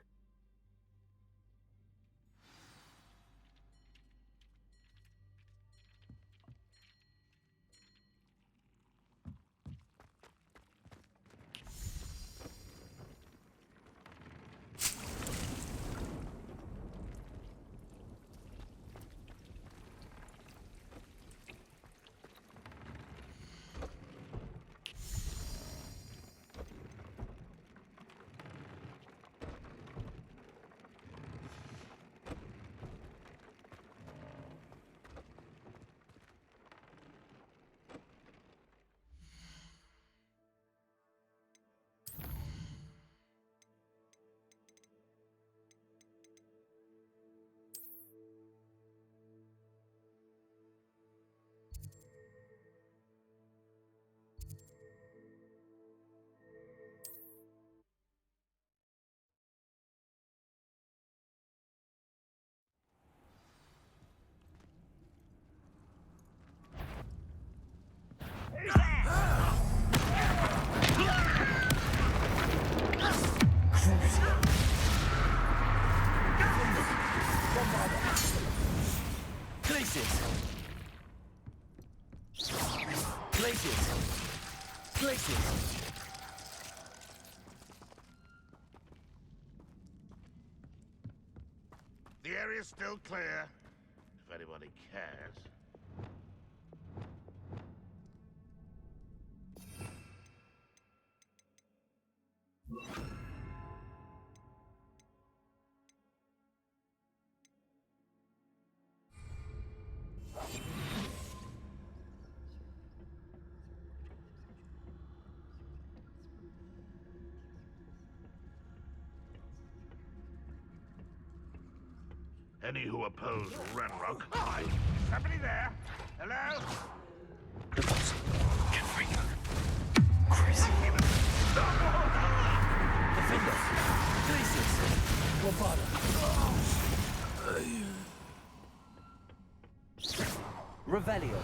The area's still clear, if anybody cares. Any who oppose Ranrock... Hi! Somebody there? Hello? Confringo. Chris. Defender. Glacius. Guapada. Revelio.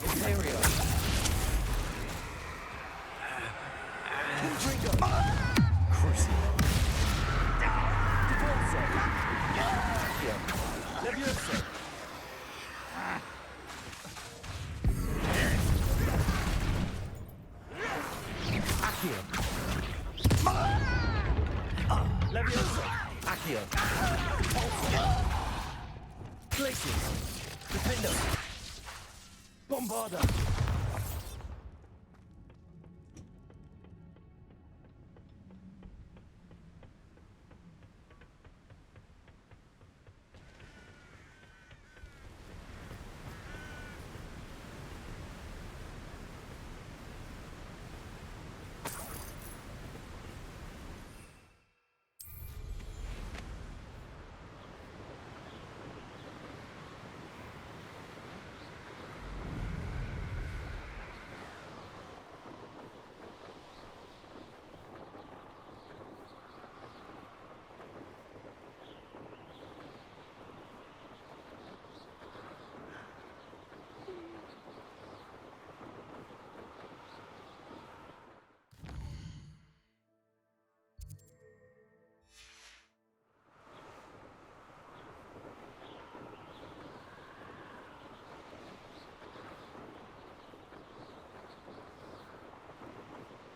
Imperio. Confringo. Crucible. Divorce. Accio. Levioso. Accio. Levioso. Accio. Pulsar. Glacius. Defender. Bombarda.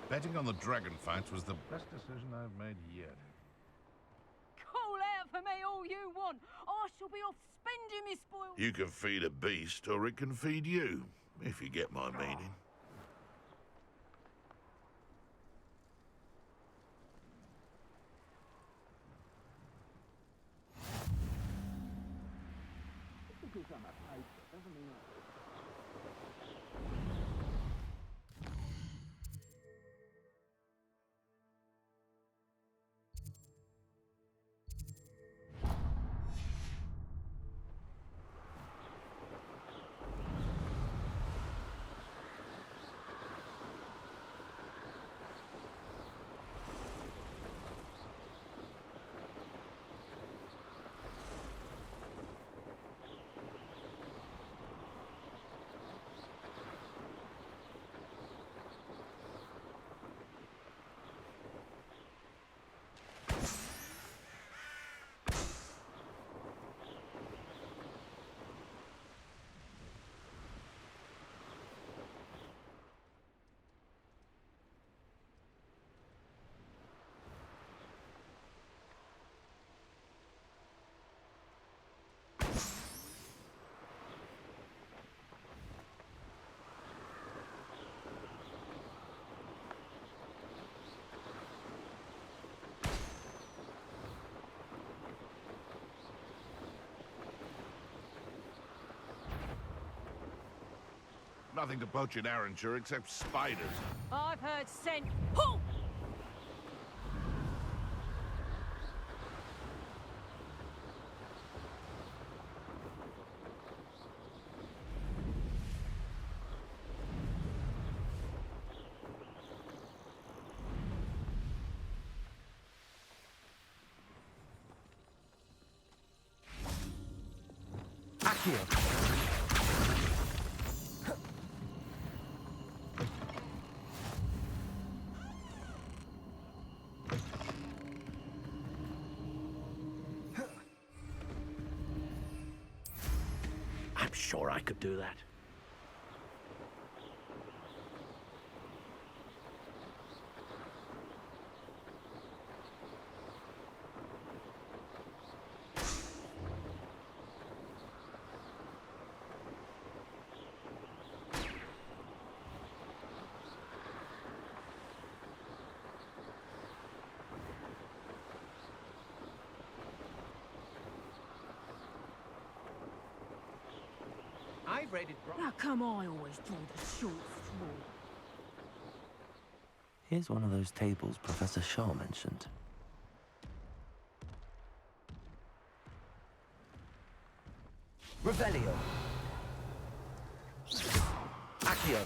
Betting on the dragon fight was the best decision I've made yet. Call out for me all you want. I shall be off spending me spoils. You can feed a beast, or it can feed you, if you get my meaning. Nothing to poach in Arranshire except spiders. I've heard scent. Ho! Accio. I'm sure I could do that. vibrated. How come I always draw the short straw? Here's one of those tables Professor Shaw mentioned. Revelio. Accio.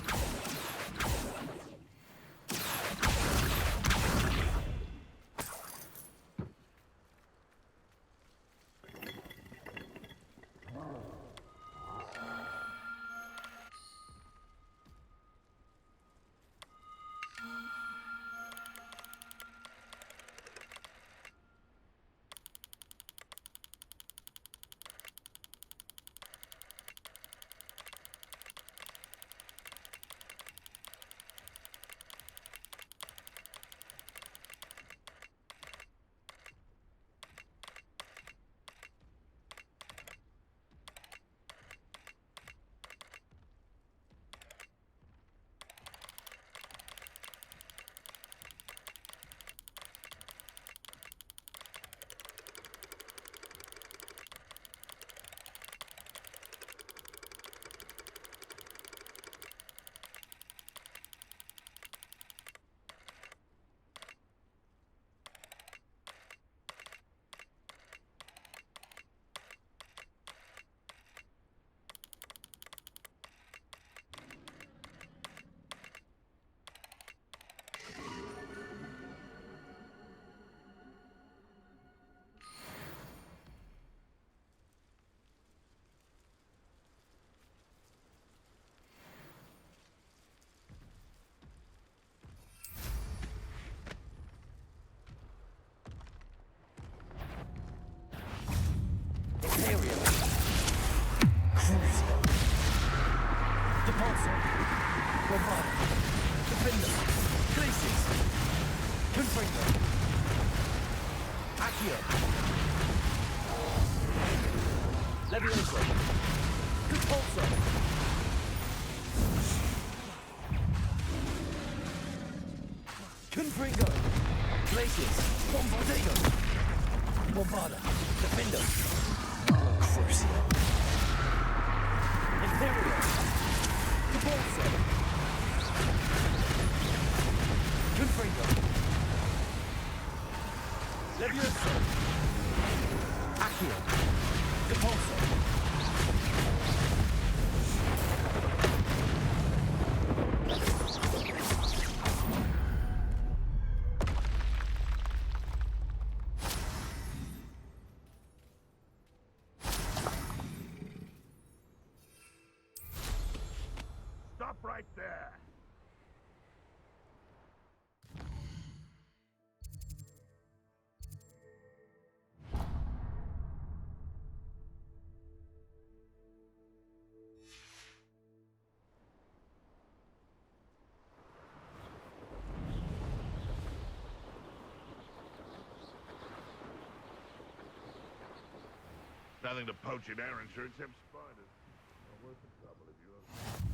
Imperium. Crucio. Depulso. Bravado. Defender. Glacius. Confringo. Accio. Levioso. Depulso. Confringo. Glacius. Bombardego. Bombarda. Defender. Crucio. Imperial. Depulso. Confringo. Levioso. Accio. Depulso. Stop right there. Nothing to poach in Aronshire except spiders. Not worth the trouble if you ask me.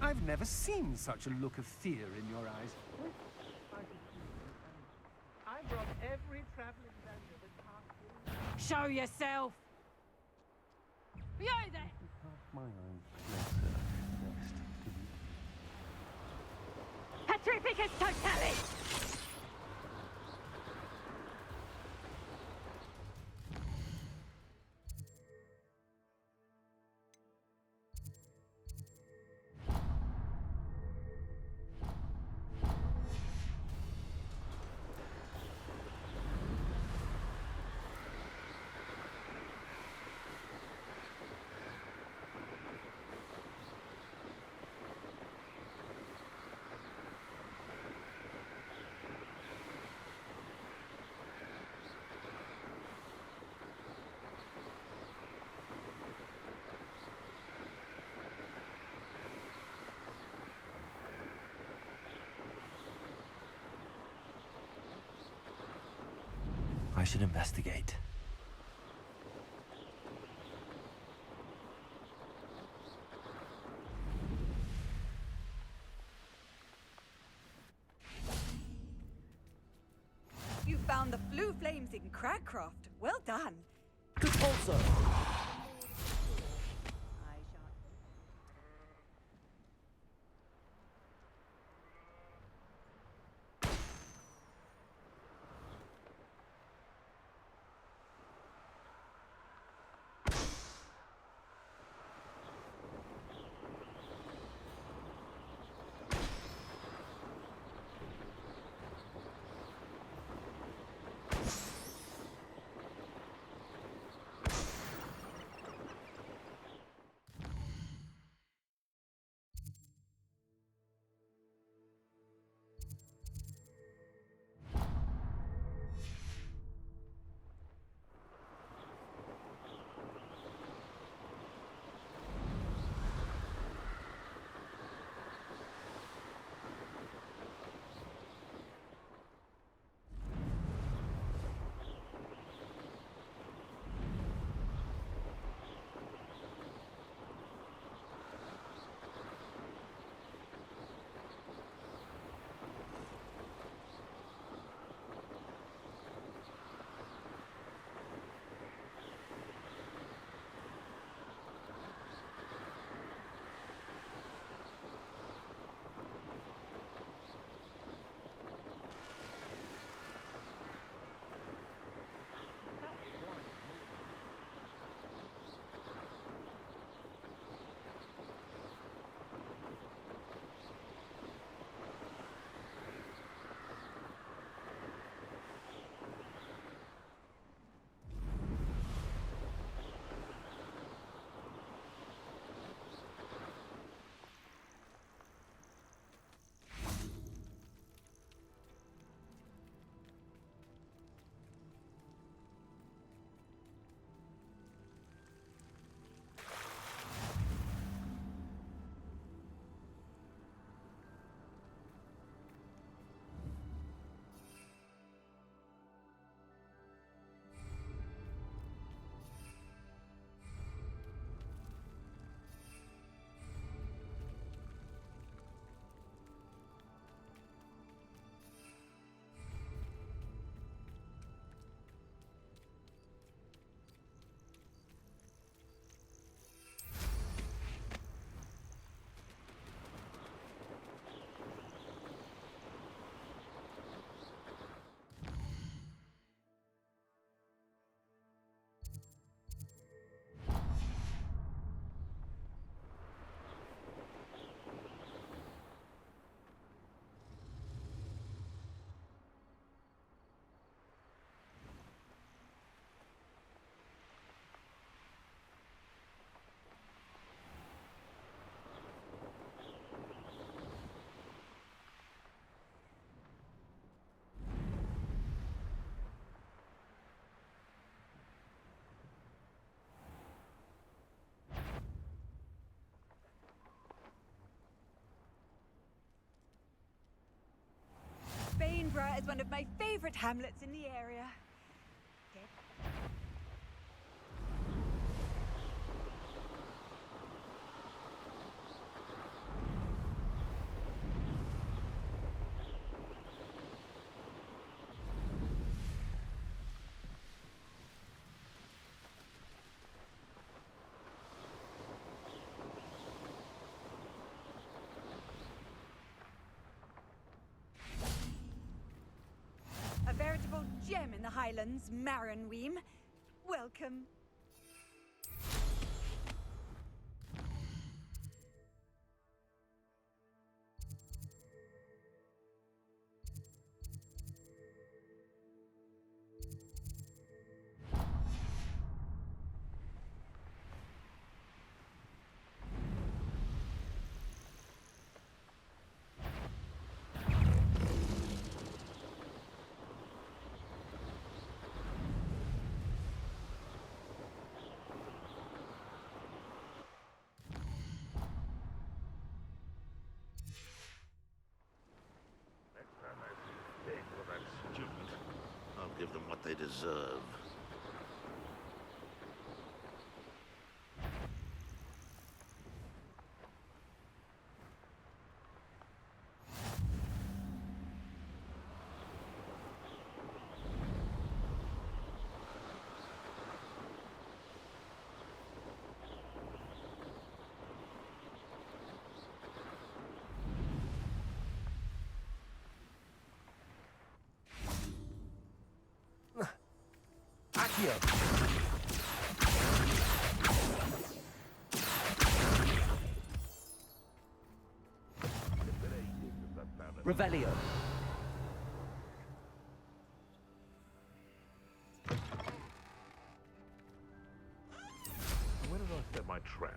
I've never seen such a look of fear in your eyes. I brought every traveling vendor that passed through. Show yourself! Behind there! My eyes Petrificus totalis! I should investigate. You found the blue flames in Cragcroft. Well done. Also, Bainborough is one of my favourite hamlets in the area. gem in the Highlands, Maranweem. Welcome. I'll give them what they deserve. Accio! Revelio. Where did I set my traps?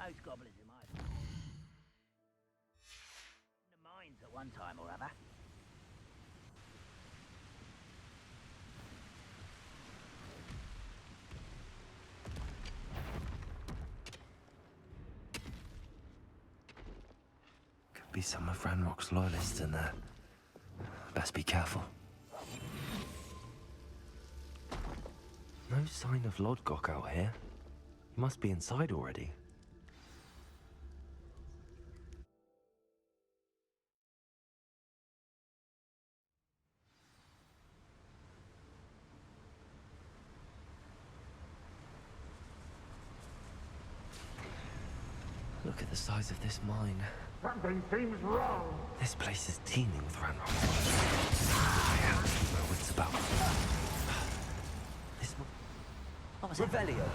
Those goblins in my the mines at one time or other. Could be some of Ranrock's loyalists in there. Best be careful. No sign of Lodgok out here. He must be inside already. Look at the size of this mine. Something seems wrong. This place is teeming with Ranrock. I have to keep my wits about. This What was that? Revelio.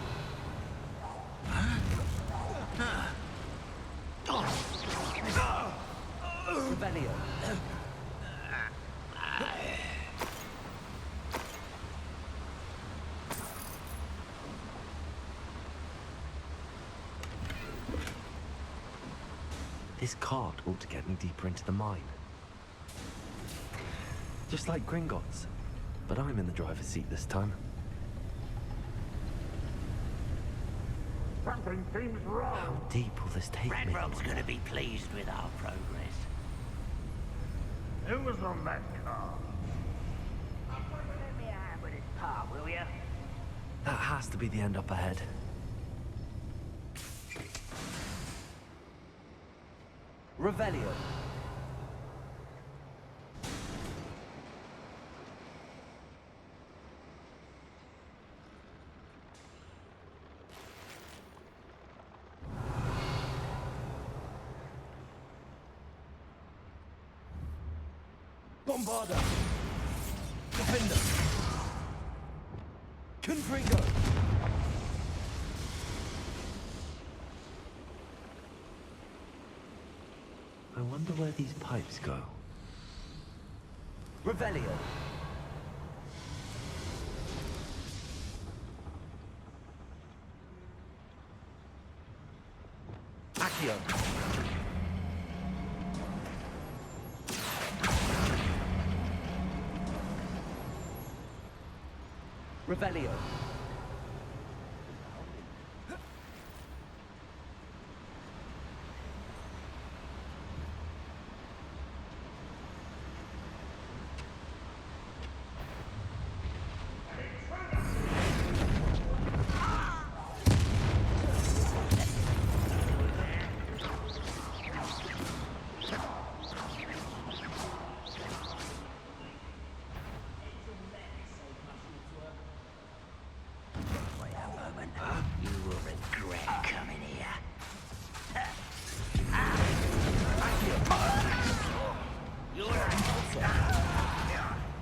Revelio. This cart ought to get me deeper into the mine. Just like Gringotts. But I'm in the driver's seat this time. Something seems wrong. How deep will this take me? Ranrock's gonna be pleased with our progress. Who was on that car? Lend me a hand with this part, will you? That has to be the end up ahead. Revelio. Bombarda. Defender. Confringo. I wonder where these pipes go. Revelio. Accio. Revelio.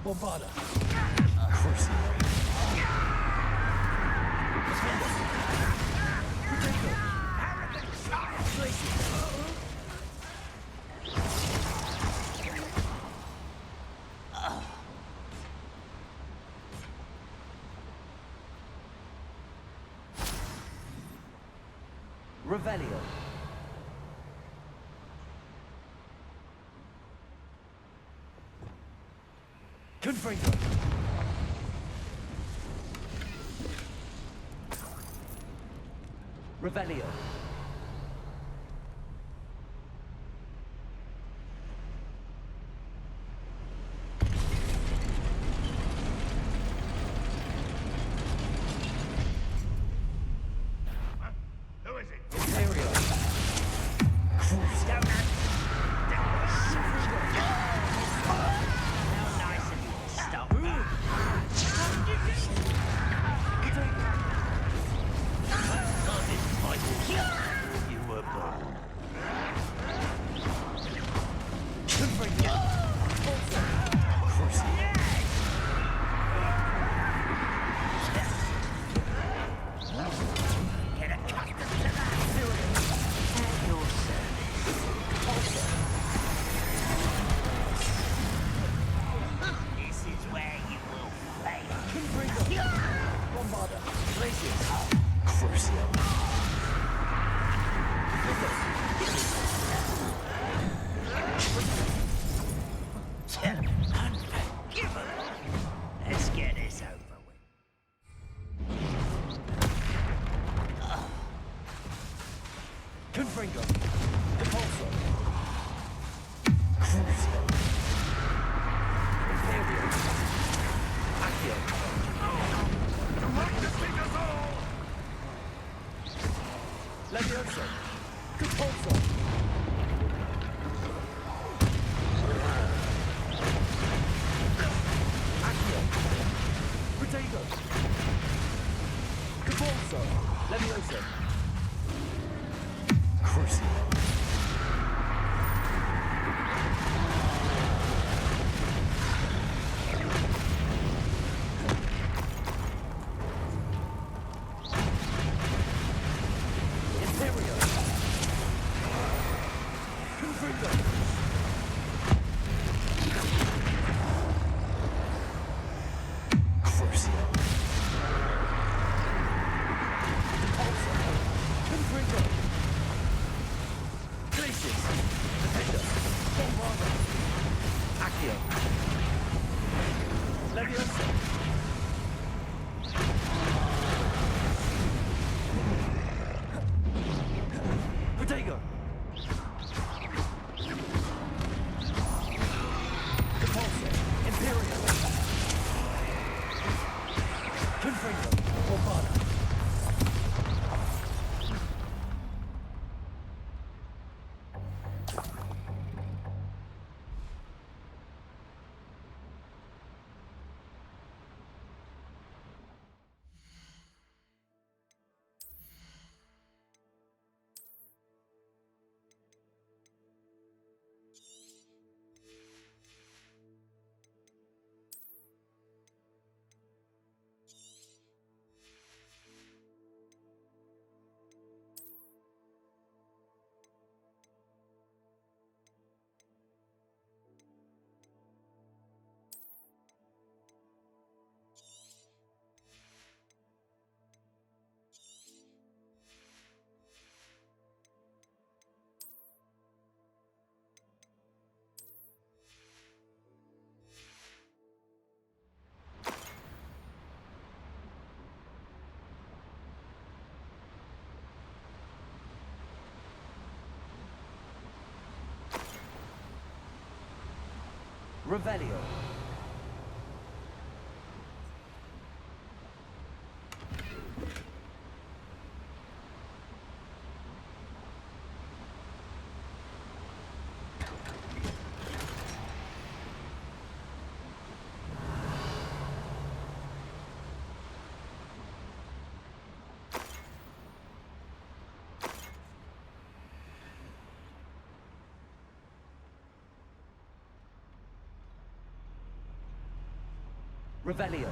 Bombarda. Revelio. Confringo. Revelio. Who is it? Imperio. How nice of you to stop. You were born. Get accustomed to that. At your service. This is where you will fail. Bombarda. Glacius. Crucio. Unforgivable. Let's get this over with. Confringo. Depulso. Crucio. Imperio. Accio. Levioso. Depulso. Accio. Protego. Depulso. Levioso. Crucio. Imperio. Confringo. Crucio. Depulso. Confringo. Glacius. Defender. Bombarda. Accio. Levioso. Protego. Depulso. Imperio. Confringo. Bombarda. Revelio. Revelio.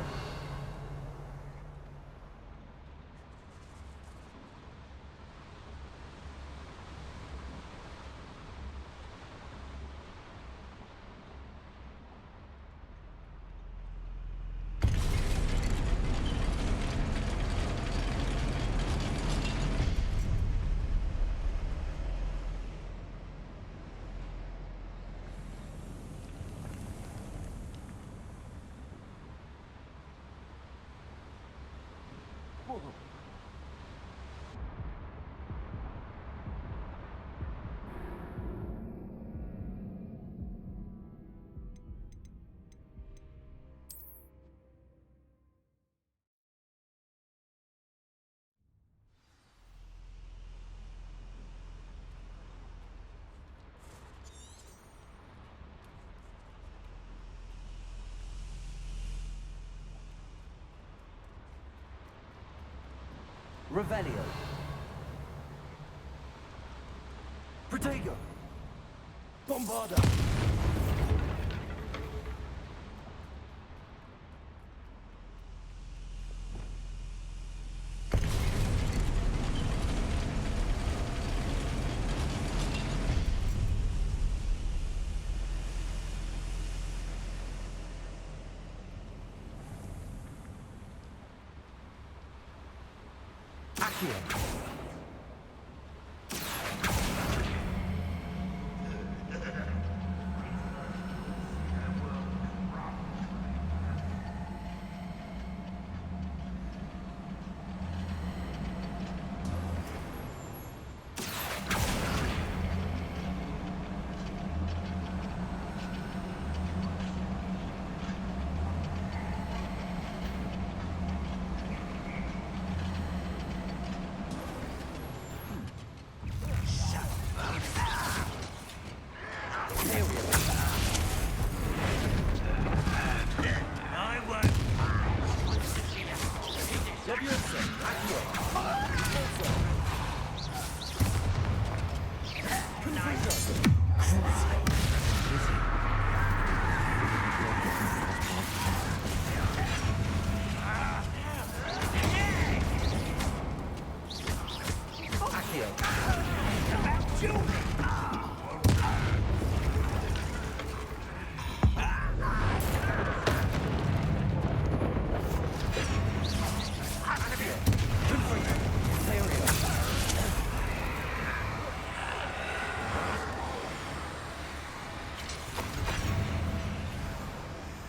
Revelio. Protego. Bombarda. Accio.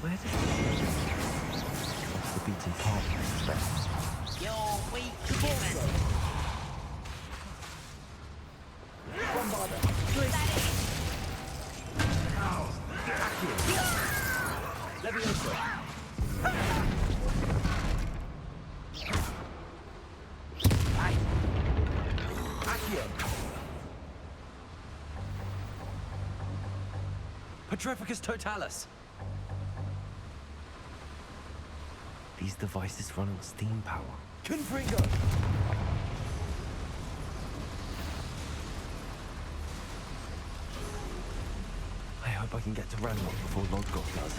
Where does the beaten path, I suspect. You're weak, human. Bombarda. Accio. Levioso. Accio. Petrificus Totalis. These devices run on steam power. Confringo! I hope I can get to Ranrock before Lodgott does.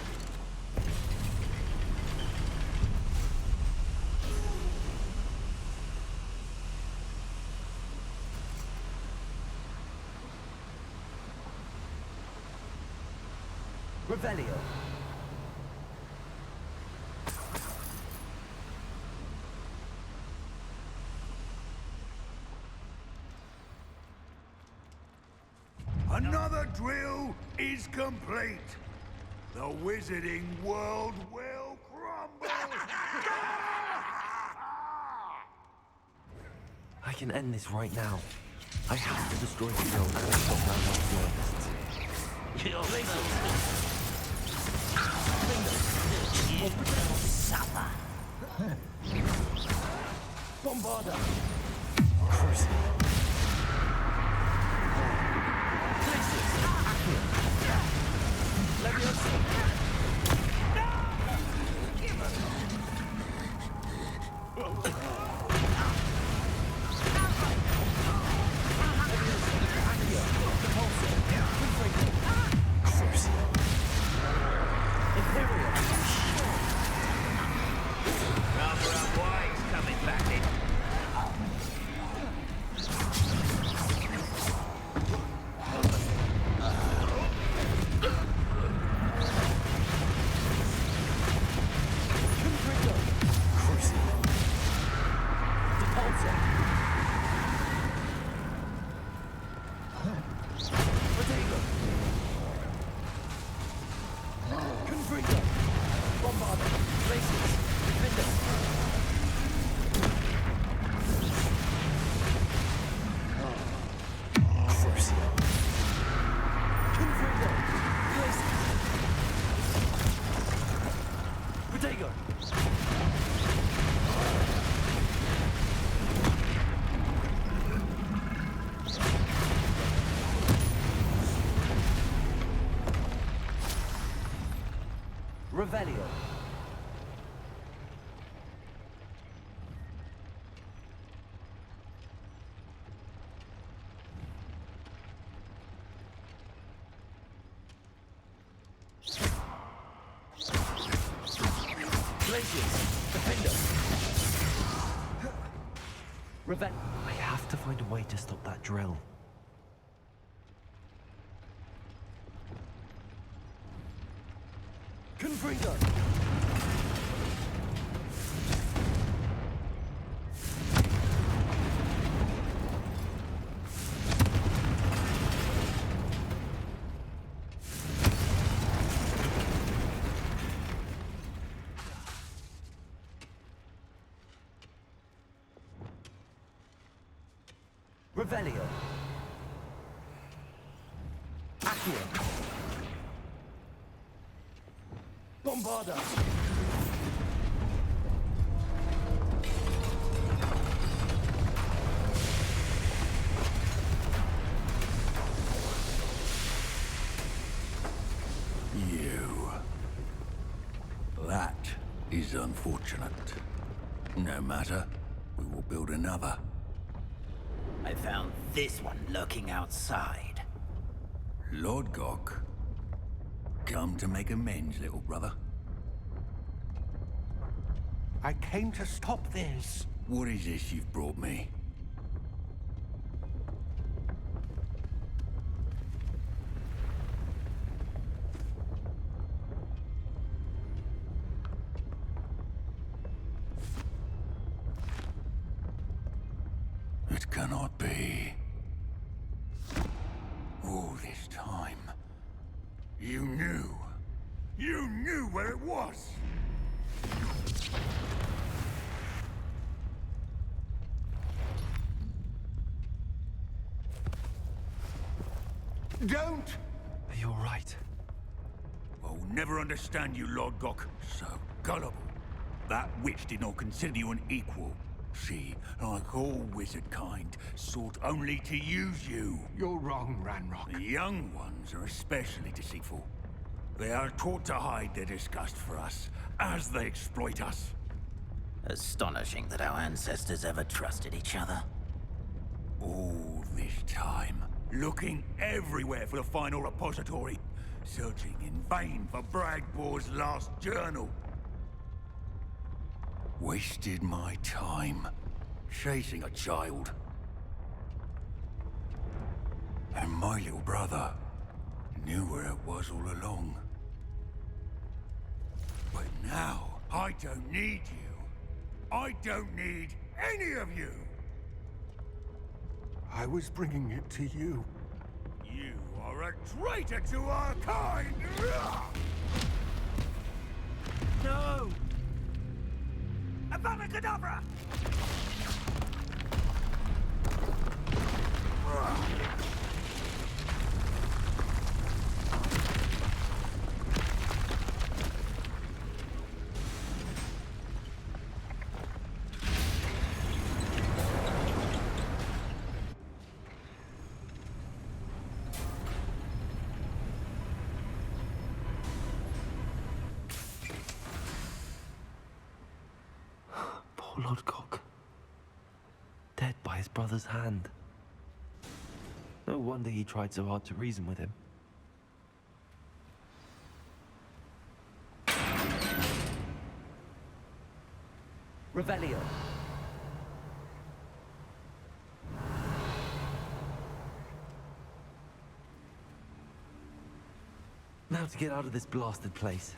Revelio. Another drill is complete. The wizarding world will crumble. I can end this right now. I have to destroy the guild and stop Ranrock's loyalists. Kill supper. Bombarda. Crucible. Revelio. I have to find a way to stop that drill. Confringo! Revelio. Accio. Bombarda. You. That is unfortunate. No matter. We will build another. I found this one lurking outside. Lord Gok. Come to make amends, little brother. I came to stop this. What is this you've brought me? It cannot be. All this time, you knew. You knew where it was! Don't! Are you all right? I will never understand you, Lord Gok. So gullible. That witch did not consider you an equal. She, like all wizard kind, sought only to use you. You're wrong, Ranrock. The young ones are especially deceitful. They are taught to hide their disgust for us, as they exploit us. Astonishing that our ancestors ever trusted each other. All this time, looking everywhere for the final repository, searching in vain for Bragbor's last journal. Wasted my time, chasing a child. And my little brother knew where it was all along. But now, I don't need you. I don't need any of you. I was bringing it to you. You are a traitor to our kind! No! Avada Kedavra! Poor Lord Gok. Dead by his brother's hand. No wonder he tried so hard to reason with him. Revelio. Now to get out of this blasted place.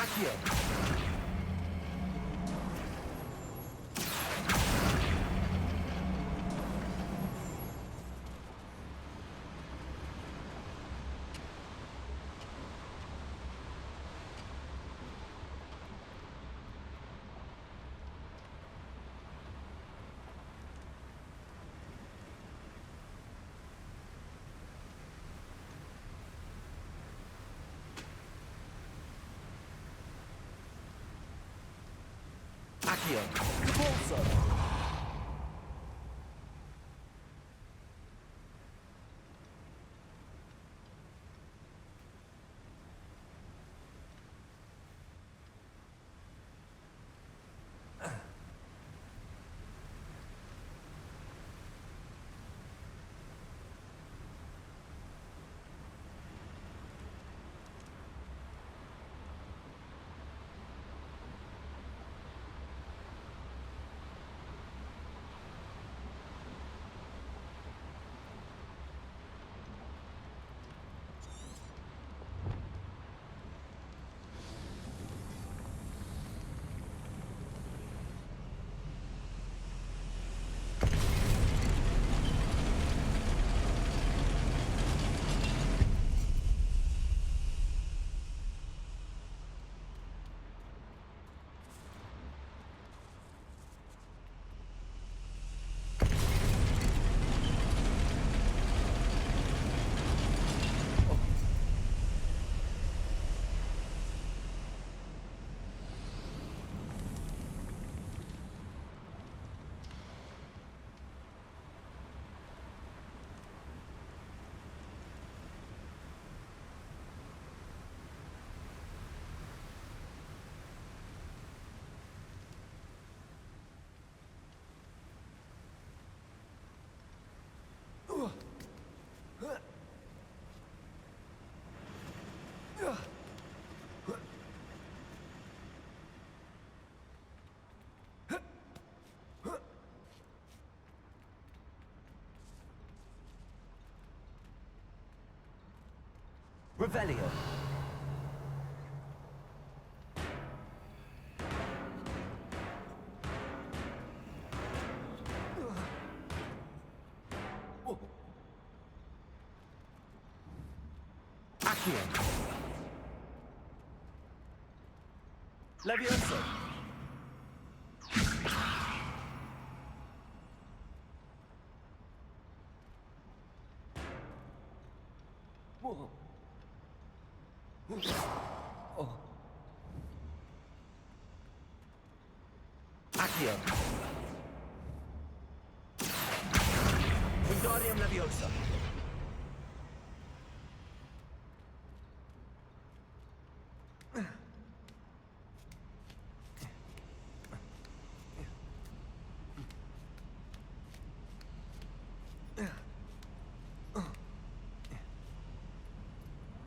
Accio! Accio! Corso! Revelio. Accio. Levioso. Whoa. Oh. Accio. Wingardium Leviosa.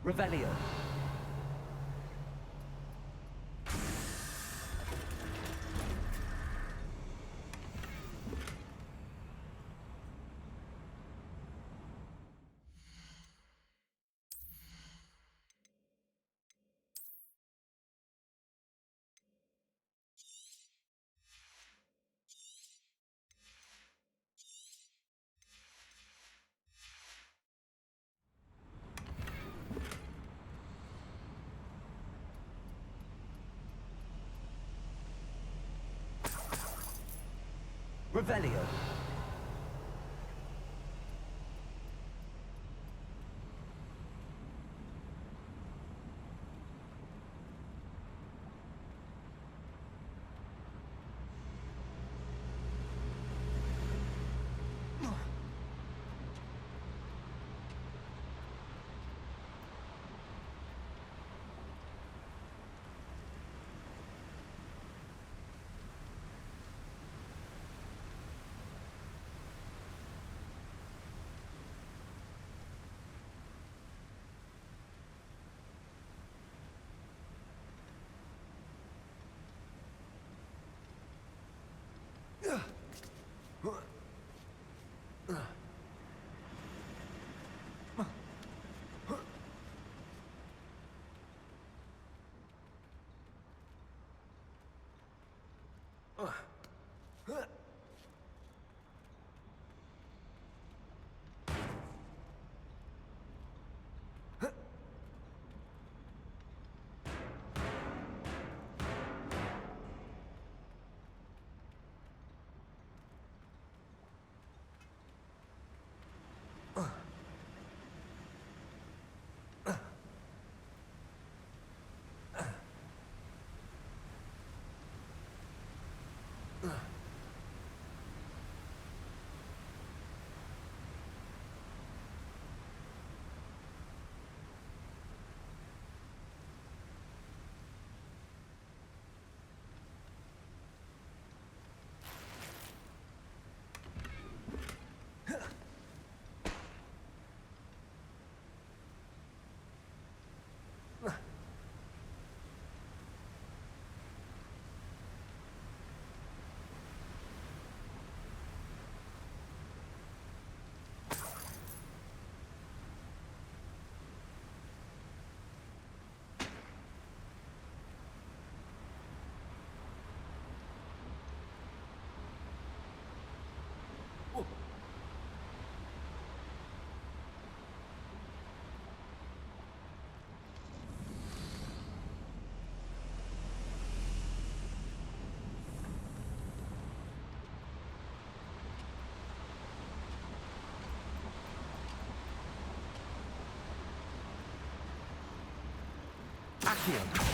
Revelio. Revelio. Accio.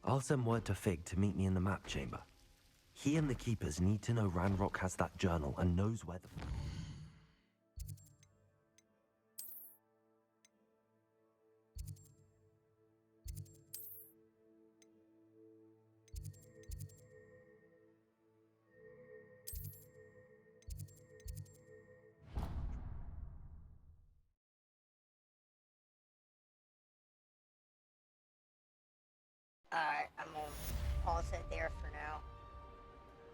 I'll send word to Fig to meet me in the map chamber. He and the Keepers need to know Ranrock has that journal and knows where the... Alright, I'm gonna pause it there for now.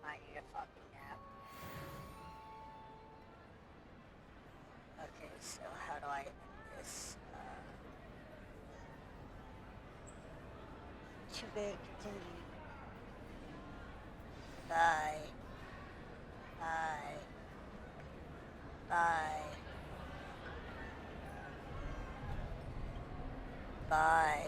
I need a fucking nap. Okay, so how do I end this? To be continued. Bye. Bye. Bye. Bye.